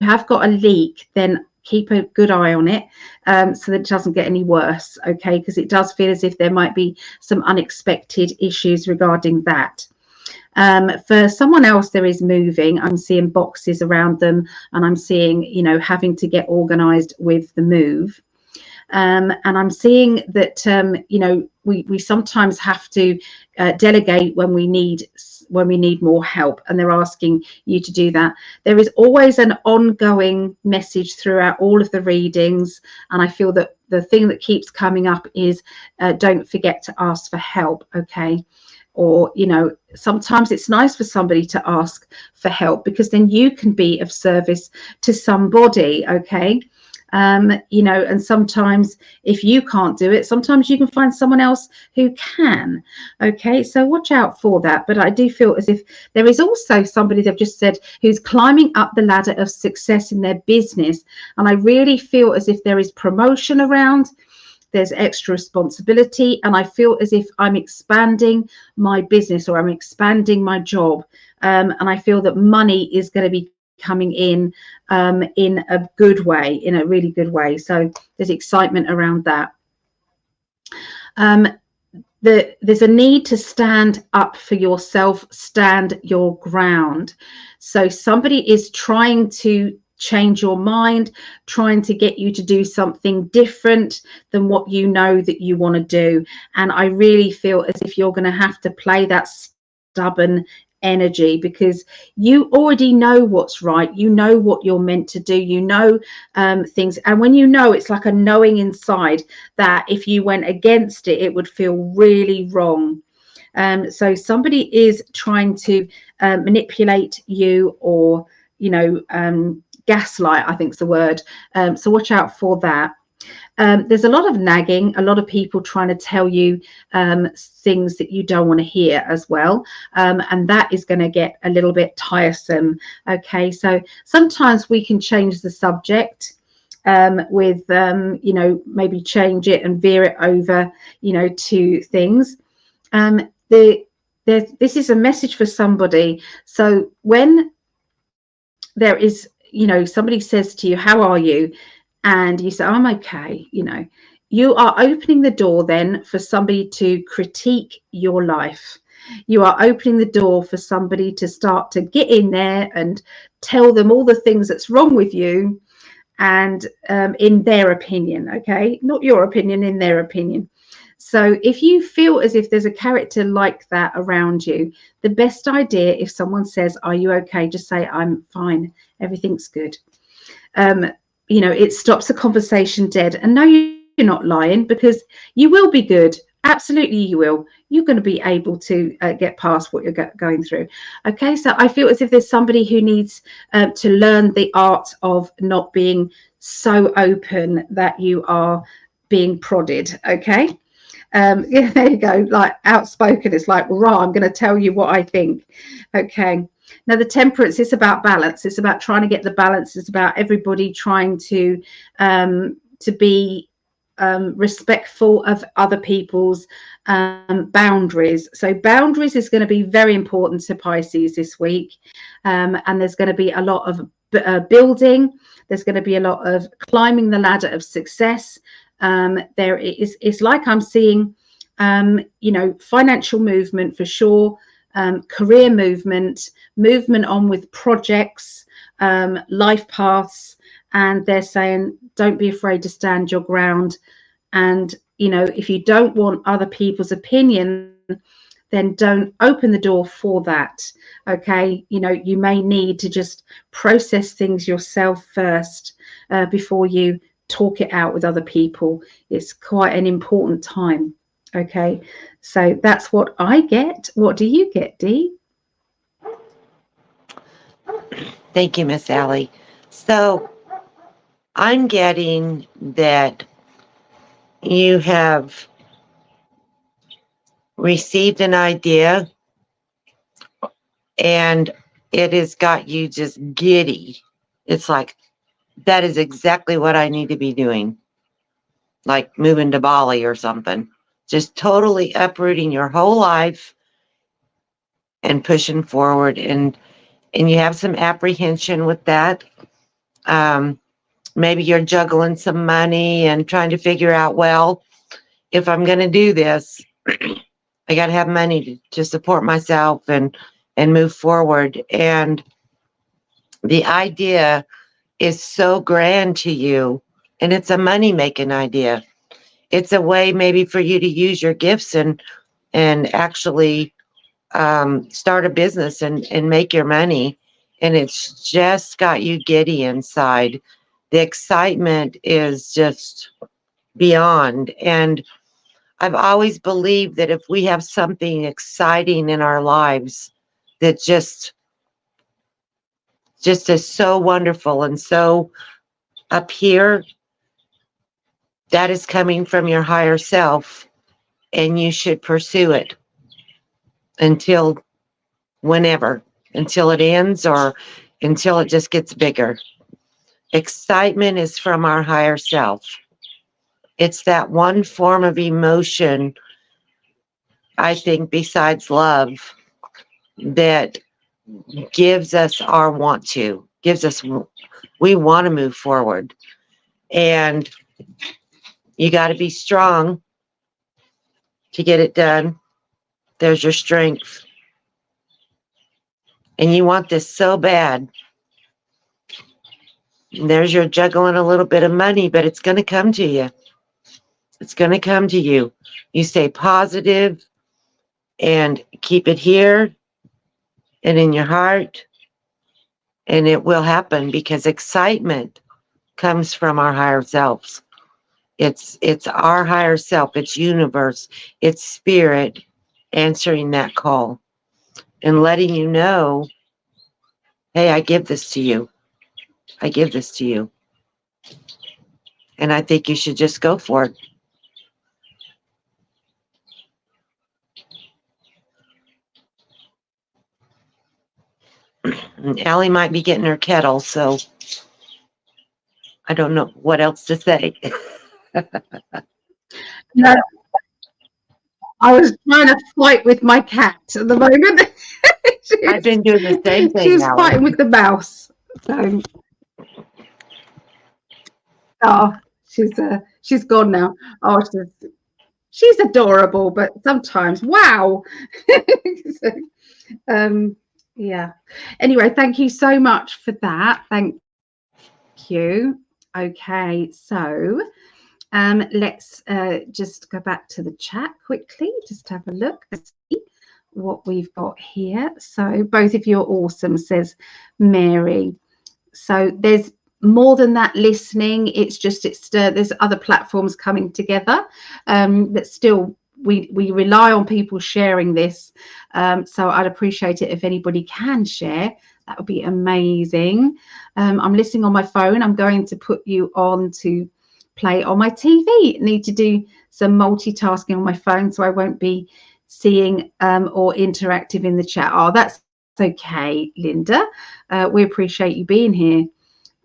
have got a leak, then keep a good eye on it, so that it doesn't get any worse. Okay, because it does feel as if there might be some unexpected issues regarding that. For someone else, there is moving. I'm seeing boxes around them, and I'm seeing, you know, having to get organized with the move. And I'm seeing that, you know, we sometimes have to delegate when we need more help, and they're asking you to do that. There is always an ongoing message throughout all of the readings, and I feel that the thing that keeps coming up is don't forget to ask for help. Okay, or, you know, sometimes it's nice for somebody to ask for help because then you can be of service to somebody. Okay. you know, and sometimes if you can't do it, sometimes you can find someone else who can. Okay, so watch out for that. But I do feel as if there is also somebody, they've just said, who's climbing up the ladder of success in their business. And I really feel as if there is promotion around, there's extra responsibility, and I feel as if I'm expanding my business, or I'm expanding my job, and I feel that money is going to be coming in a good way, in a really good way. So there's excitement around that. There's a need to stand up for yourself, stand your ground. So somebody is trying to change your mind, trying to get you to do something different than what you know that you want to do. And I really feel as if you're going to have to play that stubborn energy, because you already know what's right, you know what you're meant to do, you know things, and when you know, it's like a knowing inside that if you went against it, it would feel really wrong. So somebody is trying to manipulate you, or, you know, gaslight, I think is the word. So watch out for that. There's a lot of nagging, a lot of people trying to tell you things that you don't want to hear as well, and that is going to get a little bit tiresome. Okay, so sometimes we can change the subject with you know, maybe change it and veer it over, you know, to things. This is a message for somebody. So when there is, you know, somebody says to you, how are you? And you say, I'm okay, you know, you are opening the door then for somebody to critique your life. You are opening the door for somebody to start to get in there and tell them all the things that's wrong with you, and in their opinion, okay, not your opinion, in their opinion. So if you feel as if there's a character like that around you, the best idea, if someone says, are you okay, just say, I'm fine, everything's good. You know, it stops the conversation dead. And no, you're not lying, because you will be good. Absolutely, you will. You're going to be able to get past what you're going through. Okay, so I feel as if there's somebody who needs to learn the art of not being so open that you are being prodded. Okay. Yeah, there you go. Like outspoken, it's like, rah, I'm going to tell you what I think. Okay. Now the Temperance, it's about balance. It's about trying to get the balance. It's about everybody trying to be respectful of other people's boundaries. So boundaries is going to be very important to Pisces this week, and there's going to be a lot of building. There's going to be a lot of climbing the ladder of success. There is, it's like I'm seeing, you know, financial movement for sure, career movement on with projects, life paths, and they're saying, don't be afraid to stand your ground. And, you know, if you don't want other people's opinion, then don't open the door for that. Okay, you know, you may need to just process things yourself first before you talk it out with other people. It's quite an important time. Okay, so that's what I get. What do you get, Dee? Thank you, Miss Allie. So I'm getting that you have received an idea and it has got you just giddy. It's like, that is exactly what I need to be doing. Like moving to Bali or something. Just totally uprooting your whole life and pushing forward. And you have some apprehension with that. Maybe you're juggling some money and trying to figure out, well, if I'm going to do this, I got to have money to support myself and move forward. And the idea is so grand to you, and it's a money-making idea. It's a way maybe for you to use your gifts and actually start a business and make your money. And it's just got you giddy inside. The excitement is just beyond. And I've always believed that if we have something exciting in our lives that just is so wonderful and so up here, that is coming from your higher self, and you should pursue it until whenever, until it ends or until it just gets bigger. Excitement is from our higher self. It's that one form of emotion, I think, besides love, that gives us our want to, gives us, we want to move forward. And you got to be strong to get it done. There's your strength. And you want this so bad. And there's your juggling a little bit of money, but it's going to come to you. It's going to come to you. You stay positive and keep it here and in your heart, and it will happen, because excitement comes from our higher selves. It's our higher self, it's universe, it's spirit answering that call and letting you know, hey, I give this to you. I give this to you. And I think you should just go for it. And Allie might be getting her kettle, so I don't know what else to say. No, I was trying to fight with my cat at the moment. I've been doing the same thing, She's Allie. fighting with the mouse. So, oh, she's gone now. Oh, she's adorable, but sometimes, wow. So, yeah. Anyway, thank you so much for that. Thank you. Okay, so let's just go back to the chat quickly, just have a look and see what we've got here. So both of you are awesome, says Mary. So there's more than that listening. It's just there's other platforms coming together, but still we rely on people sharing this. So I'd appreciate it if anybody can share. That would be amazing. I'm listening on my phone. I'm going to put you on to play on my TV. Need to do some multitasking on my phone, so I won't be seeing or interactive in the chat. Oh, that's okay, Linda. We appreciate you being here.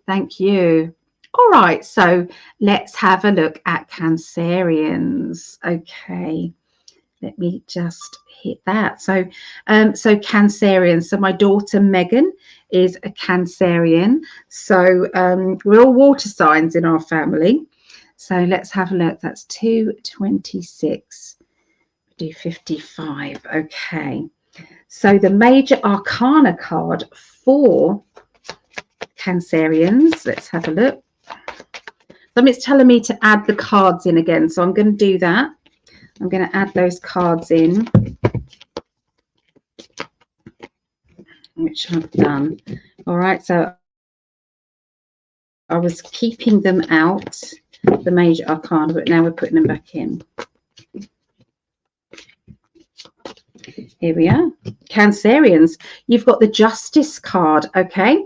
Thank you. All right, so let's have a look at Cancerians. Okay, let me just hit that. So Cancerians. So my daughter Megan is a Cancerian. So we're all water signs in our family. So let's have a look. That's 226. Do 55. Okay. So the major arcana card for Cancerians. Let's have a look. Something's telling me to add the cards in again, so I'm going to do that. I'm going to add those cards in, which I've done. All right, so I was keeping them out, the major arcana, but now we're putting them back in. Here we are. Cancerians, you've got the Justice card, okay?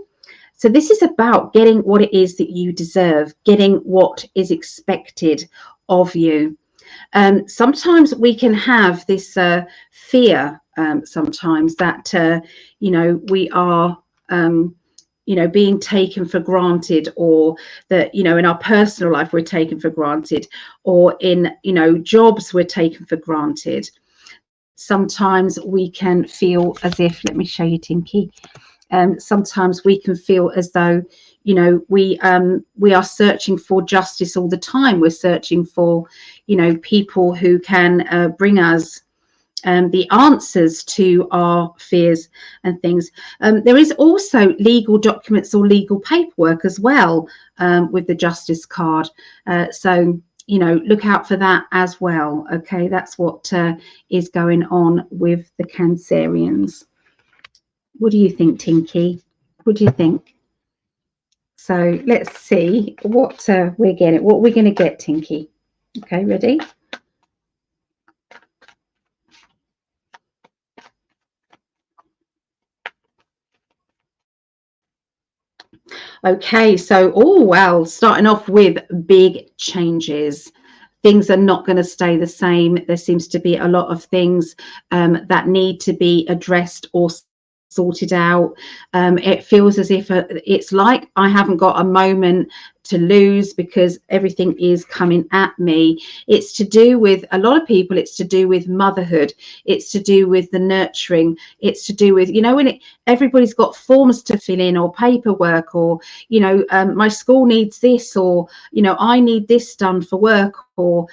So this is about getting what it is that you deserve, getting what is expected of you. Sometimes we can have this fear sometimes that, you know, we are, you know, being taken for granted, or that, you know, in our personal life we're taken for granted, or in, you know, jobs we're taken for granted. Sometimes we can feel as if, let me show you, Tinky. Sometimes we can feel as though, you know, we are searching for justice all the time. We're searching for, you know, people who can bring us the answers to our fears and things. There is also legal documents or legal paperwork as well with the Justice card. So, you know, look out for that as well. Okay, that's what is going on with the Cancerians. What do you think, Tinky? What do you think? So let's see what we're getting. What we're going to get, Tinky. Okay, ready? Okay, so, oh, well, starting off with big changes. Things are not going to stay the same. There seems to be a lot of things that need to be addressed or sorted out. It feels as if it's like I haven't got a moment to lose because everything is coming at me. It's to do with a lot of people. It's to do with motherhood. It's to do with the nurturing. It's to do with, when everybody's got forms to fill in or paperwork, or, my school needs this, or, I need this done for work, or,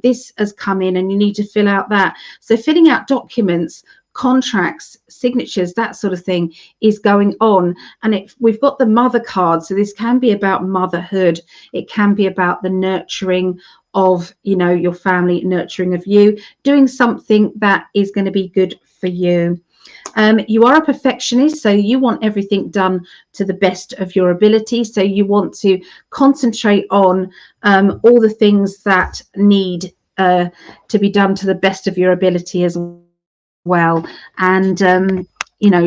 this has come in and you need to fill out that. So filling out documents, contracts, signatures, that sort of thing is going on. And we've got the mother card, so this can be about motherhood. It can be about the nurturing of your family, nurturing of you, doing something that is going to be good for you. You are a perfectionist, so you want everything done to the best of your ability. So you want to concentrate on all the things that need to be done to the best of your ability as well. And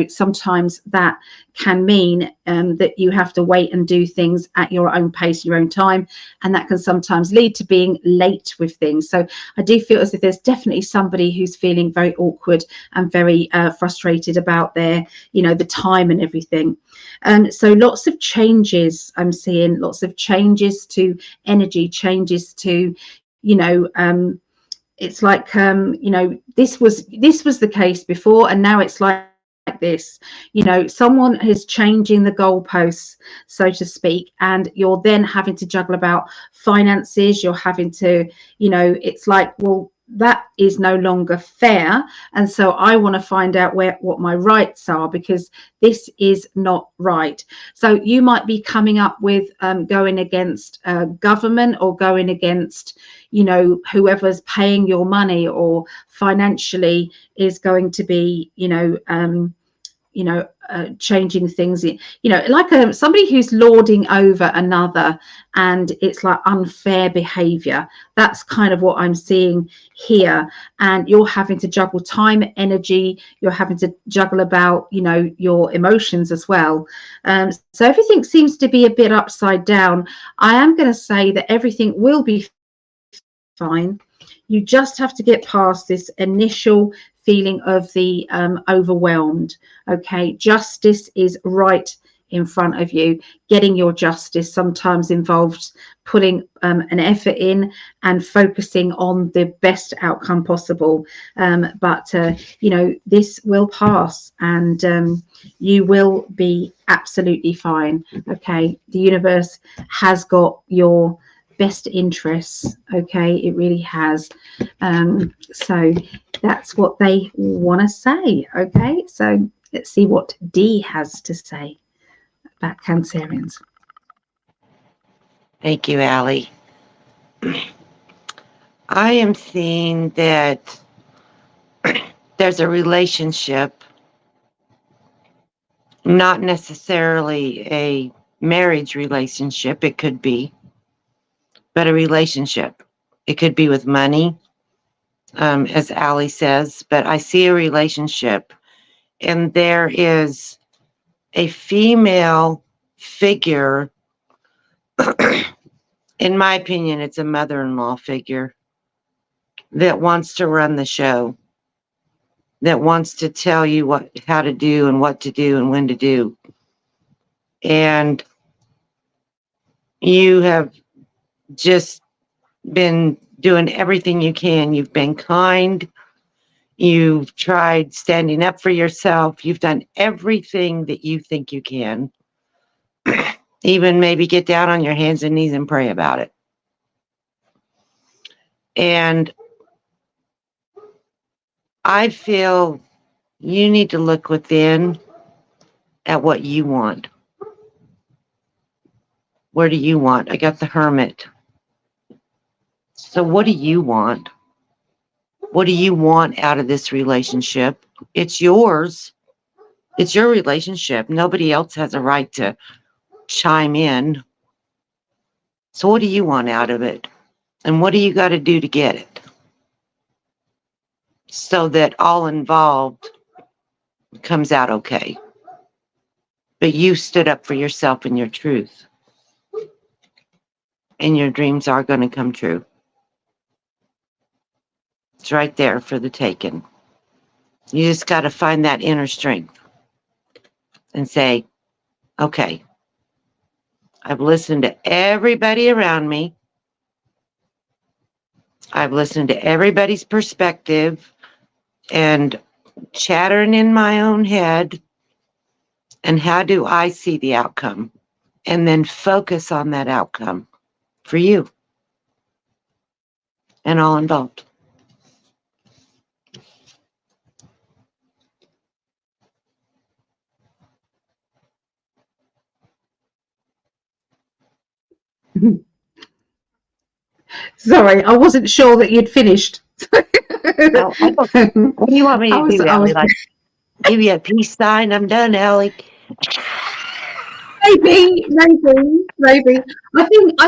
sometimes that can mean that you have to wait and do things at your own pace, your own time, and that can sometimes lead to being late with things. So I do feel as if there's definitely somebody who's feeling very awkward and very frustrated about their the time and everything. So lots of changes. I'm seeing lots of changes to energy, changes to it's like this was the case before, and now it's like this. Someone is changing the goalposts, so to speak, and you're then having to juggle about finances. You're having to, it's like, well, that is no longer fair, and so I want to find out what my rights are, because this is not right. So you might be coming up with going against government, or going against whoever's paying your money, or financially is going to be changing things, like somebody who's lording over another, and it's like unfair behavior. That's kind of what I'm seeing here. And you're having to juggle time, energy, you're having to juggle about your emotions as well. So everything seems to be a bit upside down. I am going to say that everything will be fine. You just have to get past this initial feeling of the overwhelmed. Okay, justice is right in front of you. Getting your justice sometimes involves putting an effort in and focusing on the best outcome possible. But this will pass, and you will be absolutely fine. Okay, the universe has got your best interests. Okay, it really has. So that's what they want to say. Okay, so let's see what Dee has to say about Cancerians. Thank you, Allie. I am seeing that there's a relationship, not necessarily a marriage relationship, it could be, but a relationship. It could be with money, as Allie says, but I see a relationship, and there is a female figure. In my opinion, it's a mother-in-law figure that wants to run the show, that wants to tell you how to do and what to do and when to do. And you have just been doing everything you can. You've been kind. You've tried standing up for yourself. You've done everything that you think you can. Even maybe get down on your hands and knees and pray about it. And I feel you need to look within at what you want. Where do you want? I got the Hermit. So what do you want? What do you want out of this relationship? It's yours. It's your relationship. Nobody else has a right to chime in. So what do you want out of it? And what do you got to do to get it? So that all involved comes out okay. but you stood up for yourself and your truth. And your dreams are going to come true. It's right there for the taking. You just got to find that inner strength and say, okay, I've listened to everybody around me. I've listened to everybody's perspective and chattering in my own head. And how do I see the outcome? And then focus on that outcome for you and all involved. Sorry, I wasn't sure that you'd finished. No, what do you want me to do, Ellie? Like, give you a peace sign? I'm done, Ellie. Maybe. I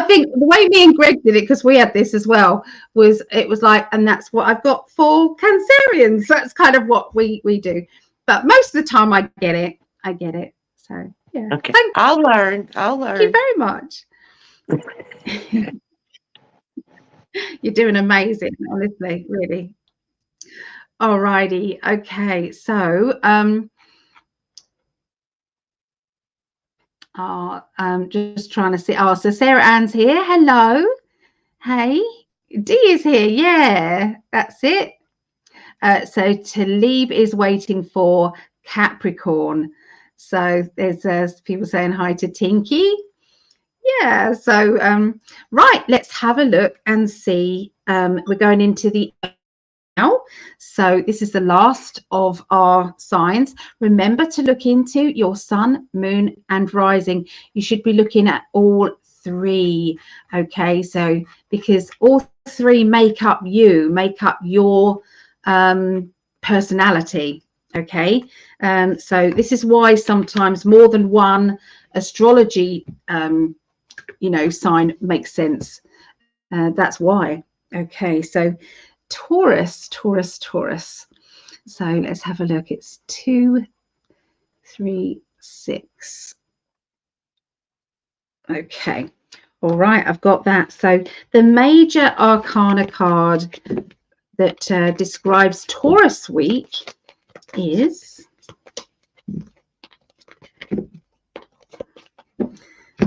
think the way me and Greg did it, because we had this as well, was it was like, and that's what I've got for Cancerians. That's kind of what we do. But most of the time, I get it. So yeah. Okay. I'll learn. Thank you very much. You're doing amazing, honestly, really. Alrighty. Okay. So just trying to see. Oh, so Sarah Ann's here. Hello. Hey. Dee is here. Yeah, that's it. So Talib is waiting for Capricorn. So there's people saying hi to Tinky. Yeah. So right, let's have a look and see. We're going into the now. So this is the last of our signs. Remember to look into your sun, moon, and rising. You should be looking at all three. Okay, so because all three make up you, make up your personality. Okay, so this is why sometimes more than one astrology sign makes sense. That's why. Okay, so Taurus. So let's have a look. It's 2, 3, 6. Okay. All right, I've got that. So the major arcana card that describes Taurus week is,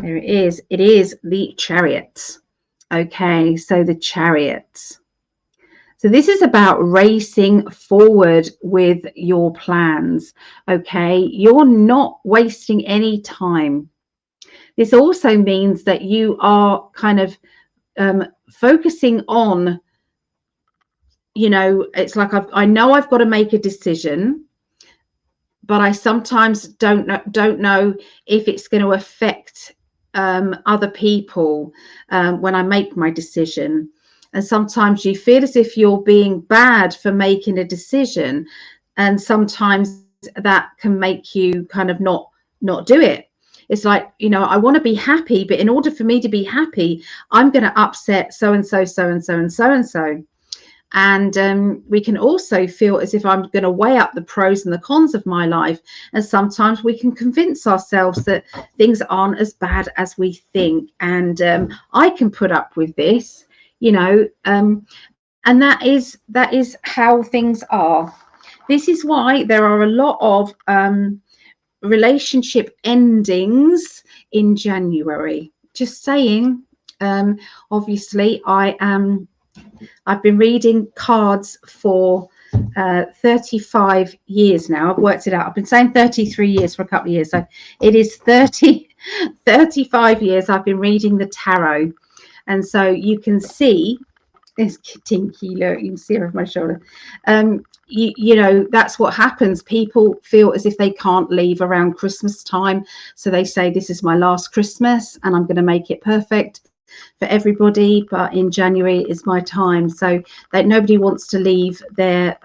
there it is. It is the Chariot. Okay, so the Chariot. So this is about racing forward with your plans. Okay, you're not wasting any time. This also means that you are kind of focusing on, it's like I know I've got to make a decision, but I sometimes don't know if it's going to affect other people when I make my decision. And sometimes you feel as if you're being bad for making a decision, and sometimes that can make you kind of not do it. It's like, I want to be happy, but in order for me to be happy, I'm going to upset so and so, so and so, and so and so. And we can also feel as if I'm going to weigh up the pros and the cons of my life. And sometimes we can convince ourselves that things aren't as bad as we think. And I can put up with this, and that is how things are. This is why there are a lot of relationship endings in January. Just saying. Obviously, I've been reading cards for 35 years now. I've worked it out. I've been saying 33 years for a couple of years. So it is 35 years I've been reading the tarot. And so you can see, there's Tinky, look, you can see her over my shoulder. That's what happens. People feel as if they can't leave around Christmas time. So they say, this is my last Christmas and I'm going to make it perfect for everybody, but in January is my time. So that nobody wants to leave their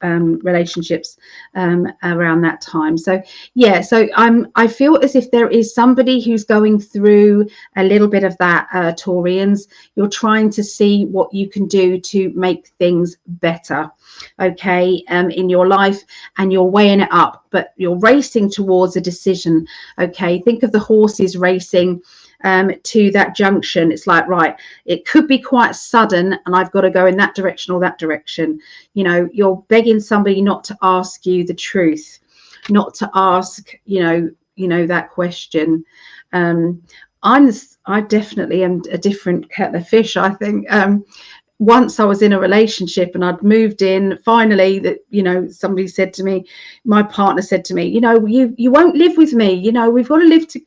relationships around that time. So yeah, so I feel as if there is somebody who's going through a little bit of that, Taurians. You're trying to see what you can do to make things better, okay, in your life, and you're weighing it up, but you're racing towards a decision. Okay, think of the horses racing to that junction. It's like, right, it could be quite sudden and I've got to go in that direction or that direction. You know, you're begging somebody not to ask you the truth, not to ask, you know that question. I definitely am a different kettle of fish, I think. Once I was in a relationship and I'd moved in, finally, that, you know, somebody said to me, my partner said to me, you know, you won't live with me, you know, we've got to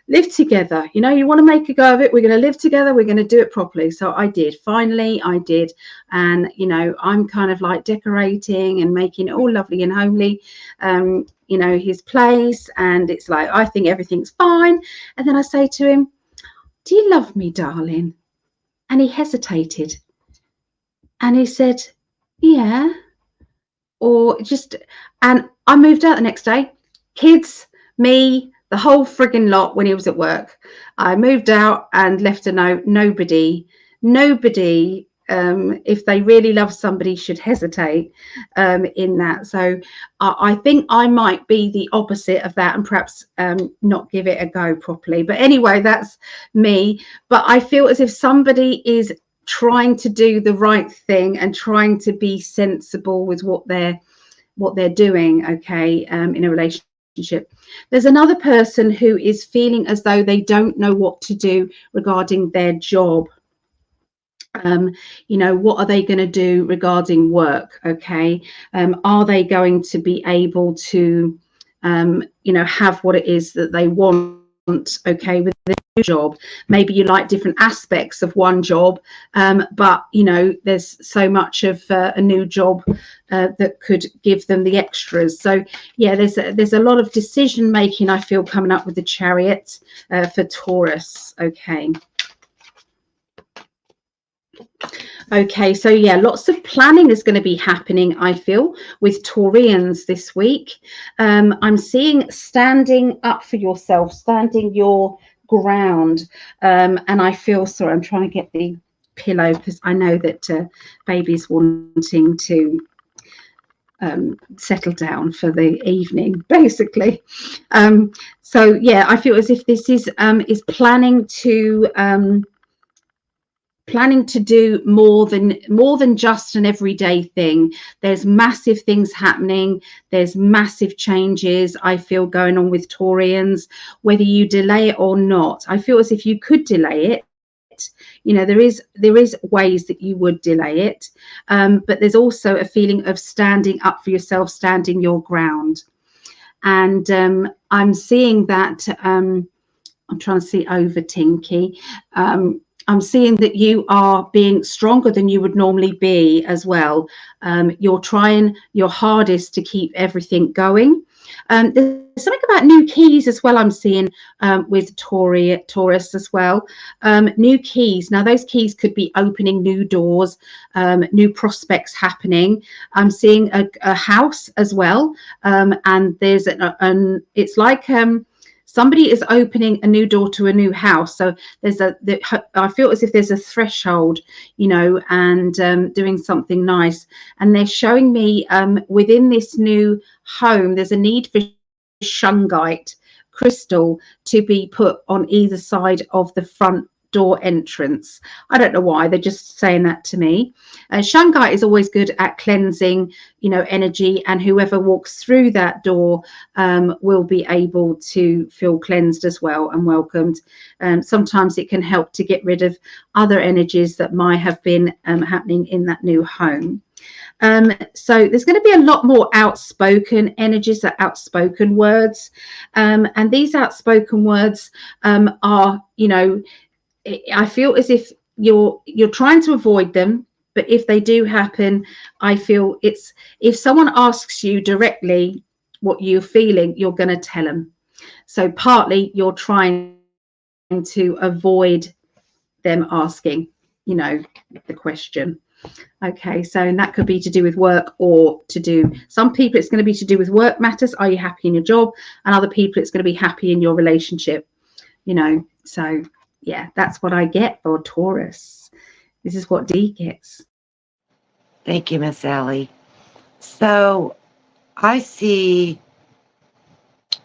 live together, you know, you want to make a go of it, we're going to live together, we're going to do it properly. So I did, finally I did. And, you know, I'm kind of like decorating and making it all lovely and homely, you know, his place, and it's like, I think everything's fine. And then I say to him, do you love me, darling? And he hesitated. And he said, yeah, or just, and I moved out the next day. Kids, me, the whole frigging lot when he was at work. I moved out and left a note. Nobody, if they really love somebody, should hesitate in that. So I think I might be the opposite of that and perhaps not give it a go properly. But anyway, that's me. But I feel as if somebody is trying to do the right thing and trying to be sensible with what they're doing, okay, in a relationship. There's another person who is feeling as though they don't know what to do regarding their job. You know, what are they going to do regarding work? Okay, are they going to be able to you know, have what it is that they want, okay, with their new job? Maybe you like different aspects of one job, but you know, there's so much of a new job that could give them the extras. So yeah, there's a lot of decision making, I feel, coming up with the Chariot for Taurus. Okay, so yeah, lots of planning is going to be happening, I feel, with Taurians this week. I'm seeing standing up for yourself, standing your ground. And I feel, sorry, I'm trying to get the pillow because I know that baby's wanting to settle down for the evening, basically. So yeah, I feel as if this is planning to do more than just an everyday thing. There's massive things happening. There's massive changes, I feel, going on with Taurians, whether you delay it or not. I feel as if you could delay it. You know, there is ways that you would delay it, but there's also a feeling of standing up for yourself, standing your ground. And I'm seeing that, I'm trying to see over Tinky, I'm seeing that you are being stronger than you would normally be as well. You're trying your hardest to keep everything going. There's something about new keys as well, I'm seeing with Taurus as well. New keys. Now, those keys could be opening new doors, new prospects happening. I'm seeing a house as well. And there's it's like somebody is opening a new door to a new house. So there's I feel as if there's a threshold, you know, and doing something nice. And they're showing me within this new home, there's a need for shungite crystal to be put on either side of the front door entrance. I don't know why, they're just saying that to me. Shungite is always good at cleansing, you know, energy, and whoever walks through that door will be able to feel cleansed as well and welcomed. Sometimes it can help to get rid of other energies that might have been happening in that new home. So there's going to be a lot more outspoken energies, outspoken words, and these outspoken words are, you know, I feel as if you're trying to avoid them, but if they do happen, I feel it's, if someone asks you directly what you're feeling, you're going to tell them. So partly you're trying to avoid them asking, you know, the question. Okay, so and that could be to do with work or to do, some people it's going to be to do with work matters. Are you happy in your job? And other people it's going to be happy in your relationship, you know. So yeah, that's what I get for Taurus. This is what Dee gets. Thank you, Miss Sally. So I see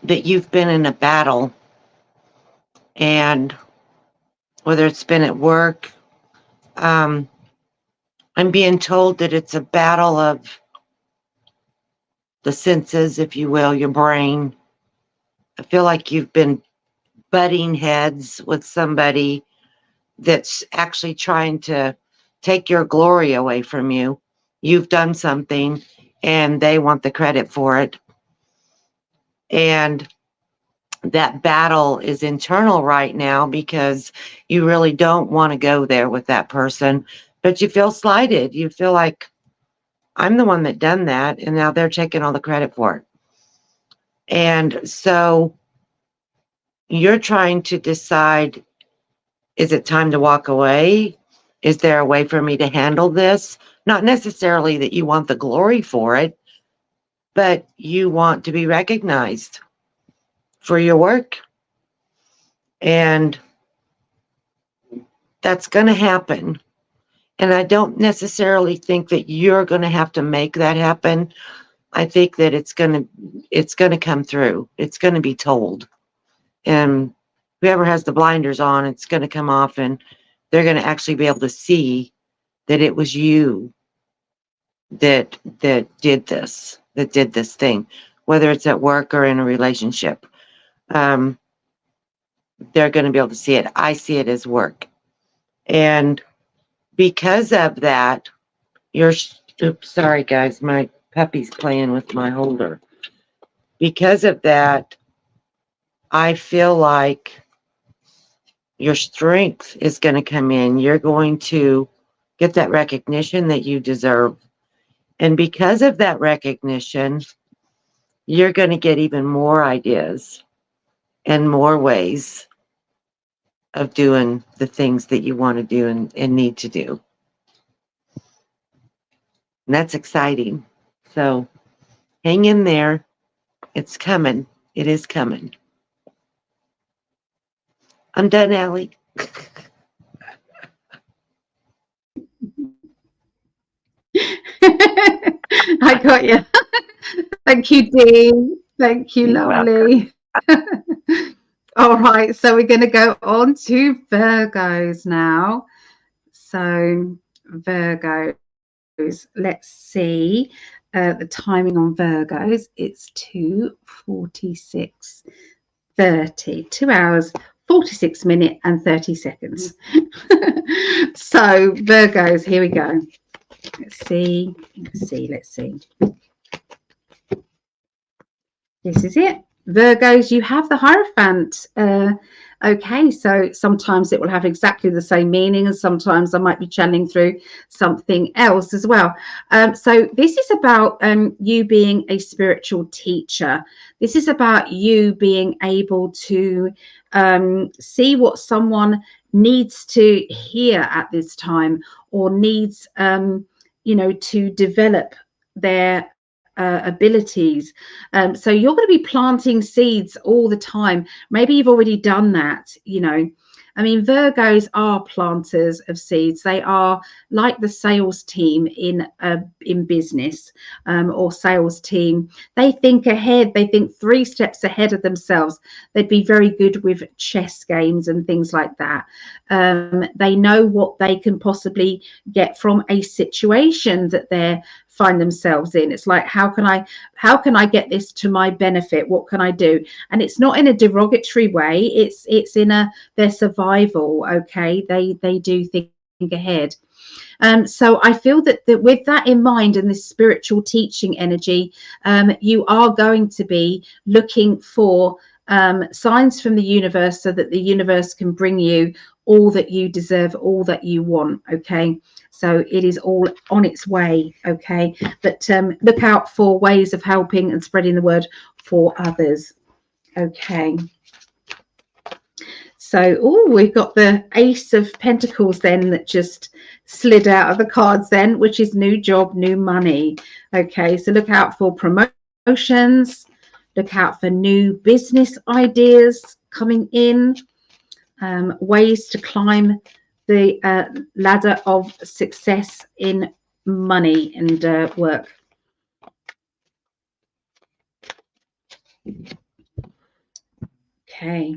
that you've been in a battle, and whether it's been at work, I'm being told that it's a battle of the senses, if you will, your brain. I feel like you've been butting heads with somebody that's actually trying to take your glory away from you. You've done something and they want the credit for it. And that battle is internal right now because you really don't want to go there with that person, but you feel slighted. You feel like, I'm the one that done that, and now they're taking all the credit for it. And so you're trying to decide, is it time to walk away? Is there a way for me to handle this? Not necessarily that you want the glory for it, but you want to be recognized for your work. And that's going to happen. And I don't necessarily think that you're going to have to make that happen. I think that it's going to come through. It's going to be told. And whoever has the blinders on, it's going to come off, and they're going to actually be able to see that it was you that did this thing, whether it's at work or in a relationship. They're going to be able to see it. I see it as work. And because of that, oops, sorry guys, my puppy's playing with my holder. Because of that, I feel like your strength is going to come in. You're going to get that recognition that you deserve. And because of that recognition, you're going to get even more ideas and more ways of doing the things that you want to do and need to do. And that's exciting. So hang in there. It's coming. It is coming. I'm done, Allie. I got you. Thank you, Dee. Thank you, You're welcome. lovely. All right, so we're going to go on to Virgos now. So Virgos, let's see the timing on Virgos. It's 2:46:30, 2 hours, 46 minutes and 30 seconds. So Virgos, here we go. Let's see. This is it. Virgos, you have the Hierophant. Okay, so sometimes it will have exactly the same meaning, and sometimes I might be channeling through something else as well. So this is about you being a spiritual teacher. This is about you being able to see what someone needs to hear at this time, or needs, to develop their abilities. So you're going to be planting seeds all the time. Maybe you've already done that. I mean, Virgos are planters of seeds. They are like the sales team in business, or sales team. They think ahead. They think 3 steps ahead of themselves. They'd be very good with chess games and things like that. They know what they can possibly get from a situation that they find themselves in. It's like, how can I get this to my benefit? What can I do? And it's not in a derogatory way. It's in their survival. Okay, they do think ahead. So I feel that with that in mind, and this spiritual teaching energy, you are going to be looking for signs from the universe, so that the universe can bring you all that you deserve, all that you want. Okay, so it is all on its way. Okay, but look out for ways of helping and spreading the word for others. Okay, So, oh, we've got the Ace of Pentacles then that just slid out of the cards then, which is new job, new money. Okay, so look out for promotions, look out for new business ideas coming in, ways to climb the ladder of success in money and work. Okay,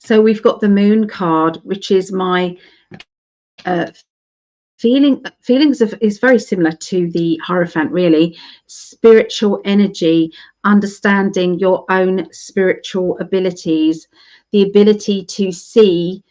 so we've got the Moon card, which is my feelings of, is very similar to the Hierophant, really. Spiritual energy, understanding your own spiritual abilities, the ability to see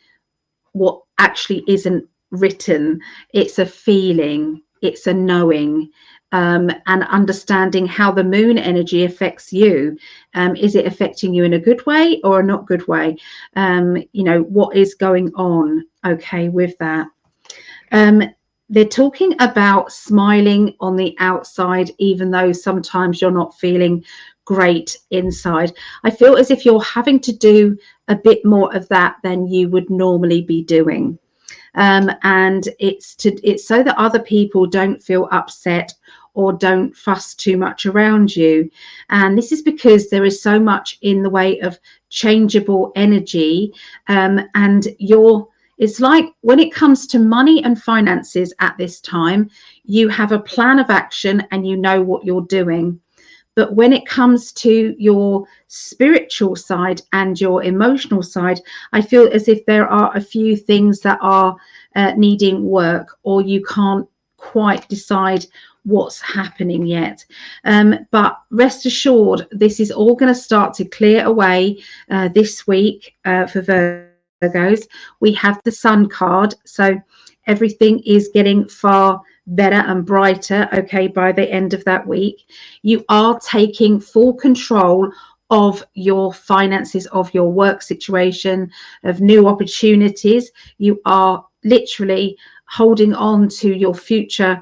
what actually isn't written. It's a feeling, it's a knowing, and understanding how the moon energy affects you. Is it affecting you in a good way or a not good way? You know, what is going on, okay, with that? They're talking about smiling on the outside, even though sometimes you're not feeling great inside. I feel as if you're having to do a bit more of that than you would normally be doing. And it's so that other people don't feel upset or don't fuss too much around you. And this is because there is so much in the way of changeable energy, and it's like when it comes to money and finances at this time, you have a plan of action and you know what you're doing. But when it comes to your spiritual side and your emotional side, I feel as if there are a few things that are needing work, or you can't quite decide what's happening yet. But rest assured, this is all going to start to clear away this week for Virgos. We have the Sun card, so everything is getting far better and brighter, okay, by the end of that week. You are taking full control of your finances, of your work situation, of new opportunities. You are literally holding on to your future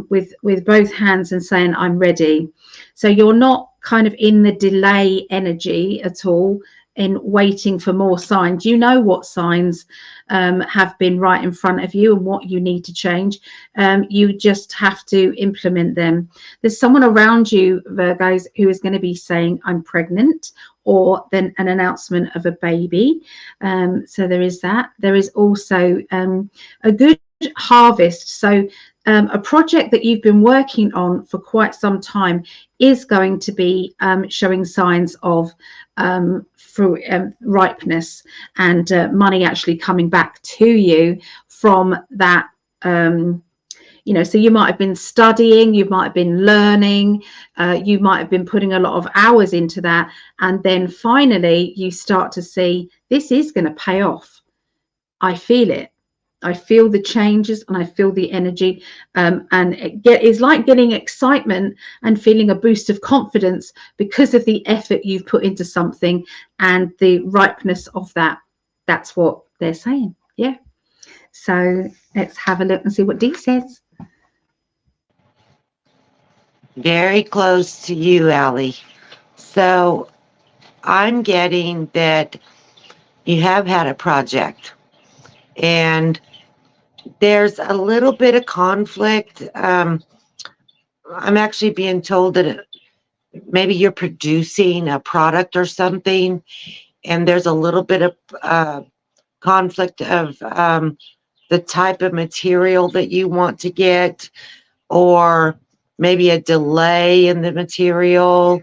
with both hands and saying, I'm ready. So you're not kind of in the delay energy at all, in waiting for more signs. You know what signs have been right in front of you and what you need to change. You just have to implement them. There's someone around you, Virgos, who is going to be saying, I'm pregnant, or then an announcement of a baby. So there is that. There is also a good harvest. So a project that you've been working on for quite some time is going to be showing signs of ripeness, and money actually coming back to you from that. You know, so you might have been studying, you might have been learning, you might have been putting a lot of hours into that, and then finally you start to see this is going to pay off. I feel it. I feel the changes and I feel the energy, and it's like getting excitement and feeling a boost of confidence because of the effort you've put into something and the ripeness of that. That's what they're saying. Yeah. So let's have a look and see what Dee says. Very close to you, Allie. So I'm getting that you have had a project, and there's a little bit of conflict. I'm actually being told that maybe you're producing a product or something, and there's a little bit of conflict of the type of material that you want to get, or maybe a delay in the material,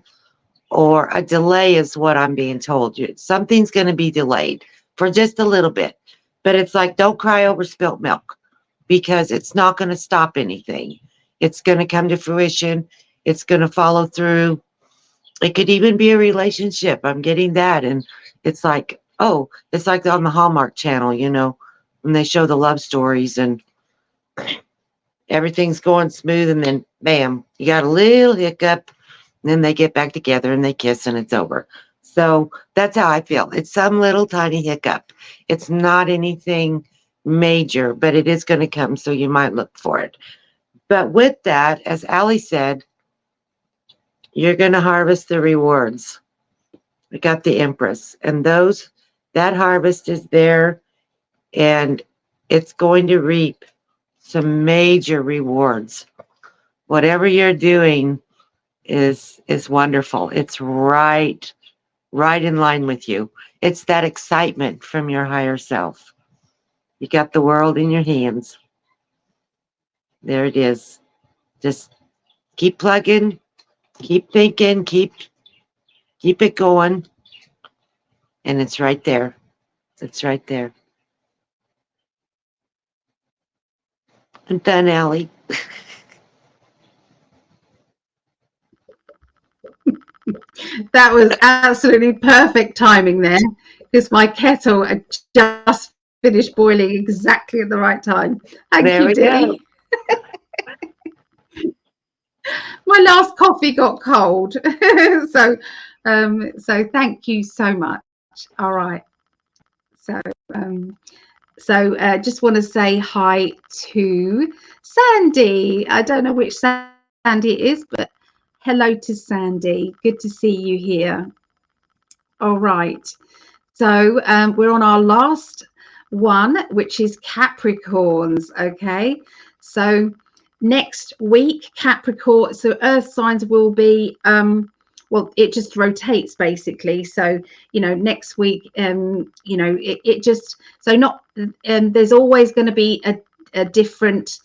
or a delay is what I'm being told. Something's going to be delayed for just a little bit. But it's like, don't cry over spilt milk, because it's not going to stop anything. It's going to come to fruition. It's going to follow through. It could even be a relationship. I'm getting that. And it's like, oh, it's like on the Hallmark Channel, you know, when they show the love stories and everything's going smooth, and then bam, you got a little hiccup, and then they get back together and they kiss and it's over. So that's how I feel. It's some little tiny hiccup. It's not anything major, but it is going to come, so you might look for it. But with that, as Allie said, you're going to harvest the rewards. We got the Empress, and those That harvest is there, and it's going to reap some major rewards. Whatever you're doing is wonderful. It's right in line with you. It's that excitement from your higher self. You got the world in your hands. There it is. Just keep plugging, keep thinking, keep it going, and it's right there. It's right there. I'm done, Allie. That was absolutely perfect timing there, because my kettle had just finished boiling exactly at the right time. Thank There you, we Dee. My last coffee got cold. so so thank you so much. All right. So just want to say hi to Sandy. I don't know which Sandy it is, but hello to Sandy. Good to see you here. All right. So we're on our last one, which is Capricorns. Okay. So next week, Capricorn, so earth signs will be well, it just rotates basically. So, you know, next week, you know, it just, so not, there's always going to be a different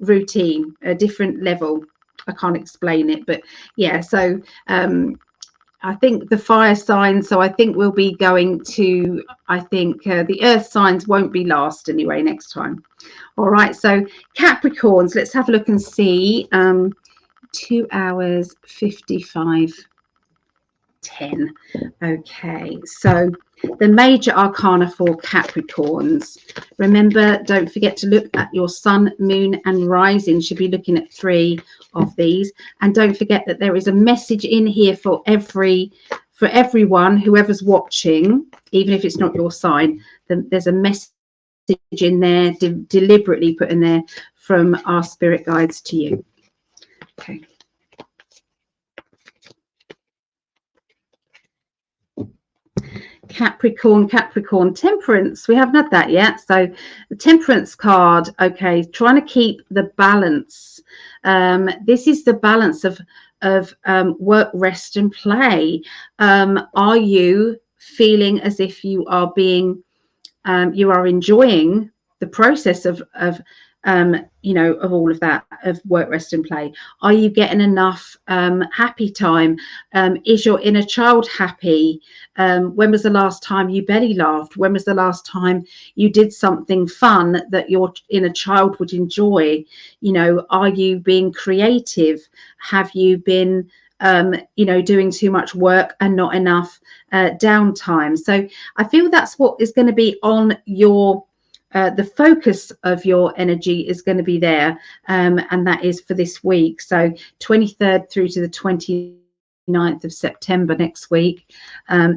routine, a different level. I can't explain it, but yeah, so I think the fire signs, so I think we'll be going to, I think the earth signs won't be last anyway next time. All right, so Capricorns, let's have a look and see. 2 hours 55:10. Okay, so the major arcana for Capricorns. Remember, don't forget to look at your sun, moon and rising. Should be looking at 3 of these, and don't forget that there is a message in here for everyone, whoever's watching, even if it's not your sign. Then there's a message in there, deliberately put in there from our spirit guides to you. Okay. Capricorn, Temperance. We haven't had that yet. So the Temperance card, okay, trying to keep the balance. This is the balance of work, rest and play. Are you feeling as if you are being, you are enjoying the process of you know, of all of that, of work, rest and play? Are you getting enough happy time? Is your inner child happy? When was the last time you belly laughed? When was the last time you did something fun that your inner child would enjoy? You know, are you being creative? Have you been you know, doing too much work and not enough downtime? So I feel that's what is going to be on your the focus of your energy is going to be there, and that is for this week. So 23rd through to the 29th of September next week.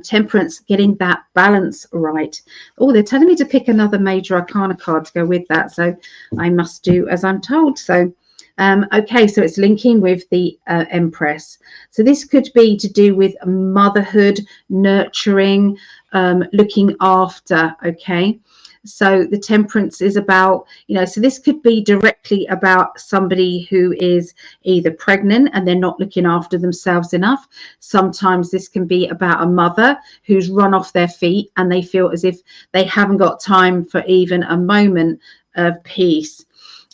Temperance, getting that balance right. Oh, they're telling me to pick another major arcana card to go with that, so I must do as I'm told. So okay, so it's linking with the Empress. So this could be to do with motherhood, nurturing, looking after. Okay, so the Temperance is about, you know, so this could be directly about somebody who is either pregnant and they're not looking after themselves enough. Sometimes this can be about a mother who's run off their feet and they feel as if they haven't got time for even a moment of peace.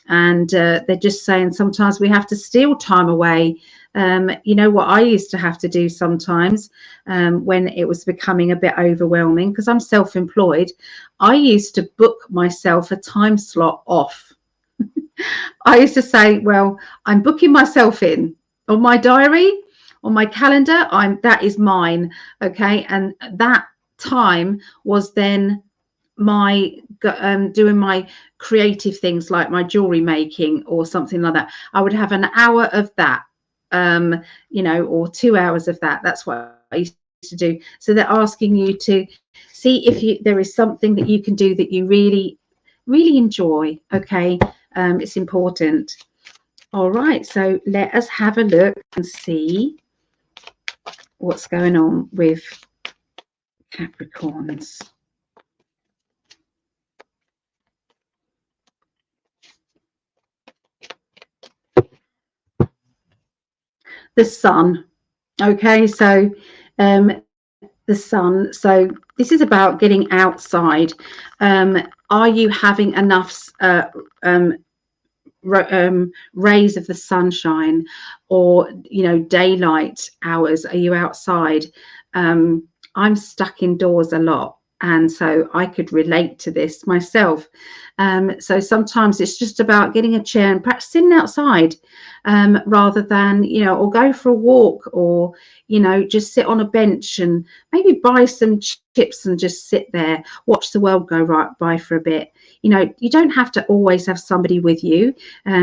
And they're just saying sometimes we have to steal time away. You know what I used to have to do sometimes when it was becoming a bit overwhelming, because I'm self-employed. I used to book myself a time slot off. I used to say, well, I'm booking myself in on my diary, on my calendar. That is mine. Okay. And that time was then my doing my creative things like my jewelry making or something like that. I would have an hour of that, you know, or 2 hours of that. That's what I used to do. So they're asking you to see if there is something that you can do that you really enjoy. Okay, it's important. All right, so let us have a look and see what's going on with Capricorns. The sun. Okay, so the sun. So this is about getting outside. Are you having enough rays of the sunshine, or daylight hours? Are you outside? I'm stuck indoors a lot, and so I could relate to this myself. So sometimes it's just about getting a chair and perhaps sitting outside, rather than, or go for a walk, or, just sit on a bench and maybe buy some chips and just sit there, watch the world go right by for a bit. You don't have to always have somebody with you,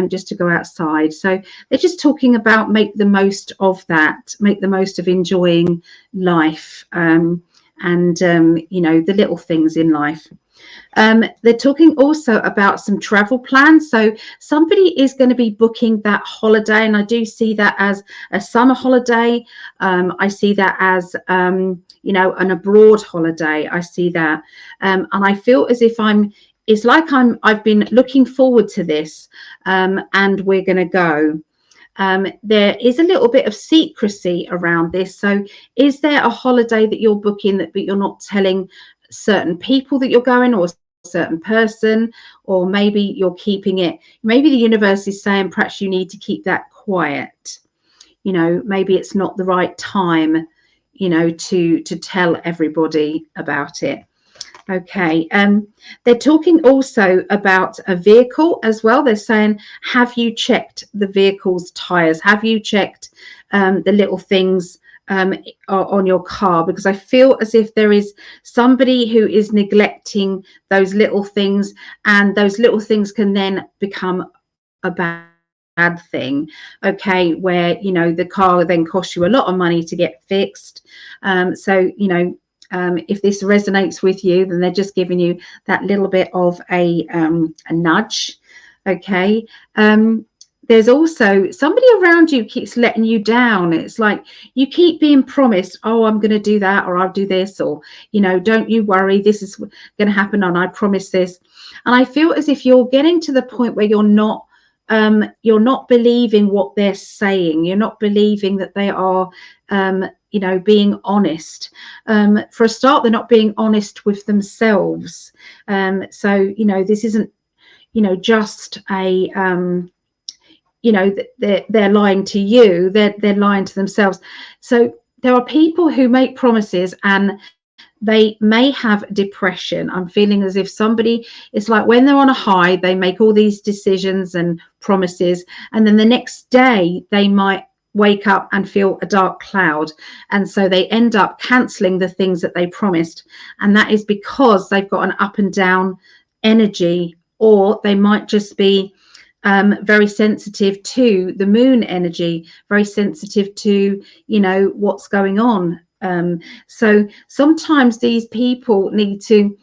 just to go outside. So they're just talking about make the most of that, make the most of enjoying life, and the little things in life. They're talking also about some travel plans. So somebody is going to be booking that holiday, and I do see that as a summer holiday. I see that as an abroad holiday. I see that, and I feel as if it's like I've been looking forward to this, and we're going to go. There is a little bit of secrecy around this. So is there a holiday that you're booking but you're not telling certain people that you're going, or a certain person, or maybe you're keeping it, maybe the universe is saying perhaps you need to keep that quiet. Maybe it's not the right time, to tell everybody about it. Okay, they're talking also about a vehicle as well. They're saying, have you checked the vehicle's tires? Have you checked the little things on your car? Because I feel as if there is somebody who is neglecting those little things, and those little things can then become a bad thing. Okay, where the car then costs you a lot of money to get fixed. So if this resonates with you, then they're just giving you that little bit of a nudge. Okay. There's also somebody around you keeps letting you down. It's like you keep being promised, oh, I'm going to do that, or I'll do this, or, don't you worry, this is going to happen, and I promise this. And I feel as if you're getting to the point where you're not believing what they're saying. You're not believing that they are, being honest. For a start, they're not being honest with themselves. So, this isn't, just a, they're lying to you. They're lying to themselves. So there are people who make promises and they may have depression. I'm feeling as if somebody, it's like when they're on a high, they make all these decisions and promises, and then the next day they might wake up and feel a dark cloud, and so they end up cancelling the things that they promised, and that is because they've got an up and down energy, or they might just be very sensitive to the moon energy, very sensitive to what's going on. So sometimes these people need to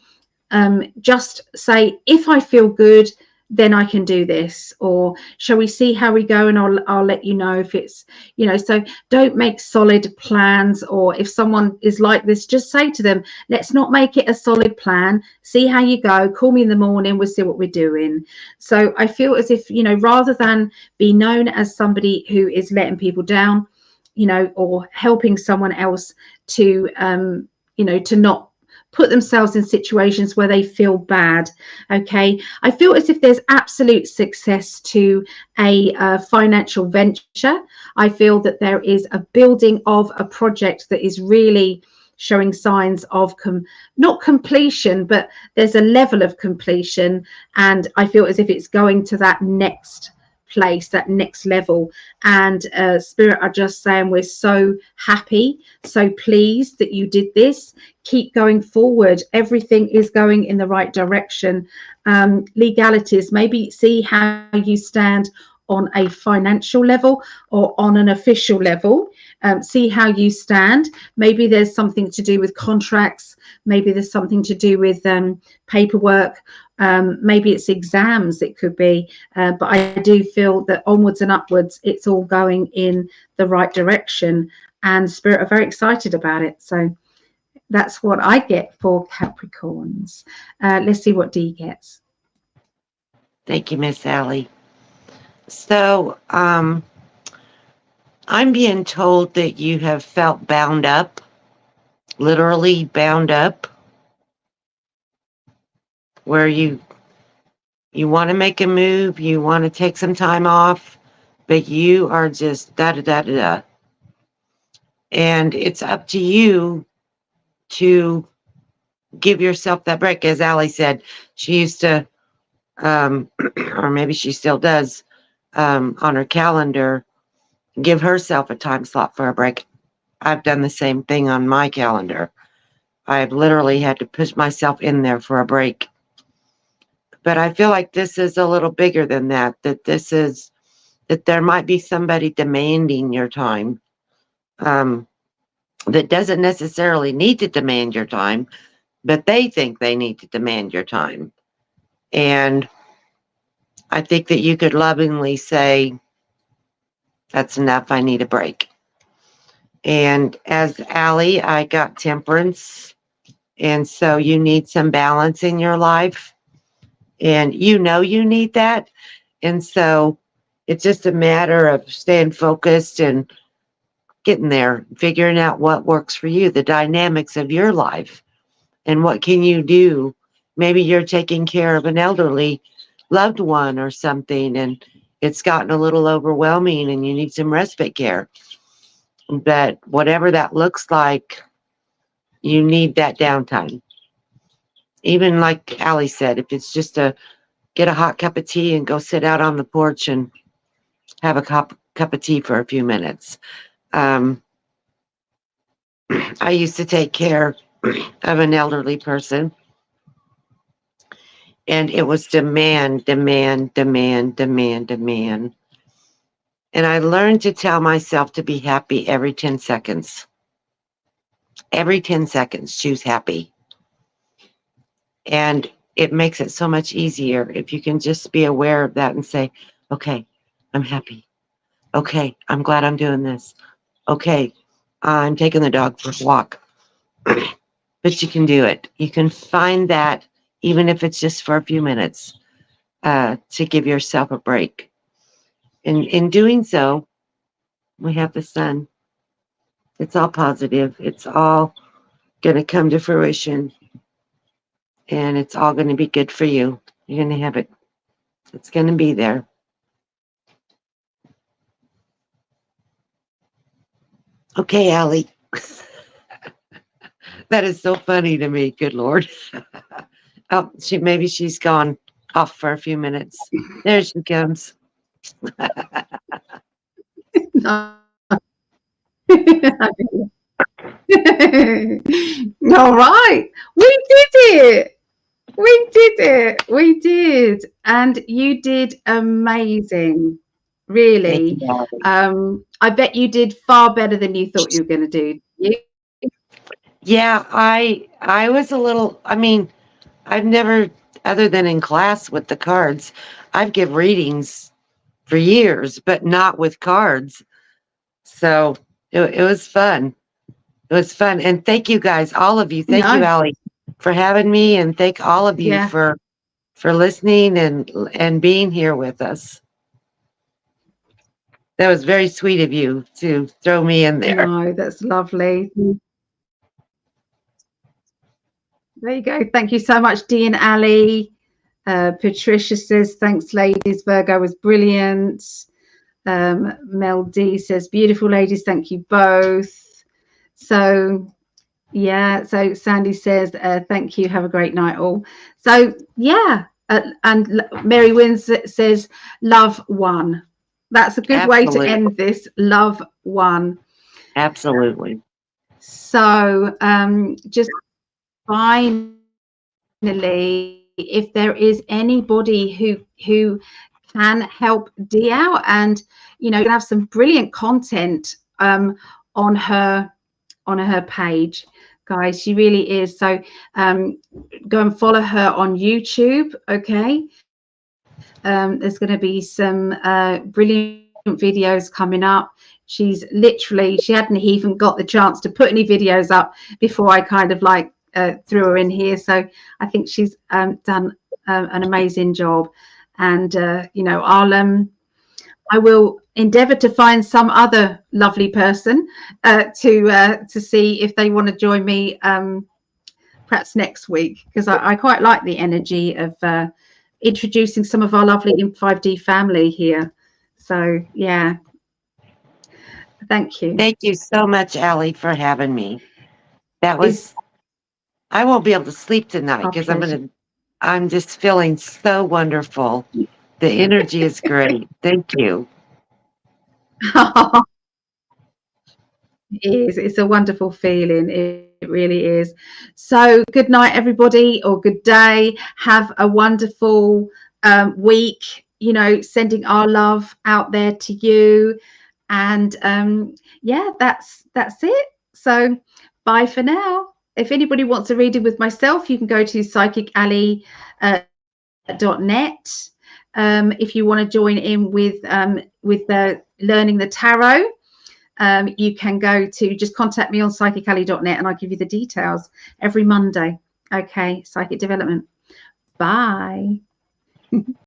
just say, if I feel good, then I can do this, or shall we see how we go, and I'll let you know if it's, so don't make solid plans. Or if someone is like this, just say to them, let's not make it a solid plan, see how you go, call me in the morning, we'll see what we're doing. So I feel as if, rather than be known as somebody who is letting people down, or helping someone else to to not put themselves in situations where they feel bad. Okay, I feel as if there's absolute success to a financial venture. I feel that there is a building of a project that is really showing signs of not completion, but there's a level of completion, and I feel as if it's going to that next place, that next level. And Spirit are just saying, we're so happy, so pleased that you did this. Keep going forward, everything is going in the right direction. Legalities, maybe see how you stand on a financial level or on an official level. See how you stand. Maybe there's something to do with contracts, maybe there's something to do with paperwork, maybe it's exams, it could be, but I do feel that onwards and upwards, it's all going in the right direction, and Spirit are very excited about it. So that's what I get for Capricorns. Let's see what Dee gets. Thank you, Miss Allie. So, I'm being told that you have felt bound up, literally bound up, where you want to make a move, you want to take some time off, but you are just da da da da da. And it's up to you to give yourself that break. As Allie said, she used to, or maybe she still does, on her calendar, give herself a time slot for a break. I've done the same thing on my calendar. I've literally had to push myself in there for a break. But I feel like this is a little bigger than that, that there might be somebody demanding your time, that doesn't necessarily need to demand your time, but they think they need to demand your time. And I think that you could lovingly say, that's enough, I need a break. And as Allie, I got Temperance. And so you need some balance in your life. And you know you need that. And so it's just a matter of staying focused and getting there, figuring out what works for you, the dynamics of your life, and what can you do. Maybe you're taking care of an elderly loved one or something, and it's gotten a little overwhelming and you need some respite care. But whatever that looks like, you need that downtime. Even like Allie said, if it's just get a hot cup of tea and go sit out on the porch and have a cup of tea for a few minutes. I used to take care of an elderly person, and it was demand, demand, demand, demand, demand. And I learned to tell myself to be happy every 10 seconds. Every 10 seconds, choose happy. And it makes it so much easier if you can just be aware of that and say, okay, I'm happy. Okay, I'm glad I'm doing this. Okay, I'm taking the dog for a walk. But you can do it. You can find that, even if it's just for a few minutes, to give yourself a break. And in doing so, we have the sun. It's all positive. It's all going to come to fruition. And it's all going to be good for you. You're going to have it. It's going to be there. Okay, Allie. That is so funny to me. Good Lord. Oh, maybe she's gone off for a few minutes. There she comes. No. All right, we did it. We did it. We did. And you did amazing. Really. I bet you did far better than you thought you were going to do. Yeah, I was a little, I mean, I've never, other than in class with the cards, I've give readings for years, but not with cards. So it was fun. It was fun. And thank you guys, all of you. Thank you, Allie, for having me, and thank all of you for listening and being here with us. That was very sweet of you to throw me in there. No, that's lovely. There you go. Thank you so much, Dee and Ali. Patricia says, thanks, ladies. Virgo was brilliant. Mel D says, beautiful ladies. Thank you both. So, yeah. So Sandy says, thank you. Have a great night, all. So, yeah. And Mary Wynn says, love one. That's a good way to end this. Love one. Absolutely. So, just finally, if there is anybody who can help Dee out, and have some brilliant content on her page, guys, she really is. So go and follow her on YouTube. Okay, there's going to be some brilliant videos coming up. she's literally, she hadn't even got the chance to put any videos up before I kind of like threw her in here. So I think she's done an amazing job. And you know, I will endeavour to find some other lovely person to see if they want to join me perhaps next week, because I quite like the energy of introducing some of our lovely 5D family here. So yeah, thank you. Thank you so much, Allie, for having me. That was, I won't be able to sleep tonight because I'm just feeling so wonderful. The energy is great. Thank you. It's a wonderful feeling. It really is. So good night, everybody, or good day. Have a wonderful week. You know, sending our love out there to you. And yeah, that's it. So bye for now. If anybody wants a reading with myself, you can go to psychically.net. If you want to join in with learning the tarot, you can go to, just contact me on psychically.net and I'll give you the details every Monday. Okay, Psychic Development. Bye.